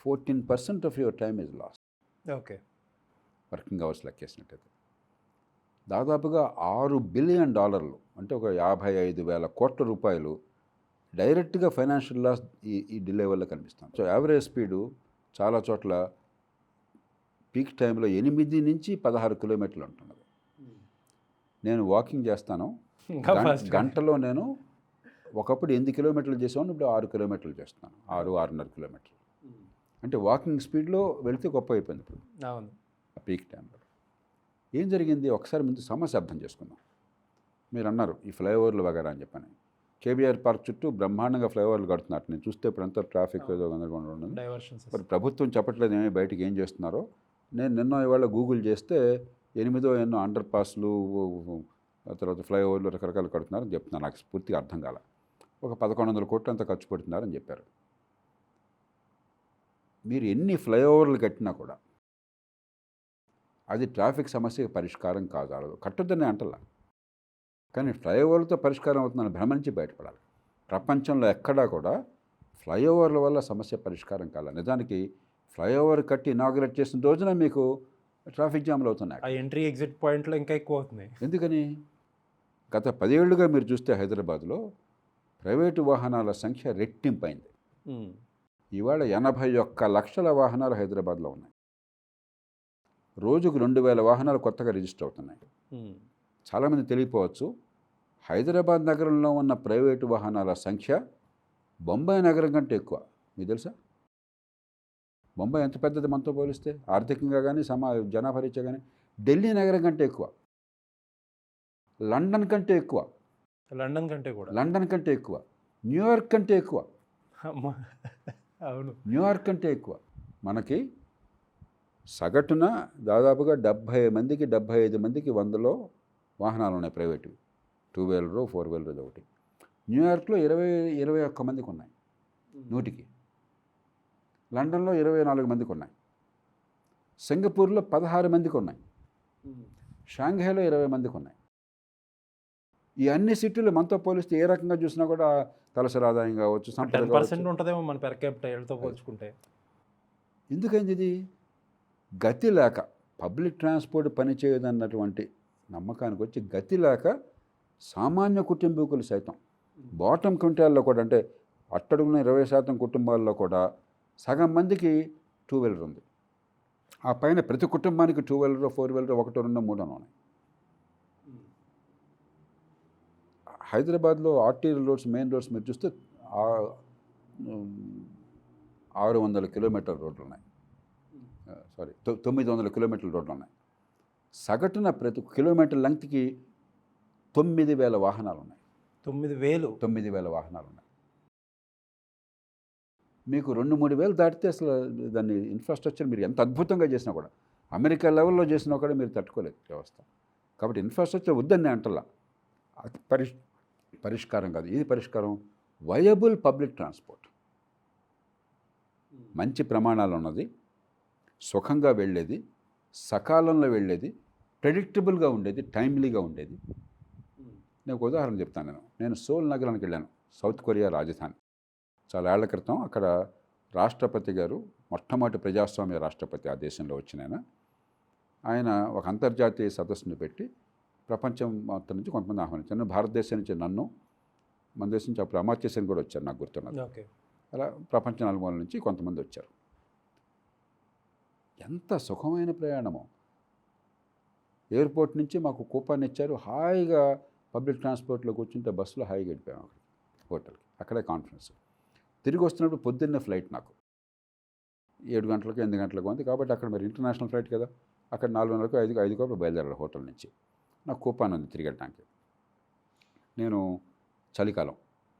14% of your time is lost. Okay, working hours లెక్కేసినట్టయితే దాదాపుగా $6 బిలియన్, అంటే ఒక 55,000 కోట్ల రూపాయలు డైరెక్ట్గా ఫైనాన్షియల్ లాస్ ఈ డిలే వల్ల కనిపిస్తాం. సో యావరేజ్ స్పీడు చాలా చోట్ల పీక్ టైంలో 8 నుంచి 16 కిలోమీటర్లు ఉంటున్నది. నేను వాకింగ్ చేస్తాను, గంటలో నేను ఒకప్పుడు 8 కిలోమీటర్లు చేసాను, ఇప్పుడు 6 కిలోమీటర్లు చేస్తున్నాను, 6-6.5 కిలోమీటర్లు. అంటే వాకింగ్ స్పీడ్లో వెళితే గొప్ప అయిపోయింది ఇప్పుడు. అవును, పీక్ టైంలో ఏం జరిగింది? ఒకసారి ముందు సమస్య అర్థం చేసుకుందాం. మీరు అన్నారు ఈ ఫ్లైఓవర్లు వగేరా అని చెప్పని. కేబీఆర్ పార్క్ చుట్టూ బ్రహ్మాండంగా ఫ్లైఓవర్లు కడుతున్నారు. నేను చూస్తే ఇప్పుడంతా ట్రాఫిక్ ఏదో గందరగోళం ఉన్నది. మరి ప్రభుత్వం చెప్పట్లేదు ఏమీ బయటికి ఏం చేస్తున్నారో. నేను నిన్న ఇవాళ గూగుల్ చేస్తే 8 ఎన్నో అండర్ పాస్లు, తర్వాత ఫ్లైఓవర్లు రకరకాలు కడుతున్నారని చెప్తున్నారు. నాకు పూర్తిగా అర్థం కాల. ఒక 1,100 కోట్లు అంతా ఖర్చు పెడుతున్నారని చెప్పారు. మీరు ఎన్ని ఫ్లైఓవర్లు కట్టినా కూడా అది ట్రాఫిక్ సమస్యకి పరిష్కారం కాదు. కట్టొద్దని అంటలా, కానీ ఫ్లైఓవర్లతో పరిష్కారం అవుతుందని భ్రమ నుంచి బయటపడాలి. ప్రపంచంలో ఎక్కడా కూడా ఫ్లైఓవర్ల వల్ల సమస్య పరిష్కారం కాల. నిజానికి ఫ్లైఓవర్ కట్టి ఇనాగ్రేట్ చేసిన రోజున మీకు ట్రాఫిక్ జామ్లు అవుతున్నాయి. ఆ ఎంట్రీ ఎగ్జిట్ పాయింట్లో ఇంకా ఎక్కువ అవుతున్నాయి. ఎందుకని? గత 10 ఏళ్లుగా మీరు చూస్తే హైదరాబాద్లో ప్రైవేటు వాహనాల సంఖ్య రెట్టింపైంది. ఇవాళ 81 లక్షల వాహనాలు హైదరాబాద్లో ఉన్నాయి. రోజుకు 2000 వాహనాలు కొత్తగా రిజిస్టర్ అవుతున్నాయి. చాలామంది తెలియపోవచ్చు, హైదరాబాద్ నగరంలో ఉన్న ప్రైవేటు వాహనాల సంఖ్య బొంబాయి నగరం కంటే ఎక్కువ. మీకు తెలుసా? బొంబాయి ఎంత పెద్దది మనతో పోలిస్తే ఆర్థికంగా కానీ జనాభా రీత్యా కానీ. ఢిల్లీ నగరం కంటే ఎక్కువ, లండన్ కంటే ఎక్కువ, లండన్ కంటే ఎక్కువ, న్యూయార్క్ కంటే ఎక్కువ, అవును, న్యూయార్క్ కంటే ఎక్కువ. మనకి సగటున దాదాపుగా 70 మందికి 75 మందికి 100లో వాహనాలు ఉన్నాయి ప్రైవేటువి. 2 వీలరు 4 వీలర్ ఒకటి. న్యూయార్క్లో 21 మందికి ఉన్నాయి 100కి. లండన్లో 24 మందికి ఉన్నాయి. సింగపూర్లో 16 మందికి ఉన్నాయి. షాంఘైలో 20 మందికి ఉన్నాయి. ఈ అన్ని సిటీలు మనతో పోలిస్తే ఏ రకంగా చూసినా కూడా తలసరి ఆదాయం కావచ్చు, 10% ఉంటుందేమో మన పెర్ క్యాపిటల్తో పోల్చుకుంటే. ఎందుకైంది ఇది? గతి లేక, పబ్లిక్ ట్రాన్స్పోర్ట్ పనిచేయదన్నటువంటి నమ్మకానికి వచ్చి గతి లేక సామాన్య కుటుంబీకులు సైతం బాటమ్ క్వింటాల్లో కూడా, అంటే అట్టడుగున్న 20% కుటుంబాల్లో కూడా సగం మందికి 2 వీలర్ ఉంది. ఆ పైన ప్రతి కుటుంబానికి 2 వీలర్ 4 వీలర్ 1 2 3 ఉన్నాయి. హైదరాబాద్లో ఆర్టీరీ రోడ్స్, మెయిన్ రోడ్స్ మీరు చూస్తే 600 కిలోమీటర్ల రోడ్లు ఉన్నాయి. 900 కిలోమీటర్ల రోడ్లు ఉన్నాయి. సగటున ప్రతి కిలోమీటర్ లెంగ్త్కి 9000 వాహనాలు ఉన్నాయి. 9,000 వాహనాలు ఉన్నాయి. మీకు 2-3 వేలు దాటితే అసలు దాన్ని ఇన్ఫ్రాస్ట్రక్చర్ మీరు ఎంత అద్భుతంగా చేసినా కూడా, అమెరికా లెవెల్లో చేసినా కూడా మీరు తట్టుకోలేదు వ్యవస్థ. కాబట్టి ఇన్ఫ్రాస్ట్రక్చర్ వద్దని అంటలా, అది పరిష్కారం కాదు. ఇది పరిష్కారం వయబుల్ పబ్లిక్ ట్రాన్స్పోర్ట్, మంచి ప్రమాణాలు ఉన్నది, సుఖంగా వెళ్ళేది, సకాలంలో వెళ్ళేది, ప్రెడిక్టబుల్గా ఉండేది, టైమ్లీగా ఉండేది. నేను ఒక ఉదాహరణ చెప్తాను. నేను సోల్ నగరానికి వెళ్ళాను, సౌత్ కొరియా రాజధాని. చాలా ఏళ్ల క్రితం అక్కడ రాష్ట్రపతి గారు, మొట్టమొదటి ప్రజాస్వామ్య రాష్ట్రపతి ఆ దేశంలో వచ్చిన ఆయన ఒక అంతర్జాతీయ సదస్సును పెట్టి ప్రపంచం మొత్తం నుంచి కొంతమంది ఆహ్వానించారు. భారతదేశం నుంచి నన్ను, మన దేశం నుంచి అప్పుడు అమర్త్య సేన్ కూడా వచ్చారు, నాకు గుర్తున్నది. అలా ప్రపంచ నలుమూలల నుంచి కొంతమంది వచ్చారు. ఎంత సుఖమైన ప్రయాణమో. ఎయిర్పోర్ట్ నుంచి మాకు కూపాన్ని ఇచ్చారు, హాయిగా పబ్లిక్ ట్రాన్స్పోర్ట్లో కూర్చుంటే బస్సులో హాయిగా వెళ్ళిపోయాం అక్కడికి, హోటల్కి. అక్కడే కాన్ఫరెన్స్. తిరిగి వస్తున్నప్పుడు పొద్దున్నే ఫ్లైట్ నాకు 7 గంటలకు 8 గంటలకు ఉంది. కాబట్టి అక్కడ మరి ఇంటర్నేషనల్ ఫ్లైట్ కదా, అక్కడ 4:30కు 5కు బయలుదేరాలి హోటల్ నుంచి. నాకు కూపాన్ ఉంది తిరిగడానికి. నేను చలికాలం,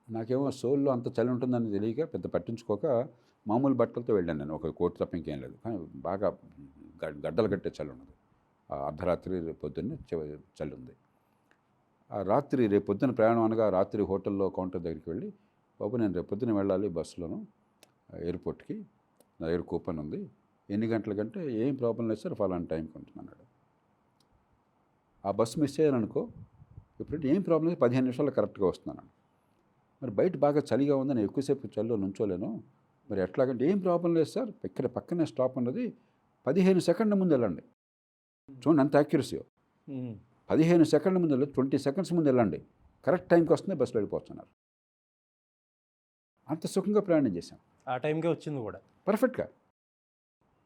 నాకేమో సోల్లో అంత చలి ఉంటుందని తెలియక పెద్ద పట్టించుకోక మామూలు బట్టలతో వెళ్ళాను. నేను ఒక కోట్ తప్ప ఇంకేం లేదు. కానీ బాగా గడ్డలు కట్టే చలి ఉన్నది. అర్ధరాత్రి పొద్దున్నే చలి ఉంది. ఆ రాత్రి రేపు పొద్దున్న ప్రయాణం అనగా రాత్రి హోటల్లో కౌంటర్ దగ్గరికి వెళ్ళి, బాబు నేను రేపు పొద్దున్న వెళ్ళాలి బస్సులోను ఎయిర్పోర్ట్కి, నా దగ్గర కూపన్ ఉంది, ఎన్ని గంటలకంటే ఏం ప్రాబ్లం లేదు సార్, ఫలానా టైంకి ఉంటుందన్నాడు. ఆ బస్సు మిస్ అయ్యాననుకో, ఇప్పుడంటే ఏం ప్రాబ్లం లేదు, 15 నిమిషాలు కరెక్ట్గా వస్తున్నాను. మరి బయట బాగా చలిగా ఉంది, నేను ఎక్కువసేపు చలిలో నుంచోలేను, మరి ఎట్లాగంటే ఏం ప్రాబ్లం లేదు సార్, ఇక్కడ పక్కనే స్టాప్ ఉన్నది, 15 సెకండ్ల ముందు వెళ్ళండి. చూడండి అంత యాక్యురసీ. 15 సెకండ్ల ముందు వెళ్ళి 20 సెకండ్స్ ముందు వెళ్ళండి, కరెక్ట్ టైంకి వస్తుంది, బస్సులో వెళ్ళిపోతున్నారు. అంత సుఖంగా ప్రయాణం చేశాం. ఆ టైంకే వచ్చింది కూడా పర్ఫెక్ట్గా.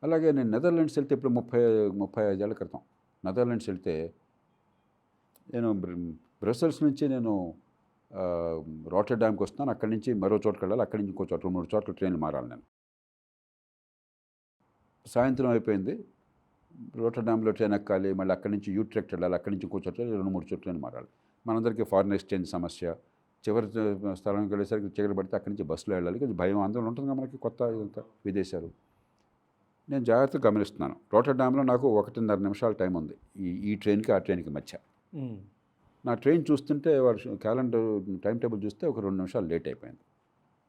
అలాగే నేను నెదర్లాండ్స్ వెళ్తే ఇప్పుడు 35 ఏళ్ల క్రితం నెదర్లాండ్స్ వెళ్తే, నేను బ్రసెల్స్ నుంచి నేను రాటర్డామ్కి వస్తున్నాను. అక్కడి నుంచి మరో చోటుకి వెళ్ళాలి, అక్కడి నుంచి ఇంకో చోట 3 చోట్ల ట్రైన్లు మారాలి. నేను సాయంత్రం అయిపోయింది, రాటర్డామ్లో ట్రైన్ ఎక్కాలి, మళ్ళీ అక్కడి నుంచి యూట్రెక్ట్ వెళ్ళాలి, అక్కడి నుంచి ఇంకో చోట 2-3 చోట్ల ట్రైన్ మారాలి. మనందరికీ ఫారిన్ ఎక్స్చేంజ్ సమస్య. చివరి స్థలానికి వెళ్ళేసరికి చీకటి పడితే అక్కడి నుంచి బస్సులో వెళ్ళాలి. కొంచెం భయం ఆందోళన ఉంటుంది మనకి, కొత్త ఇదంతా విదేశాలు. నేను జాగ్రత్తగా గమనిస్తున్నాను. రాటర్డామ్లో నాకు 1.5 నిమిషాల టైం ఉంది ఈ ట్రైన్కి ఆ ట్రైన్కి మధ్య. నా ట్రైన్ చూస్తుంటే వాడు క్యాలెండర్ టైం టేబుల్ చూస్తే ఒక 2 నిమిషాలు లేట్ అయిపోయింది.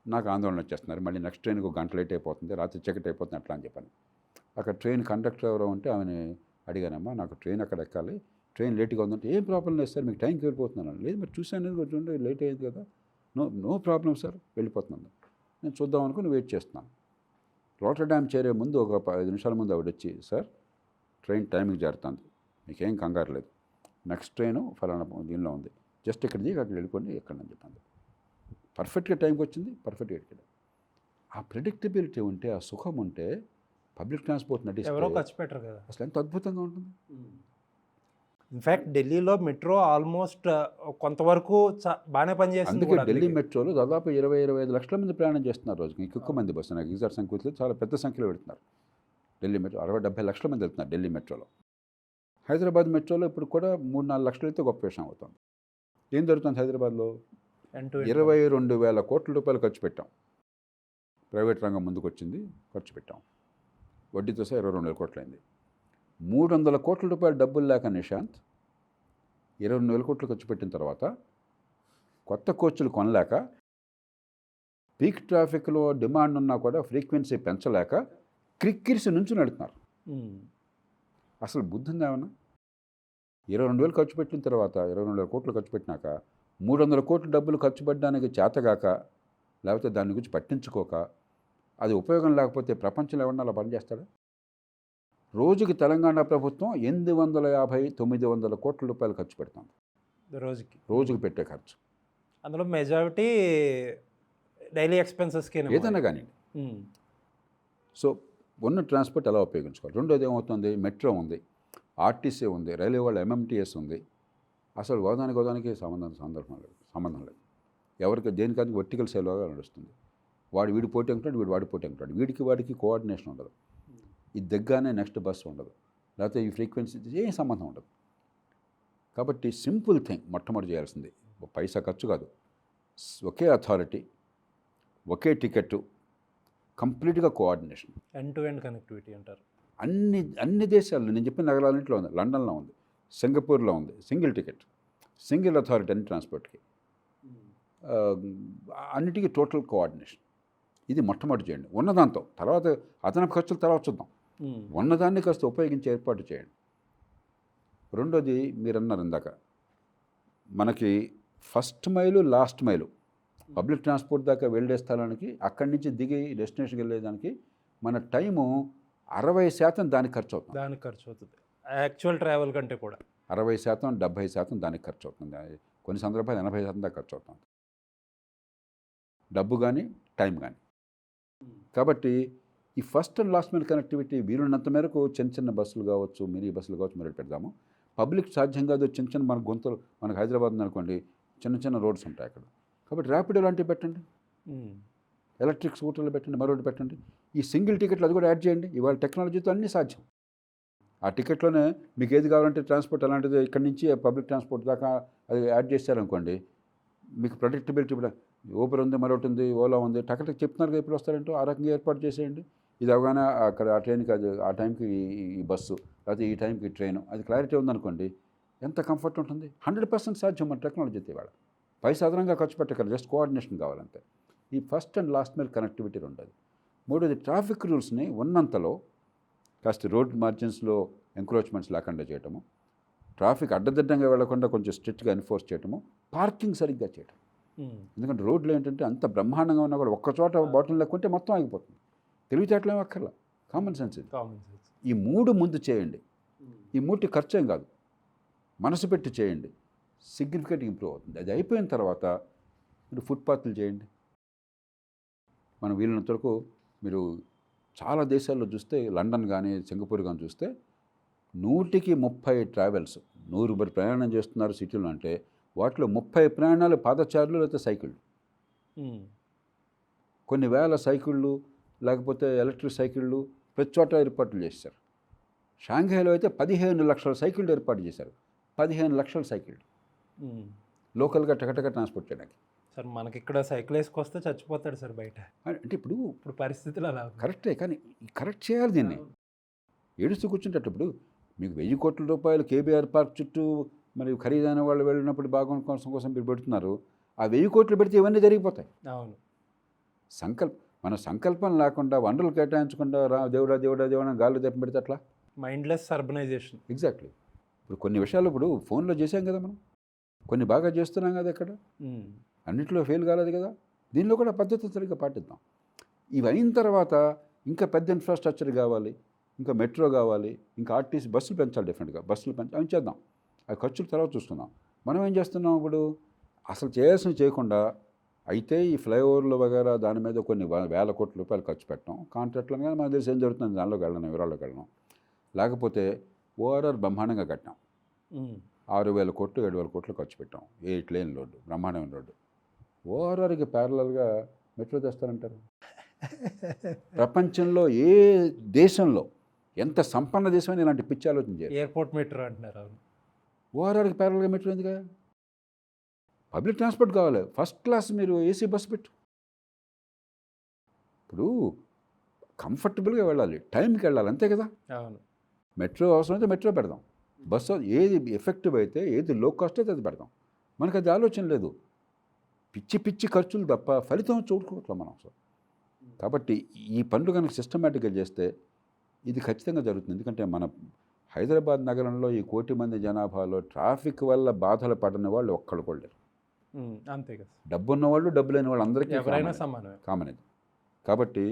నాకు ఆందోళన వచ్చేస్తున్నారు, మళ్ళీ నెక్స్ట్ ట్రైన్కి 1 గంట లేట్ అయిపోతుంది, రాత్రి చీకటి అయిపోతుంది అట్లా అని చెప్పాను. అక్కడ ట్రైన్ కండక్టర్ ఎవరో ఉంటే ఆమెను అడిగానమ్మా, నాకు ట్రైన్ అక్కడ ఎక్కాలి, ట్రైన్ లేట్గా ఉందంటే, ఏం ప్రాబ్లం లేదు సార్, మీకు టైంకి వెళ్ళిపోతున్నాను. లేదు మరి చూశాను కొంచెం లేట్ అయ్యింది కదా. నో ప్రాబ్లం సార్, వెళ్ళిపోతున్నాను. నేను చూద్దాం అనుకుని వెయిట్ చేస్తున్నాను. రాటర్డామ్ చేరే ముందు ఒక 5 నిమిషాల ముందు ఆవిడ వచ్చి, సార్ ట్రైన్ టైంకి చేరుతుంది, మీకేం కంగారు లేదు, నెక్స్ట్ ట్రైను ఫలానా దీనిలో ఉంది, జస్ట్ ఇక్కడ దిగి అక్కడ వెళ్ళిపోండి ఎక్కడని చెప్పండి. పర్ఫెక్ట్గా టైంకి వచ్చింది, పర్ఫెక్ట్గా ఎక్కడ. ఆ ప్రెడిక్టబిలిటీ ఉంటే, ఆ సుఖం ఉంటే పబ్లిక్ ట్రాన్స్పోర్ట్ ఎవరో నడిస్తే ఖర్చు పెట్టరు కదా. అసలు ఎంత అద్భుతంగా ఉంటుంది. ఇన్ఫ్యాక్ట్ ఢిల్లీలో మెట్రో ఆల్మోస్ట్ కొంతవరకు బాగానే పనిచేస్తుంది అందుకే కూడా. ఢిల్లీ మెట్రోలో దాదాపు 20-25 లక్షల మంది ప్రయాణం చేస్తున్నారు రోజుకి. ఎక్కువ మంది బస్సు, నాకు ఎగ్జాక్ట్ సంఖ్యలో చాలా పెద్ద సంఖ్యలో వెళ్తున్నారు. ఢిల్లీ మెట్రో 60-70 లక్షల మంది వెళ్తున్నారు ఢిల్లీ మెట్రోలో. హైదరాబాద్ మెట్రోలో ఇప్పుడు కూడా 3-4 లక్షలు అయితే గొప్ప విషయం అవుతుంది. ఏం జరుగుతుంది హైదరాబాద్లో? 22,000 కోట్ల రూపాయలు ఖర్చు పెట్టాం. ప్రైవేట్ రంగం ముందుకు వచ్చింది, ఖర్చు పెట్టాం. వడ్డీతో సహా 22,000 కోట్లు అయింది. 300 కోట్ల రూపాయలు డబ్బులు లేక నిశాంత్ 22,000 కోట్లు ఖర్చు పెట్టిన తర్వాత కొత్త కోచ్లు కొనలేక, పీక్ ట్రాఫిక్లో డిమాండ్ ఉన్నా కూడా ఫ్రీక్వెన్సీ పెంచలేక క్రిక్కిరిసి నుంచి నడుతున్నారు. అసలు బుద్ధి ఉందా ఏమన్నా? 22,000 ఖర్చు పెట్టిన తర్వాత 22,000 కోట్లు ఖర్చు పెట్టినాక 300 కోట్ల డబ్బులు ఖర్చు పెట్టడానికి చేతగాక, లేకపోతే దాని గురించి పట్టించుకోక, అది ఉపయోగం లేకపోతే ప్రపంచంలో ఎవరన్నా అలా పనిచేస్తాడా? రోజుకి తెలంగాణ ప్రభుత్వం 850-900 కోట్ల రూపాయలు ఖర్చు పెడుతుంది రోజుకి పెట్టే ఖర్చు. అందులో మెజారిటీ డైలీ ఎక్స్పెన్సెస్కి ఏదైనా కానీ. సో ఉన్న ట్రాన్స్పోర్ట్ ఎలా ఉపయోగించుకోవాలి? రెండోది ఏమవుతుంది, మెట్రో ఉంది, ఆర్టీసీ ఉంది, రైల్వే వాళ్ళ ఎంఎంటీఎస్ ఉంది. అసలు గోదానికి సంబంధం లేదు. ఎవరికి దేనికది వర్టికల్ సేవగా నడుస్తుంది. వాడు వీడి పోటీ అంటాడు, వీడు వాడి పోటీ అంటాడు. వాడికి కోఆర్డినేషన్ ఉండదు. ఇది దగ్గరనే నెక్స్ట్ బస్సు ఉండదు, లేకపోతే ఈ ఫ్రీక్వెన్సీ ఏం సంబంధం ఉండదు. కాబట్టి సింపుల్ థింగ్ మొట్టమొదటి చేయాల్సింది, పైసా ఖర్చు కాదు, ఒకే అథారిటీ, ఒకే టికెట్, కంప్లీట్గా coordination, end to end connectivity అంటారు. అన్ని దేశాల్లో నేను చెప్పిన నగరాలన్నింటిలో ఉంది. లండన్లో ఉంది, సింగపూర్లో ఉంది, సింగిల్ టికెట్, సింగిల్ అథారిటీ అన్ని ట్రాన్స్పోర్ట్కి, అన్నిటికీ టోటల్ కోఆర్డినేషన్. ఇది మొట్టమొదటి చేయండి. ఉన్నదాంతో తర్వాత అదనపు ఖర్చులు తర్వాత చూద్దాం. ఉన్నదాన్ని కాస్త ఉపయోగించి ఏర్పాటు చేయండి. రెండోది మీరు అన్నారు ఇందాక, మనకి ఫస్ట్ మైలు లాస్ట్ మైలు పబ్లిక్ ట్రాన్స్పోర్ట్ దాకా వెళ్ళే స్థలానికి, అక్కడి నుంచి దిగి డెస్టినేషన్కి వెళ్ళేదానికి మన టైము 60% దానికి ఖర్చు అవుతుంది. యాక్చువల్ ట్రావెల్ కంటే కూడా 60%, 70% దానికి ఖర్చు అవుతుంది. కొన్ని సందర్భాలు 80% దాకా ఖర్చు అవుతుంది, డబ్బు కానీ టైం కానీ. కాబట్టి ఈ first and last mile connectivity వీలున్నంత మేరకు చిన్న బస్సులు కావచ్చు, మినీ బస్సులు కావచ్చు మొదలు పెడదాము. పబ్లిక్ సాధ్యం కాదు, చిన్న మన గొంతులు, మనకు హైదరాబాద్ ఉందనుకోండి, చిన్న రోడ్స్ ఉంటాయి అక్కడ. కాబట్టి ర్యాపిడో లాంటివి పెట్టండి, ఎలక్ట్రిక్ స్కూటర్లు పెట్టండి, మరొకటి పెట్టండి. ఈ సింగిల్ టికెట్లు అది కూడా యాడ్ చేయండి. ఇవాళ టెక్నాలజీతో అన్నీ సాధ్యం. ఆ టికెట్లోనే మీకు ఏది కావాలంటే ట్రాన్స్పోర్ట్ అలాంటిది ఇక్కడి నుంచి పబ్లిక్ ట్రాన్స్పోర్ట్ దాకా అది యాడ్ చేశారనుకోండి, మీకు ప్రొడక్టబిలిటీ కూడా ఊబర్ ఉంది, మరొకటి ఉంది, ఓలా ఉంది, టక్కటకి చెప్తున్నారు ఎప్పుడు వస్తారంటో ఆ రకంగా ఏర్పాటు చేసేయండి. ఇది అవగానే అక్కడ ఆ ట్రైన్కి అది ఆ టైంకి ఈ బస్సు, లేకపోతే ఈ టైంకి ఈ ట్రైను, అది క్లారిటీ ఉందనుకోండి, ఎంత కంఫర్ట్ ఉంటుంది. 100% సాధ్యం మన టెక్నాలజీతో. ఇవాళ పైసా అదనంగా ఖర్చు పెట్టగలరు, జస్ట్ కోఆర్డినేషన్ కావాలంటే. ఈ first and last mile connectivity ఉండదు. మూడోది ట్రాఫిక్ రూల్స్ని ఉన్నంతలో కాస్త రోడ్ మార్జిన్స్లో ఎంక్రోచ్మెంట్స్ లేకుండా చేయటము, ట్రాఫిక్ అడ్డదిడ్డంగా వెళ్లకుండా కొంచెం స్ట్రిక్ట్గా ఎన్ఫోర్స్ చేయటము, పార్కింగ్ సరిగ్గా చేయటం. ఎందుకంటే రోడ్లు ఏంటంటే అంత బ్రహ్మాండంగా ఉన్నా కూడా ఒక్కచోట బాటిల్ లేకుంటే మొత్తం ఆగిపోతుంది. తెలివితేటలు ఏమో అక్కర్లా, కామన్ సెన్స్ ఇది. ఈ 3 ముందు చేయండి. ఈ 3 ఖర్చు ఏం కాదు, మనసు పెట్టి చేయండి, సిగ్నిఫికెంట్ ఇంప్రూవ్ అవుతుంది. అది అయిపోయిన తర్వాత మీరు ఫుట్పాత్లు చేయండి. మనం వీలున్నంత వరకు మీరు చాలా దేశాల్లో చూస్తే, లండన్ కానీ సింగపూర్ కానీ చూస్తే 100కి 30 ట్రావెల్స్, 100 ప్రయాణం చేస్తున్నారు సిటీలో అంటే వాటిలో 30 ప్రయాణాలు పాదచారులు లేకపోతే సైకిళ్ళు. కొన్ని వేల సైకిళ్ళు లేకపోతే ఎలక్ట్రిక్ సైకిళ్ళు ప్రతి చోట ఏర్పాట్లు చేశారు. షాంఘైలో అయితే 15 లక్షల సైకిళ్ళు ఏర్పాటు చేశారు. 15 లక్షల సైకిళ్ళు లోకల్గా టకటక ట్రాన్స్పోర్ట్ చేయడానికి. సార్ మనకి ఇక్కడ సైకిల్ వేసుకొస్తే చచ్చిపోతాడు సార్ బయట. అంటే ఇప్పుడు పరిస్థితులు అలా కరెక్టే, కానీ కరెక్ట్ చేయాలి దీన్ని. ఏడుస్తూ కూర్చుంటప్పుడు మీకు 1000 కోట్ల రూపాయలు కేబీఆర్ పార్క్ చుట్టూ మరి ఖరీదైన వాళ్ళు వెళ్ళినప్పుడు భాగం కోసం మీరు పెడుతున్నారు. ఆ 1000 కోట్లు పెడితే ఇవన్నీ జరిగిపోతాయి. అవును. మన సంకల్పం లేకుండా వనరులు కేటాయించకుండా దేవుడా గాల్లో దెప్ప పెడితే అట్లా మైండ్లెస్ అర్బనైజేషన్. ఎగ్జాక్ట్లీ. ఇప్పుడు కొన్ని విషయాలు ఇప్పుడు ఫోన్లో చేసాం కదా, మనం కొన్ని బాగా చేస్తున్నాం కదా, ఇక్కడ అన్నింటిలో ఫెయిల్ కాలేదు కదా. దీనిలో కూడా పద్ధతి సరిగ్గా పాటిద్దాం. ఇవి అయిన తర్వాత ఇంకా పెద్ద ఇన్ఫ్రాస్ట్రక్చర్ కావాలి, ఇంకా మెట్రో కావాలి, ఇంకా ఆర్టీసీ బస్సులు పెంచాలి, డెఫినెట్గా బస్సులు అవి చేద్దాం. అవి ఖర్చులు తర్వాత చూస్తున్నాం. మనం ఏం చేస్తున్నాం ఇప్పుడు, అసలు చేయాల్సినవి చేయకుండా అయితే ఈ ఫ్లైఓవర్లు వగేరా దాని మీద కొన్ని వేల కోట్ల రూపాయలు ఖర్చు పెట్టడం కాంట్రాక్ట్లో కానీ మనకు తెలిసి ఏం జరుగుతుంది దానిలోకి వెళ్ళడం వివరాల్లోకి వెళ్ళడం. లేకపోతే ఓఆర్ఆర్ బ్రహ్మాండంగా కట్టాం, 6,000 కోట్లు 7,000 కోట్లు ఖర్చు పెట్టాం, 8 లేన్ రోడ్డు, బ్రహ్మాండమైన రోడ్డు. ఓఆర్ఆర్కి ప్యారలల్గా మెట్రో తెస్తారంటారు. ప్రపంచంలో ఏ దేశంలో ఎంత సంపన్న దేశమైనా ఇలాంటి పిచ్చి ఆలోచన చేయాలి. ఎయిర్పోర్ట్ మెట్రో అంటున్నారు. ఓఆర్ఆర్కి ప్యారలల్గా మెట్రో ఎందుకు? పబ్లిక్ ట్రాన్స్పోర్ట్ కావాలి, ఫస్ట్ క్లాస్ మీరు ఏసీ బస్సు పెట్టు. ఇప్పుడు కంఫర్టబుల్గా వెళ్ళాలి, టైంకి వెళ్ళాలి, అంతే కదా. అవును. మెట్రో అవసరం అయితే మెట్రో పెడదాం, బస్సు ఏది ఎఫెక్టివ్ అయితే ఏది లో కాస్ట్ అయితే అది పెడదాం. మనకు అది ఆలోచన లేదు, పిచ్చి పిచ్చి ఖర్చులు తప్ప ఫలితం చూడుకోవట్లేదు మనం అసలు. కాబట్టి ఈ పనులు కనుక సిస్టమేటిక్గా చేస్తే ఇది ఖచ్చితంగా జరుగుతుంది. ఎందుకంటే మన హైదరాబాద్ నగరంలో ఈ 1 కోటి మంది జనాభాలో ట్రాఫిక్ వల్ల బాధలు పడని వాళ్ళు ఒక్కళ్ళు కూడా లేరు. అంతే కదా. డబ్బు ఉన్నవాళ్ళు డబ్బు లేని వాళ్ళు అందరికీ ఎవరైనా సమానమే, కామన్ ఇది. కాబట్టి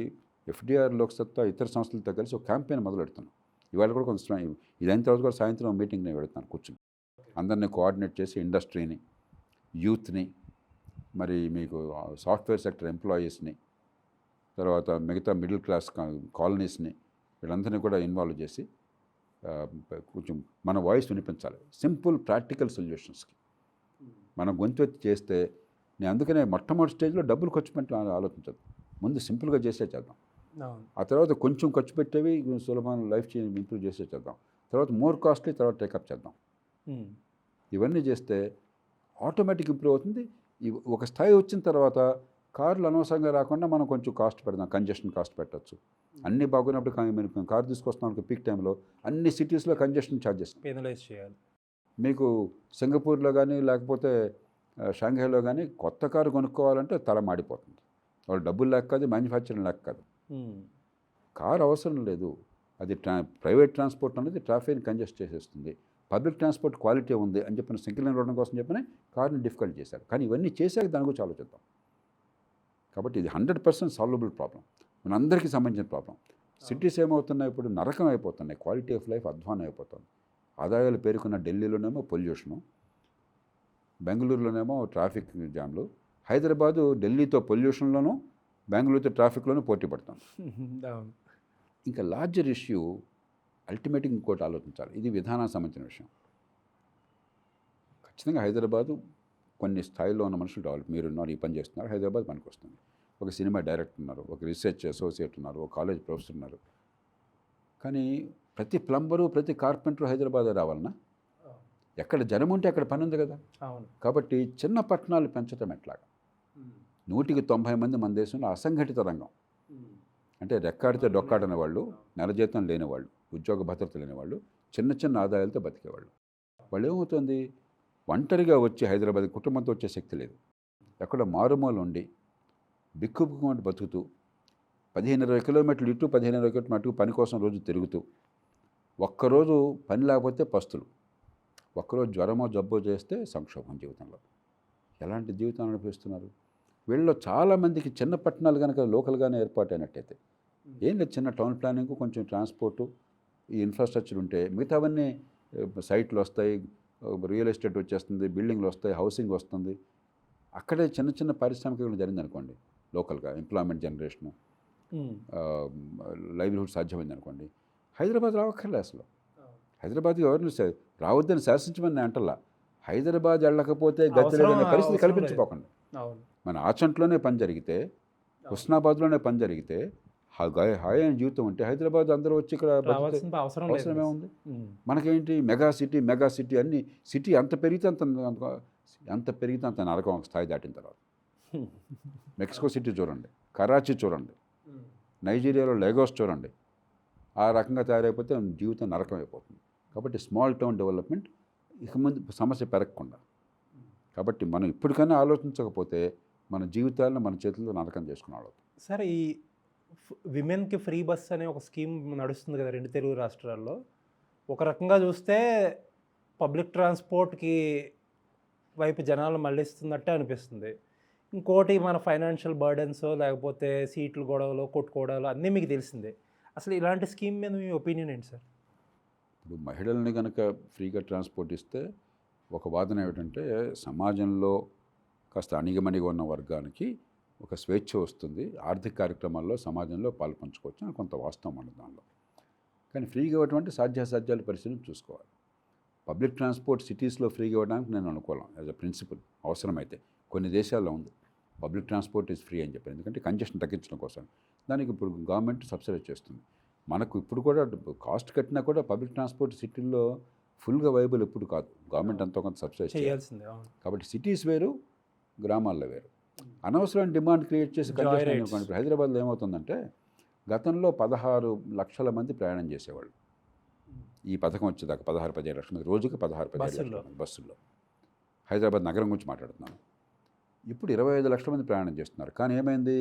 ఎఫ్డిఆర్ లోక్సత్తా ఇతర సంస్థలతో కలిసి ఒక క్యాంపెయిన్ మొదలెడుతున్నాం. ఇవాళ కూడా కొంచెం ఇదైన తర్వాత కూడా సాయంత్రం మీటింగ్ నేను పెడుతున్నాను కూర్చుని. అందరినీ కోఆర్డినేట్ చేసి ఇండస్ట్రీని, యూత్ని, మరి మీకు సాఫ్ట్వేర్ సెక్టర్ ఎంప్లాయీస్ని, తర్వాత మిగతా మిడిల్ క్లాస్ కాలనీస్ని, వీళ్ళందరినీ కూడా ఇన్వాల్వ్ చేసి కొంచెం మన వాయిస్ వినిపించాలి. సింపుల్ ప్రాక్టికల్ సొల్యూషన్స్కి మనం గొంతెత్తి చేస్తే, నేను అందుకనే మొట్టమొదటి స్టేజ్లో డబ్బులు ఖర్చు పెట్టాలని ఆలోచించదు, ముందు సింపుల్గా చేసే చేద్దాం. ఆ తర్వాత కొంచెం ఖర్చు పెట్టేవి సులభమైన లైఫ్ ఇంప్రూవ్ చేసే చేద్దాం. తర్వాత మోర్ కాస్ట్లీ తర్వాత టేకప్ చేద్దాం. ఇవన్నీ చేస్తే ఆటోమేటిక్ ఇంప్రూవ్ అవుతుంది. ఒక స్థాయి వచ్చిన తర్వాత కార్లు అనవసరంగా రాకుండా మనం కొంచెం కాస్ట్ పెడదాం, కంజెషన్ కాస్ట్ పెట్టచ్చు. అన్నీ బాగున్నప్పుడు మీరు కారు తీసుకొస్తున్నాం పీక్ టైంలో అన్ని సిటీస్లో కంజెషన్ ఛార్జెస్ పెనలైజ్ చేయాలి. మీకు సింగపూర్లో కానీ లేకపోతే షాంఘైలో కానీ కొత్త కారు కొనుక్కోవాలంటే తల మాడిపోతుంది. వాళ్ళు డబ్బులు లేక కాదు, మ్యానుఫ్యాక్చరింగ్ లేక కాదు, కారు అవసరం లేదు. అది ప్రైవేట్ ట్రాన్స్పోర్ట్ అనేది ట్రాఫిక్ని కంజెస్ట్ చేసేస్తుంది. పబ్లిక్ ట్రాన్స్పోర్ట్ క్వాలిటీ ఉంది అని చెప్పిన సింగిల్ లైన్ రోడ్డు కోసం చెప్పిన కార్ని డిఫికల్ట్ చేశారు. కానీ ఇవన్నీ చేశాక దాని గురించి ఆలోచిద్దాం. కాబట్టి ఇది 100% సాల్వబుల్ ప్రాబ్లం, మనందరికీ సంబంధించిన ప్రాబ్లం. సిటీస్ ఏమవుతున్నాయి ఇప్పుడు, నరకం అయిపోతున్నాయి, క్వాలిటీ ఆఫ్ లైఫ్ అధ్వానం అయిపోతుంది. ఆదాయాలు పేరుకున్న ఢిల్లీలోనేమో పొల్యూషను, బెంగళూరులోనేమో ట్రాఫిక్ జామ్లు, హైదరాబాదు ఢిల్లీతో పొల్యూషన్లోనూ బెంగళూరుతో ట్రాఫిక్లోనూ పోటీ పడుతుంది. ఇంకా లార్జర్ ఇష్యూ అల్టిమేట్గా ఇంకోటి ఆలోచించాలి. ఇది విధానానికి సంబంధించిన విషయం. ఖచ్చితంగా హైదరాబాదు కొన్ని స్థాయిలో ఉన్న మనుషులు డెవలప్, మీరున్నారు, ఈ పని చేస్తున్నారు, హైదరాబాద్ పనికి వస్తుంది. ఒక సినిమా డైరెక్టర్ ఉన్నారు, ఒక రీసెర్చ్ అసోసియేట్ ఉన్నారు, ఒక కాలేజ్ ప్రొఫెసర్ ఉన్నారు. కానీ ప్రతి ప్లంబరు, ప్రతి కార్పెంటరు హైదరాబాద్ రావాలన్నా? ఎక్కడ జనం ఉంటే అక్కడ పని ఉంది కదా. కాబట్టి చిన్న పట్టణాలు పెంచడం ఎట్లాగా? 100కి 90 మంది మన దేశంలో అసంఘటిత రంగం, అంటే రెక్కాడితే డొక్కాడని వాళ్ళు, నెల జీతం లేనివాళ్ళు, ఉద్యోగ భద్రత లేనివాళ్ళు, చిన్న చిన్న ఆదాయాలతో బతికేవాళ్ళు. వాళ్ళు ఏమవుతుంది, ఒంటరిగా వచ్చి హైదరాబాద్ కుటుంబంతో వచ్చే శక్తి లేదు. ఎక్కడ మారుమూల ఉండి బిక్కుబుక్కుమంటూ బతుకుతూ 15-20 కిలోమీటర్లు ఇటు 15-20 కిలోమీటర్లు అటు పని కోసం రోజు తిరుగుతూ, ఒక్కరోజు పని లేకపోతే పస్తులు, ఒక్కరోజు జ్వరమో జబ్బో చేస్తే సంక్షోభం జీవితంలో. ఎలాంటి జీవితం అనిపిస్తున్నారు వీళ్ళలో చాలామందికి. చిన్న పట్టణాలు కనుక లోకల్గానే ఏర్పాటైనట్టయితే ఏం లేదు, చిన్న టౌన్ ప్లానింగ్, కొంచెం ట్రాన్స్పోర్టు, ఈ ఇన్ఫ్రాస్ట్రక్చర్ ఉంటే మిగతావన్నీ సైట్లు వస్తాయి, రియల్ ఎస్టేట్ వచ్చేస్తుంది, బిల్డింగ్లు వస్తాయి, హౌసింగ్ వస్తుంది. అక్కడే చిన్న చిన్న పారిశ్రామికీకరణ జరిగింది అనుకోండి, లోకల్గా ఎంప్లాయ్మెంట్ జనరేషను, లైవ్లీహుడ్ సాధ్యమైంది అనుకోండి, హైదరాబాద్ రావక్కర్లే అసలు. హైదరాబాద్కి ఎవరిని రావద్దని శాసించమని నేను అంటల్లా. హైదరాబాద్ వెళ్ళకపోతే గతి లేదనే పరిస్థితి కల్పించిపోకండి. మన ఆచంట్లోనే పని జరిగితే, హుస్నాబాద్లోనే పని జరిగితే, హాయ్ అయిన జీవితం ఉంటే హైదరాబాద్ అందరూ వచ్చి ఇక్కడ అవసరమే ఉంది. మనకేంటి మెగా సిటీ అన్ని సిటీ అంత పెరిగితే అంత నరకం ఒక స్థాయి దాటిన తర్వాత. మెక్సికో సిటీ చూడండి, కరాచీ చూడండి, నైజీరియాలో లెగోస్ చూడండి, ఆ రకంగా తయారైపోతే జీవితం నరకం అయిపోతుంది. కాబట్టి స్మాల్ టౌన్ డెవలప్మెంట్ ఇక ముందు సమస్య పెరగకుండా. కాబట్టి మనం ఇప్పటికైనా ఆలోచించకపోతే మన జీవితాలను మన చేతుల్లో నరకం చేసుకున్నాడు. సరే, ఈ విమెన్కి ఫ్రీ బస్ అనే ఒక స్కీమ్ నడుస్తుంది కదా 2 తెలుగు రాష్ట్రాల్లో. ఒక రకంగా చూస్తే పబ్లిక్ ట్రాన్స్పోర్ట్కి వైపు జనాలు మళ్ళిస్తున్నట్టే అనిపిస్తుంది. ఇంకోటి మన ఫైనాన్షియల్ బర్డెన్స్, లేకపోతే సీట్లు గొడవలు, కొట్టుకోవడాలు అన్నీ మీకు తెలిసిందే. అసలు ఇలాంటి స్కీమ్ మీద మీ ఒపీనియన్ ఏంటి సార్? ఇప్పుడు మహిళల్ని కనుక ఫ్రీగా ట్రాన్స్పోర్ట్ ఇస్తే ఒక వాదన ఏమిటంటే, సమాజంలో కాస్త అణిగమణిగా ఉన్న వర్గానికి ఒక స్వేచ్ఛ వస్తుంది, ఆర్థిక కార్యక్రమాల్లో సమాజంలో పాలు పంచుకోవచ్చు అని కొంత వాస్తవం ఉండదు దానిలో. కానీ ఫ్రీగా ఇవ్వటువంటి సాధ్యాసాధ్యాలు పరిస్థితిని చూసుకోవాలి. పబ్లిక్ ట్రాన్స్పోర్ట్ సిటీస్లో ఫ్రీగా ఇవ్వడానికి నేను అనుకోలేం యాజ్ అ ప్రిన్సిపల్. అవసరమైతే కొన్ని దేశాల్లో ఉంది పబ్లిక్ ట్రాన్స్పోర్ట్ ఈజ్ ఫ్రీ అని చెప్పారు, ఎందుకంటే కంజెషన్ తగ్గించడం కోసం. దానికి ఇప్పుడు గవర్నమెంట్ సబ్సిడైజ్ చేస్తుంది. మనకు ఇప్పుడు కూడా కాస్ట్ కట్టినా కూడా పబ్లిక్ ట్రాన్స్పోర్ట్ సిటీల్లో ఫుల్గా వైబుల్ ఎప్పుడు కాదు, గవర్నమెంట్ అంతా కొంత సబ్సిడైజ్ చేయాల్సిందే. కాబట్టి సిటీస్ వేరు, గ్రామాల్లో వేరు. అనవసరమైన డిమాండ్ క్రియేట్ చేసి కంజెషన్. ఇప్పుడు హైదరాబాద్లో ఏమవుతుందంటే గతంలో 16 లక్షల మంది ప్రయాణం చేసేవాళ్ళు. ఈ పథకం వచ్చేదాకా 16-17 లక్షల మంది, రోజుకి 16-17 లక్షల మంది బస్సుల్లో. హైదరాబాద్ నగరం గురించి మాట్లాడుతున్నాను. ఇప్పుడు 25 లక్షల మంది ప్రయాణం చేస్తున్నారు. కానీ ఏమైంది,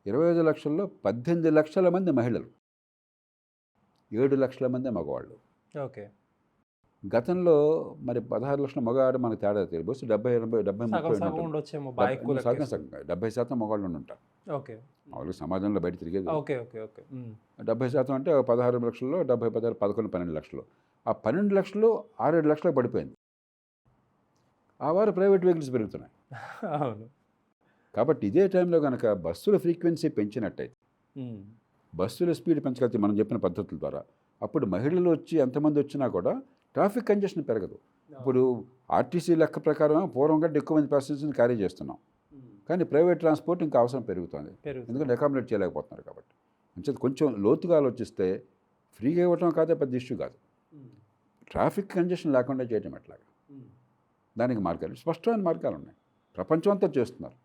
25 లక్షల్లో 18 లక్షల మంది మహిళలు, 7 లక్షల మంది మగవాళ్ళు. ఓకే. గతంలో మరి 16 లక్షల మగవాడు మనకు తేడా తెలియదు. బస్సు 70% మగవాళ్ళు ఉంటారు. ఓకే. మామూలుగా సమాజంలో బయట తిరిగేది. ఓకే ఓకే ఓకే 70% అంటే 16 లక్షల్లో 70, 16, 12 లక్షలు. ఆ 12 లక్షలు 6-7 లక్షలకు పడిపోయింది. ఆ వారు ప్రైవేట్ వెహికల్స్ పెరుగుతున్నాయి. అవును. కాబట్టి ఇదే టైంలో కనుక బస్సుల ఫ్రీక్వెన్సీ పెంచినట్టయితే, బస్సుల స్పీడ్ పెంచగలిగితే మనం చెప్పిన పద్ధతుల ద్వారా, అప్పుడు మహిళలు వచ్చి ఎంతమంది వచ్చినా కూడా ట్రాఫిక్ కంజెషన్ పెరగదు. ఇప్పుడు ఆర్టీసీ లెక్క ప్రకారం పూర్వం కంటే ఎక్కువ మంది ప్యాసింజర్స్ని క్యారీ చేస్తున్నాం, కానీ ప్రైవేట్ ట్రాన్స్పోర్ట్ ఇంకా అవసరం పెరుగుతుంది, ఎందుకంటే అకామిడేట్ చేయలేకపోతున్నారు. కాబట్టి అంటే కొంచెం లోతుగా ఆలోచిస్తే ఫ్రీగా ఇవ్వటం కాదే పెద్ద ఇష్యూ కాదు, ట్రాఫిక్ కంజెషన్ లేకుండా చేయటం ఎట్లాగా, దానికి మార్గాలు, స్పష్టమైన మార్గాలు ఉన్నాయి. ప్రపంచం అంతా చేస్తున్నారు,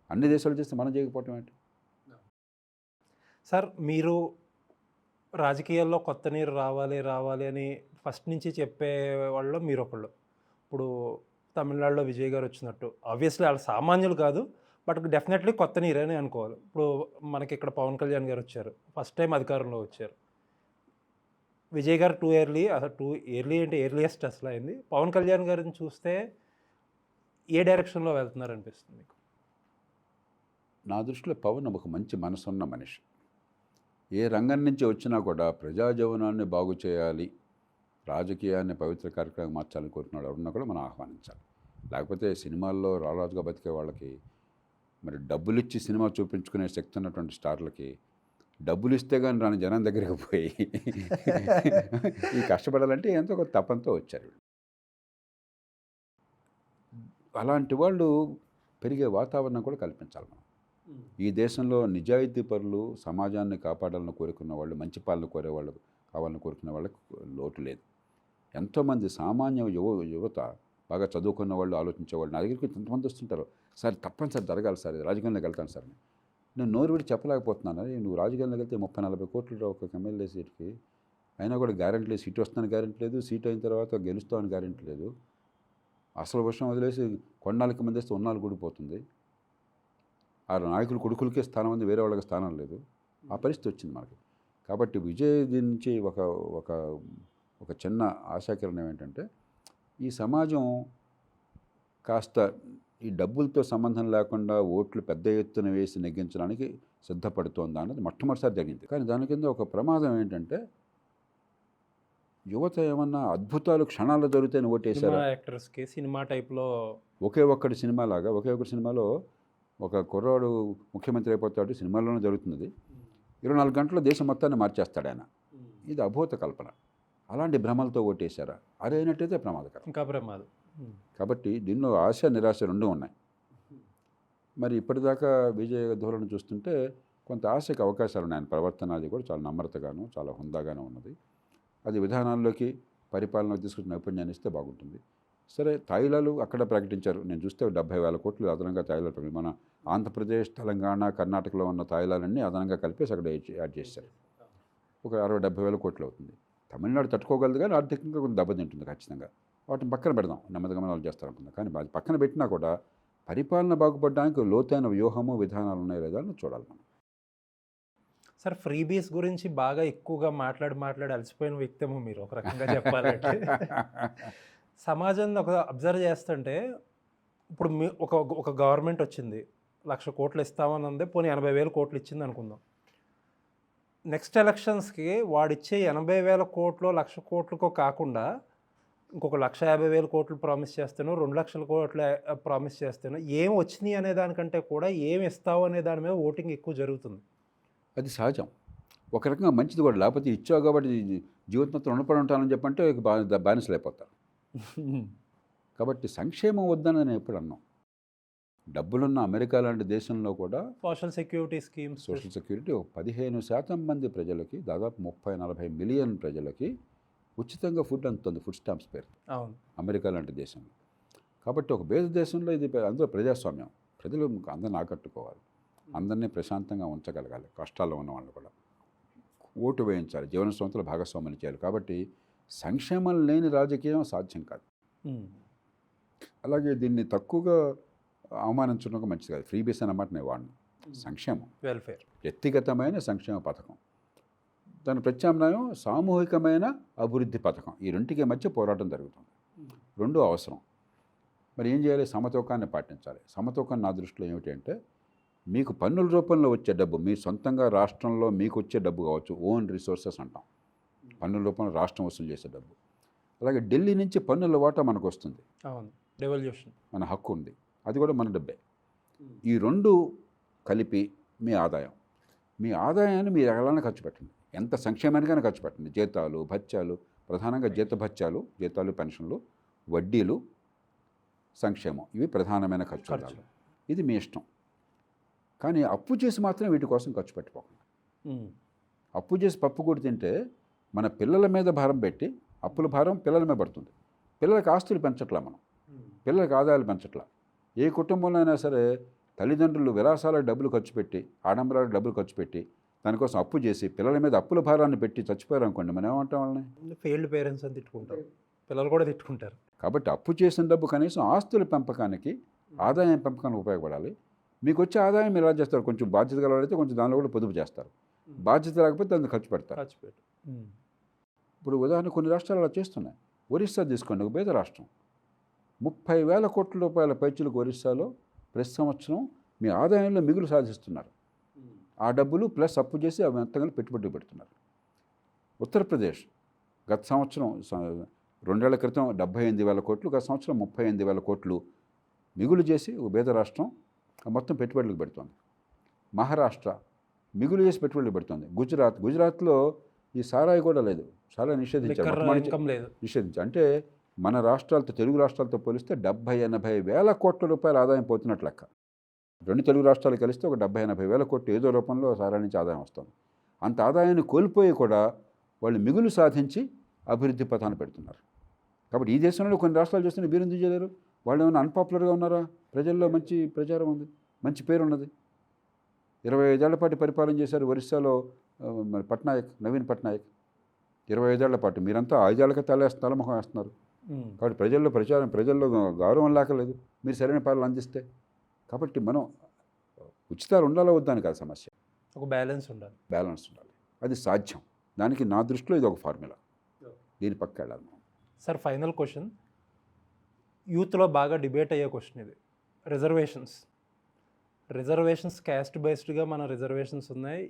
అన్ని దేశాలు చేస్తే మనం చేయకపోవటం ఏంటి? సార్, మీరు రాజకీయాల్లో కొత్త నీరు రావాలి అని ఫస్ట్ నుంచి చెప్పే వాళ్ళు మీరు ఒకళ్ళు. ఇప్పుడు తమిళనాడులో విజయ్ గారు వచ్చినట్టు, ఆబ్వియస్లీ వాళ్ళు సామాన్యులు కాదు, బట్ డెఫినెట్లీ కొత్త నీరని అనుకోవాలి. ఇప్పుడు మనకి ఇక్కడ పవన్ కళ్యాణ్ గారు వచ్చారు, ఫస్ట్ టైం అధికారంలో వచ్చారు. విజయ్ గారు టూ ఇయర్లీ అంటే ఎర్లియస్ట్ అసలు అయింది. పవన్ కళ్యాణ్ గారిని చూస్తే ఏ డైరెక్షన్లో వెళ్తున్నారు అనిపిస్తుంది మీకు? నా దృష్టిలో పవన్ ఒక మంచి మనసున్న మనిషి. ఏ రంగం నుంచి వచ్చినా కూడా ప్రజాజీవనాన్ని బాగు చేయాలి, రాజకీయాన్ని పవిత్ర కార్యక్రమం మార్చాలని కోరుకున్నాడు ఎవరున్నా కూడా మనం ఆహ్వానించాలి. లేకపోతే సినిమాల్లో రారాజుగా బతికే వాళ్ళకి, మరి డబ్బులు ఇచ్చి సినిమా చూపించుకునే శక్తి ఉన్నటువంటి స్టార్లకి డబ్బులు ఇస్తే కానీ రాని జనం దగ్గరికి పోయి ఈ కష్టపడాలంటే ఎంతో ఒక తపంతో వచ్చారు. అలాంటి వాళ్ళు పెరిగే వాతావరణం కూడా కల్పించాలి మనం. ఈ దేశంలో నిజాయితీ పరులు, సమాజాన్ని కాపాడాలని కోరుకున్న వాళ్ళు, మంచి పాలన కోరేవాళ్ళు కావాలని కోరుకునే వాళ్ళకి లోటు లేదు. ఎంతోమంది సామాన్య యువత, బాగా చదువుకున్న వాళ్ళు, ఆలోచించేవాళ్ళు నా దగ్గరికి ఎంతమంది వస్తుంటారు, సార్ తప్పనిసరి జరగాలి సార్, రాజకీయంలోకి వెళ్తాను సార్. నేను నోరు విడి చెప్పలేకపోతున్నాను. నువ్వు రాజకీయంలోకి వెళ్తే 30-40 కోట్లు ఒక ఎమ్మెల్యే సీట్కి, అయినా కూడా గ్యారెంటీ లేదు, సీట్ వస్తుందని గ్యారెంటీ లేదు, సీట్ అయిన తర్వాత గెలుస్తామని గ్యారెంటీ లేదు. అసలు విషయం వదిలేసి కొన్నాళ్ళకి మంది వేస్తే ఉన్నాళ్ళు కూడిపోతుంది. ఆ నాయకులు కొడుకులకే స్థానం ఉంది, వేరే వాళ్ళకి స్థానం లేదు. ఆ పరిస్థితి వచ్చింది మనకి. కాబట్టి విజయ్ నుంచి ఒక చిన్న ఆశాకిరణం ఏంటంటే, ఈ సమాజం కాస్త ఈ డబ్బులతో సంబంధం లేకుండా ఓట్లు పెద్ద ఎత్తున వేసి నెగ్గించడానికి సిద్ధపడుతోందా అన్నది మొట్టమొదటిసారి జరిగింది. కానీ దాని కింద ఒక ప్రమాదం ఏంటంటే, యువత ఏమన్నా అద్భుతాలు క్షణాల్లో జరుగుతాయని ఓటేశారు. యాక్టర్స్కి సినిమా టైప్లో ఒకే ఒక్కటి సినిమాలో ఒక కుర్రాడు ముఖ్యమంత్రి అయిపోతాడు, సినిమాల్లోనే జరుగుతుంది. 24 గంటల్లో దేశం మొత్తాన్ని మార్చేస్తాడు ఆయన. ఇది అభూత కల్పన. అలాంటి భ్రమలతో ఓటేశారా? అది అయినట్టయితే ప్రమాదకరం, ఇంకా ప్రమాదం. కాబట్టి దీనిలో ఆశ నిరాశ రెండూ ఉన్నాయి. మరి ఇప్పటిదాకా విజయ్ ధోరణి చూస్తుంటే కొంత ఆశకి అవకాశాలు ఉన్నాయి. ఆయన ప్రవర్తన అది కూడా చాలా నమ్రతగాను, చాలా హుందాగాను ఉన్నది. అది విధానాల్లోకి, పరిపాలనలోకి తీసుకొచ్చిన నైపుణ్యాన్ని ఇస్తే బాగుంటుంది. సరే, తాయిలాలు అక్కడ ప్రకటించారు. నేను చూస్తే 70,000 కోట్లు అదనంగా తాయిలాలు, మన ఆంధ్రప్రదేశ్, తెలంగాణ, కర్ణాటకలో ఉన్న తాయిలాలన్నీ అదనంగా కలిపేసి అక్కడ యాడ్ చేశారు. ఒక 60-70 వేల కోట్లు అవుతుంది. తమిళనాడు తట్టుకోగలదు, కానీ ఆర్థికంగా కొంచెం దెబ్బతింటుంది ఖచ్చితంగా. వాటిని పక్కన పెడదాం, నెమ్మదిగా వాళ్ళు చేస్తారనుకుందాం. కానీ అది పక్కన పెట్టినా కూడా పరిపాలన బాగుపడడానికి లోతైన వ్యూహము, విధానాలు ఉన్నాయి లేదా అని చూడాలి మనం. సార్, ఫ్రీబీస్ గురించి బాగా ఎక్కువగా మాట్లాడి అలసిపోయిన వ్యక్తేమో మీరు, ఒక రకంగా చెప్పాలంటే. సమాజాన్ని అబ్జర్వ్ చేస్తుంటే, ఇప్పుడు ఒక గవర్నమెంట్ వచ్చింది, 1,00,000 కోట్లు ఇస్తామని ఉంది, పోనీ 80,000 కోట్లు ఇచ్చింది అనుకుందాం. నెక్స్ట్ ఎలక్షన్స్కి వాడిచ్చే 80,000 కోట్లు 1,00,000 కోట్లకో కాకుండా ఇంకొక 1,50,000 కోట్లు ప్రామిస్ చేస్తాను, 2,00,000 కోట్లు ప్రామిస్ చేస్తాను. ఏం వచ్చినాయి అనే దానికంటే కూడా ఏమి ఇస్తావు అనే దాని మీద ఓటింగ్ ఎక్కువ జరుగుతుంది. అది సహజం. ఒక రకంగా మంచిది కూడా. లేకపోతే ఇచ్చావు కాబట్టి జీవితంతో రుణపడి ఉంటానని చెప్పంటే బానిసలైపోతారు. కాబట్టి సంక్షేమం వద్దని నేను ఎప్పుడు అన్నాం. డబ్బులున్న అమెరికా లాంటి దేశంలో కూడా social security schemes, social security ఒక 15% మంది ప్రజలకి, దాదాపు 30-40 మిలియన్ ప్రజలకి ఉచితంగా ఫుడ్ అందుతుంది, ఫుడ్ స్టాంప్స్ పేరు, అవును, అమెరికా లాంటి దేశంలో. కాబట్టి ఒక పేద దేశంలో ఇది అందులో ప్రజాస్వామ్యం. ప్రజలు అందరిని ఆకట్టుకోవాలి, అందరినీ ప్రశాంతంగా ఉంచగలగాలి, కష్టాల్లో ఉన్న వాళ్ళు కూడా ఓటు వేయించాలి, జీవన సంస్థల భాగస్వామ్యం చేయాలి. కాబట్టి సంక్షేమం లేని రాజకీయం సాధ్యం కాదు. అలాగే దీన్ని తక్కువగా అవమానించడం మంచిది కాదు. ఫ్రీ బీస్ అన్నమాట నేను వాడిని. సంక్షేమం, వెల్ఫేర్, వ్యక్తిగతమైన సంక్షేమ పథకం, దాని ప్రత్యామ్నాయం సామూహికమైన అభివృద్ధి పథకం. ఈ రెంటికి మధ్య పోరాటం జరుగుతుంది. రెండు అవసరం. మరి ఏం చేయాలి? సమతూకాన్ని పాటించాలి. సమతూకం నా దృష్టిలో ఏమిటి అంటే, మీకు పన్నుల రూపంలో వచ్చే డబ్బు, మీ సొంతంగా రాష్ట్రంలో మీకు వచ్చే డబ్బు కావచ్చు, ఓన్ రిసోర్సెస్ అంటాం, పన్నుల రూపంలో రాష్ట్రం వసూలు చేసే డబ్బు. అలాగే ఢిల్లీ నుంచి పన్నుల వాటా మనకు వస్తుంది, అవును, డెవల్యూషన్, మన హక్కు ఉంది, అది కూడా మన డబ్బే. ఈ రెండు కలిపి మీ ఆదాయాన్ని మీరు ఎలాగైనా ఖర్చు పెట్టండి, ఎంత సంక్షేమానికైనా ఖర్చు పెట్టండి. జీతాలు, భత్యాలు, ప్రధానంగా జీతాలు, పెన్షన్లు, వడ్డీలు, సంక్షేమం, ఇవి ప్రధానమైన ఖర్చు. ఇది మీ ఇష్టం. కానీ అప్పు చేసి మాత్రం వీటి కోసం ఖర్చు పెట్టుకోకండి. అప్పు చేసి పప్పు కూడా తింటే మన పిల్లల మీద భారం పెట్టి, అప్పుల భారం పిల్లల మీద పడుతుంది. పిల్లలకి ఆస్తులు పెంచట్లా మనం, పిల్లలకి ఆదాయాలు పెంచట్లా. ఏ కుటుంబంలో అయినా సరే తల్లిదండ్రులు విలాసాలకు డబ్బులు ఖర్చు పెట్టి, ఆడంబరాలకు డబ్బులు ఖర్చు పెట్టి, దానికోసం అప్పు చేసి పిల్లల మీద అప్పుల భారాన్ని పెట్టి చచ్చిపోయారు అనుకోండి, మనం ఏమంటాం వాళ్ళని? ఫెయిల్డ్ పేరెంట్స్ అని తిట్టుకుంటారు, పిల్లలు కూడా తిట్టుకుంటారు. కాబట్టి అప్పు చేసిన డబ్బు కనీసం ఆస్తుల పెంపకానికి, ఆదాయం పెంపకానికి ఉపయోగపడాలి. మీకు వచ్చే ఆదాయం మీరు ఎలా చేస్తారు? కొంచెం బాధ్యత గలవారైతే కొంచెం దానిలో కూడా పొదుపు చేస్తారు, బాధ్యత లేకపోతే దాన్ని ఖర్చు పెడతారు. ఇప్పుడు ఉదాహరణ కొన్ని రాష్ట్రాలు అలా చేస్తున్నాయి. ఒరిస్సా తీసుకోండి, ఒక పేద రాష్ట్రం. 30,000 కోట్ల రూపాయల పైచులకు ఒరిస్సాలో ప్రతి సంవత్సరం మీ ఆదాయంలో మిగులు సాధిస్తున్నారు. ఆ డబ్బులు ప్లస్ అప్పు చేసి అవి ఎంతగానో పెట్టుబడి పెడుతున్నారు. ఉత్తరప్రదేశ్ గత సంవత్సరం 2 ఏళ్ల క్రితం 78,000 కోట్లు, గత సంవత్సరం 38,000 కోట్లు మిగులు చేసి ఒక పేద రాష్ట్రం మొత్తం పెట్టుబడులకు పెడుతోంది. మహారాష్ట్ర మిగులు చేసి పెట్టుబడులు పెడుతోంది. గుజరాత్లో ఈ సారాయి కూడా లేదు, సారాయి నిషేధించారు. అంటే మన రాష్ట్రాలతో, తెలుగు రాష్ట్రాలతో పోలిస్తే 70-80 వేల కోట్ల రూపాయల ఆదాయం పోతున్నట్లు లెక్క. 2 తెలుగు రాష్ట్రాలు కలిస్తే ఒక 70-80 వేల కోట్లు ఏదో రూపంలో సారాయి నుంచి ఆదాయం వస్తుంది. అంత ఆదాయాన్ని కోల్పోయి కూడా వాళ్ళు మిగులు సాధించి అభివృద్ధి పథాన్ని పెడుతున్నారు. కాబట్టి ఈ దేశంలో కొన్ని రాష్ట్రాలు చేస్తున్న మీరు ఎందుకు చేయలేరు? వాళ్ళు ఏమైనా అన్పాపులర్గా ఉన్నారా? ప్రజల్లో మంచి ప్రచారం ఉంది, మంచి పేరు ఉన్నది. 25 ఏళ్ల పాటు పరిపాలన చేశారు ఒరిస్సాలో నవీన్ పట్నాయక్. 25 ఏళ్ల పాటు. మీరంతా 5 ఏళ్ళకే తలముఖం వేస్తున్నారు. కాబట్టి ప్రజల్లో గౌరవం లేకలేదు మీరు సరైన పాలన అందిస్తే. కాబట్టి మనం ఉచితాలు ఉండాలో వద్దాని కాదు సమస్య, ఒక బ్యాలెన్స్ ఉండాలి. అది సాధ్యం. దానికి నా దృష్టిలో ఇది ఒక ఫార్ములా, దీని పక్క వెళ్ళాలి మనం. సార్, ఫైనల్ క్వశ్చన్, యూత్లో బాగా డిబేట్ అయ్యే క్వశ్చన్ ఇది. రిజర్వేషన్స్ క్యాస్ట్ బేస్డ్గా మన రిజర్వేషన్స్ ఉన్నాయి.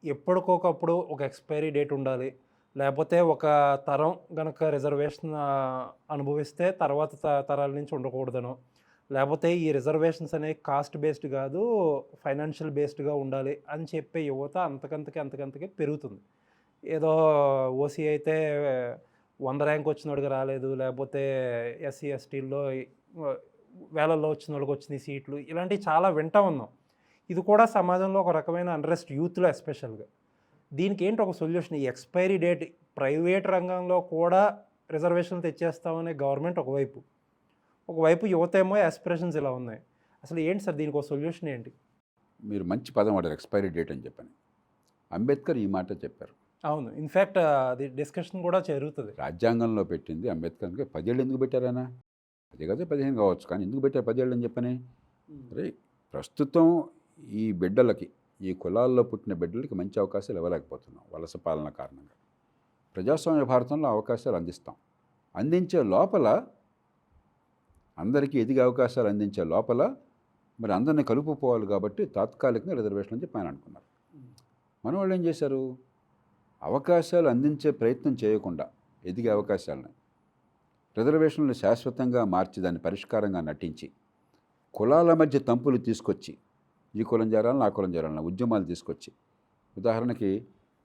ఎప్పటికొకప్పుడు ఒక ఎక్స్పైరీ డేట్ ఉండాలి, లేకపోతే ఒక తరం గనక రిజర్వేషన్ అనుభవిస్తే తర్వాత తరాల నుంచి ఉండకూడదనో, లేకపోతే ఈ రిజర్వేషన్స్ అనేవి కాస్ట్ బేస్డ్ కాదు, ఫైనాన్షియల్ బేస్డ్గా ఉండాలి అని చెప్పే యువత అంతకంతకే పెరుగుతుంది. ఏదో ఓసీ అయితే 100 ర్యాంక్ వచ్చిన వాడికి రాలేదు, లేకపోతే ఎస్సీ ఎస్టీల్లో వేలల్లో వచ్చిన వాళ్ళకి వచ్చినాయి సీట్లు, ఇలాంటివి చాలా వింటా ఉన్నాం. ఇది కూడా సమాజంలో ఒక రకమైన అన్రెస్ట్, యూత్లో ఎస్పెషల్గా. దీనికి ఏంటి ఒక సొల్యూషన్? ఈ ఎక్స్పైరీ డేట్, ప్రైవేట్ రంగంలో కూడా రిజర్వేషన్లు తెచ్చేస్తామనే గవర్నమెంట్ ఒకవైపు యువత ఏమో యాస్పిరేషన్స్ ఇలా ఉన్నాయి. అసలు ఏంటి సార్ దీనికి ఒక సొల్యూషన్ ఏంటి? మీరు మంచి పదం వాడారు, ఎక్స్పైరీ డేట్ అని చెప్పని. అంబేద్కర్ ఈ మాట చెప్పారు. అవును, ఇన్ఫ్యాక్ట్ అది డిస్కషన్ కూడా జరుగుతుంది. రాజ్యాంగంలో పెట్టింది అంబేద్కర్. 10 ఏళ్ళు ఎందుకు పెట్టారైనా? అదే కదా 15 కావచ్చు, కానీ ఎందుకు పెట్టారు 10 ఏళ్ళు అని చెప్పని? అరే, ప్రస్తుతం ఈ బిడ్డలకి, ఈ కులాల్లో పుట్టిన బిడ్డలకి మంచి అవకాశాలు ఇవ్వలేకపోతున్నాం వలస పాలన కారణంగా. ప్రజాస్వామ్య భారతంలో అవకాశాలు అందించే లోపల, అందరికీ ఎదిగే అవకాశాలు అందించే లోపల మరి అందరినీ కలుపుకోవాలి. కాబట్టి తాత్కాలికంగా రిజర్వేషన్ అని చెప్పి ఆయన అనుకున్నారు. మన వాళ్ళు ఏం చేశారు? అవకాశాలు అందించే ప్రయత్నం చేయకుండా ఎదిగే అవకాశాలని రిజర్వేషన్లు శాశ్వతంగా మార్చి దాన్ని పరిష్కారంగా నటించి కులాల మధ్య తంపులు తీసుకొచ్చి ఈ కులం చేరాలని ఆ కులం చేరాలని ఉద్యమాలు తీసుకొచ్చి, ఉదాహరణకి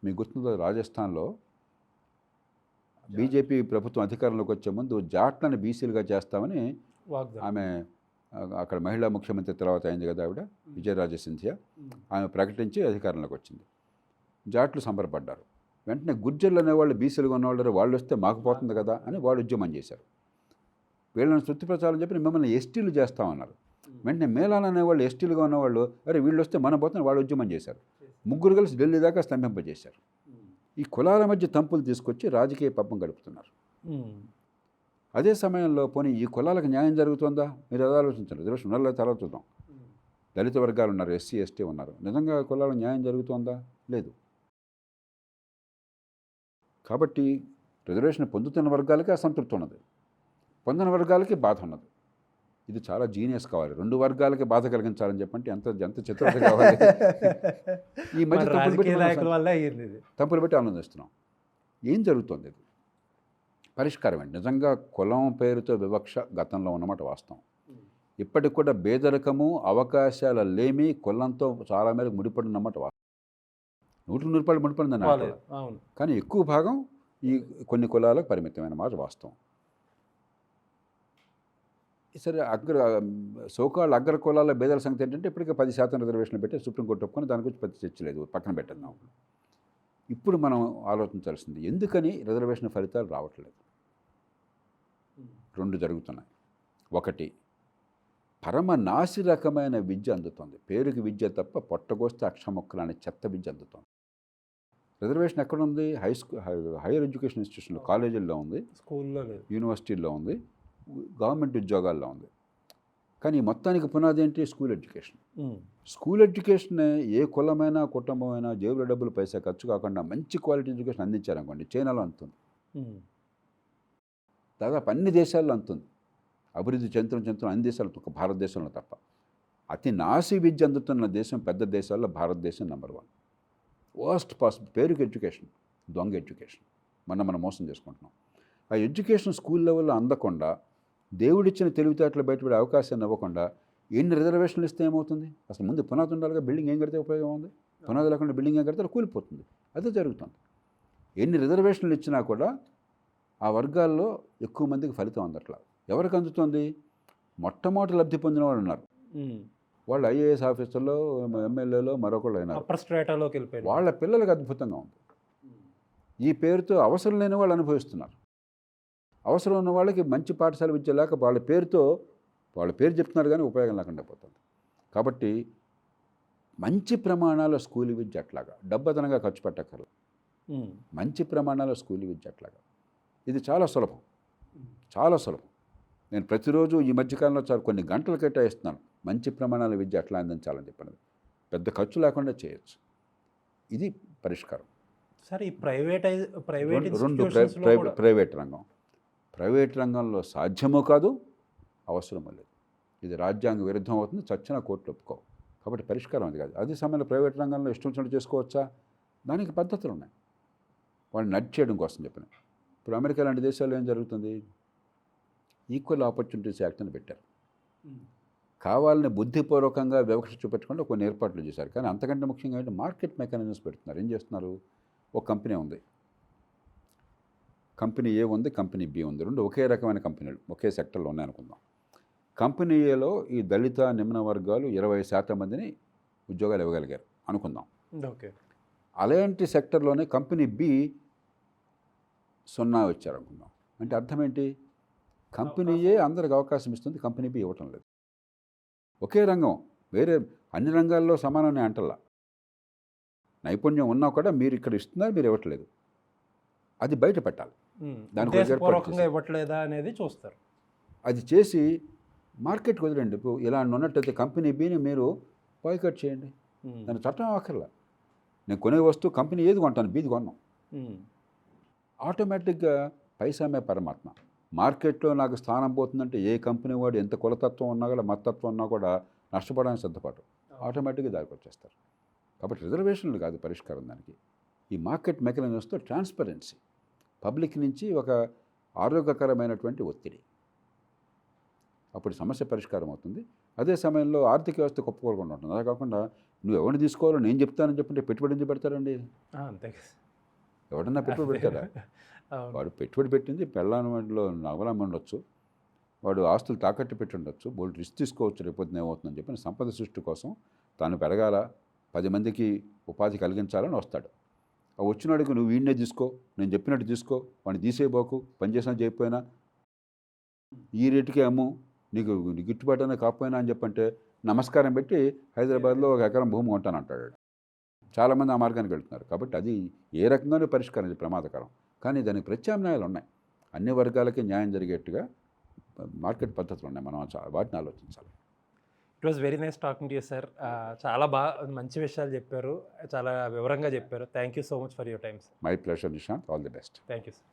మీకు గుర్తుందో రాజస్థాన్లో బీజేపీ ప్రభుత్వం అధికారంలోకి వచ్చే ముందు జాట్లను బీసీలుగా చేస్తామని ఆమె, అక్కడ మహిళా ముఖ్యమంత్రి తర్వాత అయింది కదా ఆవిడ, విజయరాజే సింధియా, ఆమె ప్రకటించి అధికారంలోకి వచ్చింది. జాట్లు సంబరపడ్డారు. వెంటనే గుర్జర్లు అనేవాళ్ళు బీసీలుగా ఉన్నవాళ్ళు వాళ్ళు వస్తే మాకు పోతుంది కదా అని వాళ్ళు ఉద్యమం చేశారు. వీళ్ళని శృతి ప్రచారం చెప్పి మిమ్మల్ని ఎస్టీలు చేస్తామన్నారు. వెంటనే మేళాలు అనేవాళ్ళు ఎస్టీలుగా ఉన్నవాళ్ళు అరే వీళ్ళు వస్తే మన పోతుంది వాళ్ళు ఉద్యమం చేశారు. ముగ్గురు కలిసి ఢిల్లీ దాకా స్తంభింపజేశారు. ఈ కులాల మధ్య తంపులు తీసుకొచ్చి రాజకీయ పబ్బం గడుపుతున్నారు. అదే సమయంలో పోనీ ఈ కులాలకు న్యాయం జరుగుతుందా మీరు అది ఆలోచించండి. రిజర్వేషన్ ఉన్న తర్వాత చూద్దాం. దళిత వర్గాలు ఉన్నారు, ఎస్సీ ఎస్టీ ఉన్నారు. నిజంగా కులాలకు న్యాయం జరుగుతుందా? లేదు. కాబట్టి రిజర్వేషన్ పొందుతున్న వర్గాలకి అసంతృప్తి ఉన్నది, పొందని వర్గాలకి బాధ ఉన్నది. ఇది చాలా జీనియస్ కావాలి. రెండు వర్గాలకి బాధ కలిగించాలని చెప్పంటే ఎంత ఎంత చిత్రత కావాలి. ఈ మధ్య తప్పులు పెట్టి ఆనందిస్తున్నాం. ఏం జరుగుతుంది? ఇది పరిష్కారం ఏంటి? నిజంగా కులం పేరుతో వివక్ష గతంలో ఉన్నమాట వాస్తవం. ఇప్పటికి కూడా పేదరికము, అవకాశాల లేమి కులంతో చాలా మేరకు ముడిపడినమాట వాస్తవం. 100% ముడిపడిందని అంటారు. కానీ ఎక్కువ భాగం ఈ కొన్ని కులాలకు పరిమితమైన మాట వాస్తవం. సరే, సోకాళ్ళ అగ్ర కులాల భేదాల సంగతి ఏంటంటే ఇప్పటికే 10% రిజర్వేషన్లు పెట్టి సుప్రీంకోర్టు ఒప్పుకొని దాని గురించి పెద్ద చర్చ లేదు, పక్కన పెట్టేద్దాం. ఇప్పుడు మనం ఆలోచించాల్సింది ఎందుకని రిజర్వేషన్ ఫలితాలు రావట్లేదు. రెండు జరుగుతున్నాయి. ఒకటి, పరమ నాసి రకమైన విద్య అందుతుంది. పేరుకి విద్య తప్ప పొట్టగోస్తే అక్షముక్కలు అనే చెత్త విద్య అందుతుంది. రిజర్వేషన్ ఎక్కడుంది? హైయర్ ఎడ్యుకేషన్ ఇన్స్టిట్యూషన్లో, కాలేజీల్లో ఉంది, స్కూల్లో లేదు, యూనివర్సిటీల్లో ఉంది, గవర్నమెంట్ ఉద్యోగాల్లో ఉంది. కానీ మొత్తానికి పునాది ఏంటి? School education. స్కూల్ ఎడ్యుకేషన్ ఏ కులమైనా కుటుంబమైనా జేబులో డబ్బులు పైసా ఖర్చు కాకుండా మంచి క్వాలిటీ ఎడ్యుకేషన్ అందించారనుకోండి, చైనాలో అంతుంది, దాదాపు అన్ని దేశాల్లో అంతుంది. అభివృద్ధి చెందుతున్న అన్ని దేశాలు, ఒక భారతదేశంలో తప్ప. అతి నాసి విద్య అందుతున్న దేశం పెద్ద దేశాల్లో భారతదేశం నెంబర్ 1. వర్స్ట్ పాసిబుల్ పేరుకి ఎడ్యుకేషన్, దొంగ ఎడ్యుకేషన్. మనం మోసం చేసుకుంటున్నాం. ఆ ఎడ్యుకేషన్ స్కూల్ లెవెల్లో అందకుండా, దేవుడిచ్చిన తెలివితేటలు బయటపడే అవకాశాన్ని ఇవ్వకుండా ఎన్ని రిజర్వేషన్లు ఇస్తే ఏమవుతుంది? అసలు ముందు పునాది ఉండాలిగా. బిల్డింగ్ ఏం కడితే ఉపయోగం ఉంది? పునాది లేకుండా బిల్డింగ్ ఏం కడితే కూలిపోతుంది. అదే జరుగుతుంది. ఎన్ని రిజర్వేషన్లు ఇచ్చినా కూడా ఆ వర్గాల్లో ఎక్కువ మందికి ఫలితం అందట్లా. ఎవరికి అందుతుంది? మొట్టమొదటి లబ్ధి పొందిన వాళ్ళు ఉన్నారు. వాళ్ళు ఐఏఎస్ ఆఫీసర్లో, ఎమ్మెల్యేలో, మరొకళ్ళు అయినారు. వాళ్ళ పిల్లలకు అద్భుతంగా ఉంది. ఈ పేరుతో అవసరం లేని వాళ్ళు అనుభవిస్తున్నారు. అవసరం ఉన్న వాళ్ళకి మంచి పాఠశాల విద్య లేక వాళ్ళ పేరు చెప్తున్నారు కానీ ఉపయోగం లేకుండా పోతుంది. కాబట్టి మంచి ప్రమాణాల స్కూల్ విద్య అట్లాగా, డబ్బదనంగా ఖర్చు పెట్టక్కర్లేదు. మంచి ప్రమాణాల స్కూల్ విద్య అట్లాగా, ఇది చాలా సులభం, చాలా సులభం. నేను ప్రతిరోజు ఈ మధ్యకాలంలో కొన్ని గంటలు కేటాయిస్తున్నాను మంచి ప్రమాణాల విద్య ఎట్లా అందించాలని చెప్పినది. పెద్ద ఖర్చు లేకుండా చేయొచ్చు. ఇది పరిష్కారం. సరే, ఈ ప్రైవేట్ రంగం, ప్రైవేట్ రంగంలో సాధ్యమో కాదు, అవసరమో లేదు. ఇది రాజ్యాంగ విరుద్ధం అవుతుంది, చచ్చిన కోర్టులు ఒప్పుకోవు. కాబట్టి పరిష్కారం అది కాదు. అదే సమయంలో ప్రైవేట్ రంగంలో ఇష్టం వచ్చినట్టు చేసుకోవచ్చా? దానికి పద్ధతులు ఉన్నాయి. వాళ్ళు నడిచేయడం కోసం చెప్పిన. ఇప్పుడు అమెరికా లాంటి దేశాల్లో ఏం జరుగుతుంది? ఈక్వల్ ఆపర్చునిటీస్ యాక్ట్ అని పెట్టారు. కావాలని బుద్ధిపూర్వకంగా వివక్ష చూపెట్టకుండా కొన్ని ఏర్పాట్లు చేశారు. కానీ అంతకంటే ముఖ్యంగా ఏంటంటే మార్కెట్ మెకానిజమ్స్ పెడుతున్నారు. ఏం చేస్తున్నారు? ఒక కంపెనీ ఉంది, కంపెనీ ఏ ఉంది, కంపెనీ బి ఉంది. రెండు ఒకే రకమైన కంపెనీలు ఒకే సెక్టర్లో ఉన్నాయనుకుందాం. కంపెనీ ఏలో ఈ దళిత నిమ్న వర్గాలు 20% మందిని ఉద్యోగాలు ఇవ్వగలిగారు అనుకుందాం. ఓకే. అలాంటి సెక్టర్లోనే కంపెనీ బి 0 వచ్చారు అనుకుందాం. అంటే అర్థం ఏంటి? కంపెనీ ఏ అందరికి అవకాశం ఇస్తుంది, కంపెనీ బి ఇవ్వటం లేదు. ఒకే రంగం, వేరే అన్ని రంగాల్లో సమానమే అంటల్లా. నైపుణ్యం ఉన్నా కూడా మీరు ఇక్కడ ఇస్తున్నారు, మీరు ఇవ్వట్లేదు. అది బయట పెట్టాలి. దానికి ఇవ్వట్లేదా అనేది చూస్తారు. అది చేసి మార్కెట్కి వదిలేండి. ఇప్పుడు ఇలా ఉన్నట్టయితే కంపెనీ బిని మీరు బాయ్కట్ చేయండి. దాని చట్టం అక్కర్లా. నేను కొనే వస్తువు కంపెనీ ఏది కొంటాను, బీది కొన్నాం. ఆటోమేటిక్గా పైసామే పరమాత్మ. మార్కెట్లో నాకు స్థానం పోతుందంటే ఏ కంపెనీ వాడు ఎంత కులతత్వం ఉన్నా కూడా, మతత్వం ఉన్నా కూడా నష్టపోవడానికి సిద్ధపడరు. ఆటోమేటిక్గా దానికి వచ్చేస్తారు. కాబట్టి రిజర్వేషన్లు కాదు పరిష్కారం. దానికి ఈ మార్కెట్ మెకానిజమ్స్తో ట్రాన్స్పరెన్సీ, పబ్లిక్ నుంచి ఒక ఆరోగ్యకరమైనటువంటి ఒత్తిడి. అప్పుడు సమస్య పరిష్కారం అవుతుంది. అదే సమయంలో ఆర్థిక వ్యవస్థ కుప్పకూలకుండా ఉంటుంది. అలా కాకుండా నువ్వు ఎవరిని తీసుకోవాలో నేను చెప్తానని చెప్పుంటే పెట్టుబడి ఎందుకు పెడతారండి? అంతే కదా. ఎవడన్నా పెట్టుబడి పెడతాడా? అవును. వాడు పెట్టుబడి పెట్టింది పెళ్ళాంలో నవలం ఉండొచ్చు, వాడు ఆస్తులు తాకట్టు పెట్టి ఉండొచ్చు, బోల్డ్ రిస్క్ తీసుకోవచ్చు, రేపొద్దున ఏమవుతుందని చెప్పి సంపద సృష్టి కోసం తాను పెరగాల, 10 మందికి ఉపాధి కలిగించాలని వస్తాడు. ఆ వచ్చినాడికి నువ్వు వీడినే తీసుకో, నేను చెప్పినట్టు తీసుకో, వాడిని తీసేయబోకు, పని చేసినా చేయకపోయినా ఈ రేటుకే అమ్ము, నీకు గిట్టుబాటు అయినా కాకపోయినా అని చెప్పంటే నమస్కారం పెట్టి హైదరాబాద్లో 1 ఎకరం భూమి కొంటానంటాడు. చాలామంది ఆ మార్గానికి వెళ్తున్నారు. కాబట్టి అది ఏ రకంగానూ పరిష్కారం, ఇది ప్రమాదకరం. కానీ దానికి ప్రత్యామ్నాయాలు ఉన్నాయి. అన్ని వర్గాలకి న్యాయం జరిగేట్టుగా మార్కెట్ పద్ధతులు ఉన్నాయి. మనం వాటిని ఆలోచించాలి. It was very nice talking to you sir. చాలా మంచి విషయాలు చెప్పారు, చాలా వివరంగా చెప్పారు. Thank you so much for your time sir. My pleasure Nishant. All the best. Thank you sir.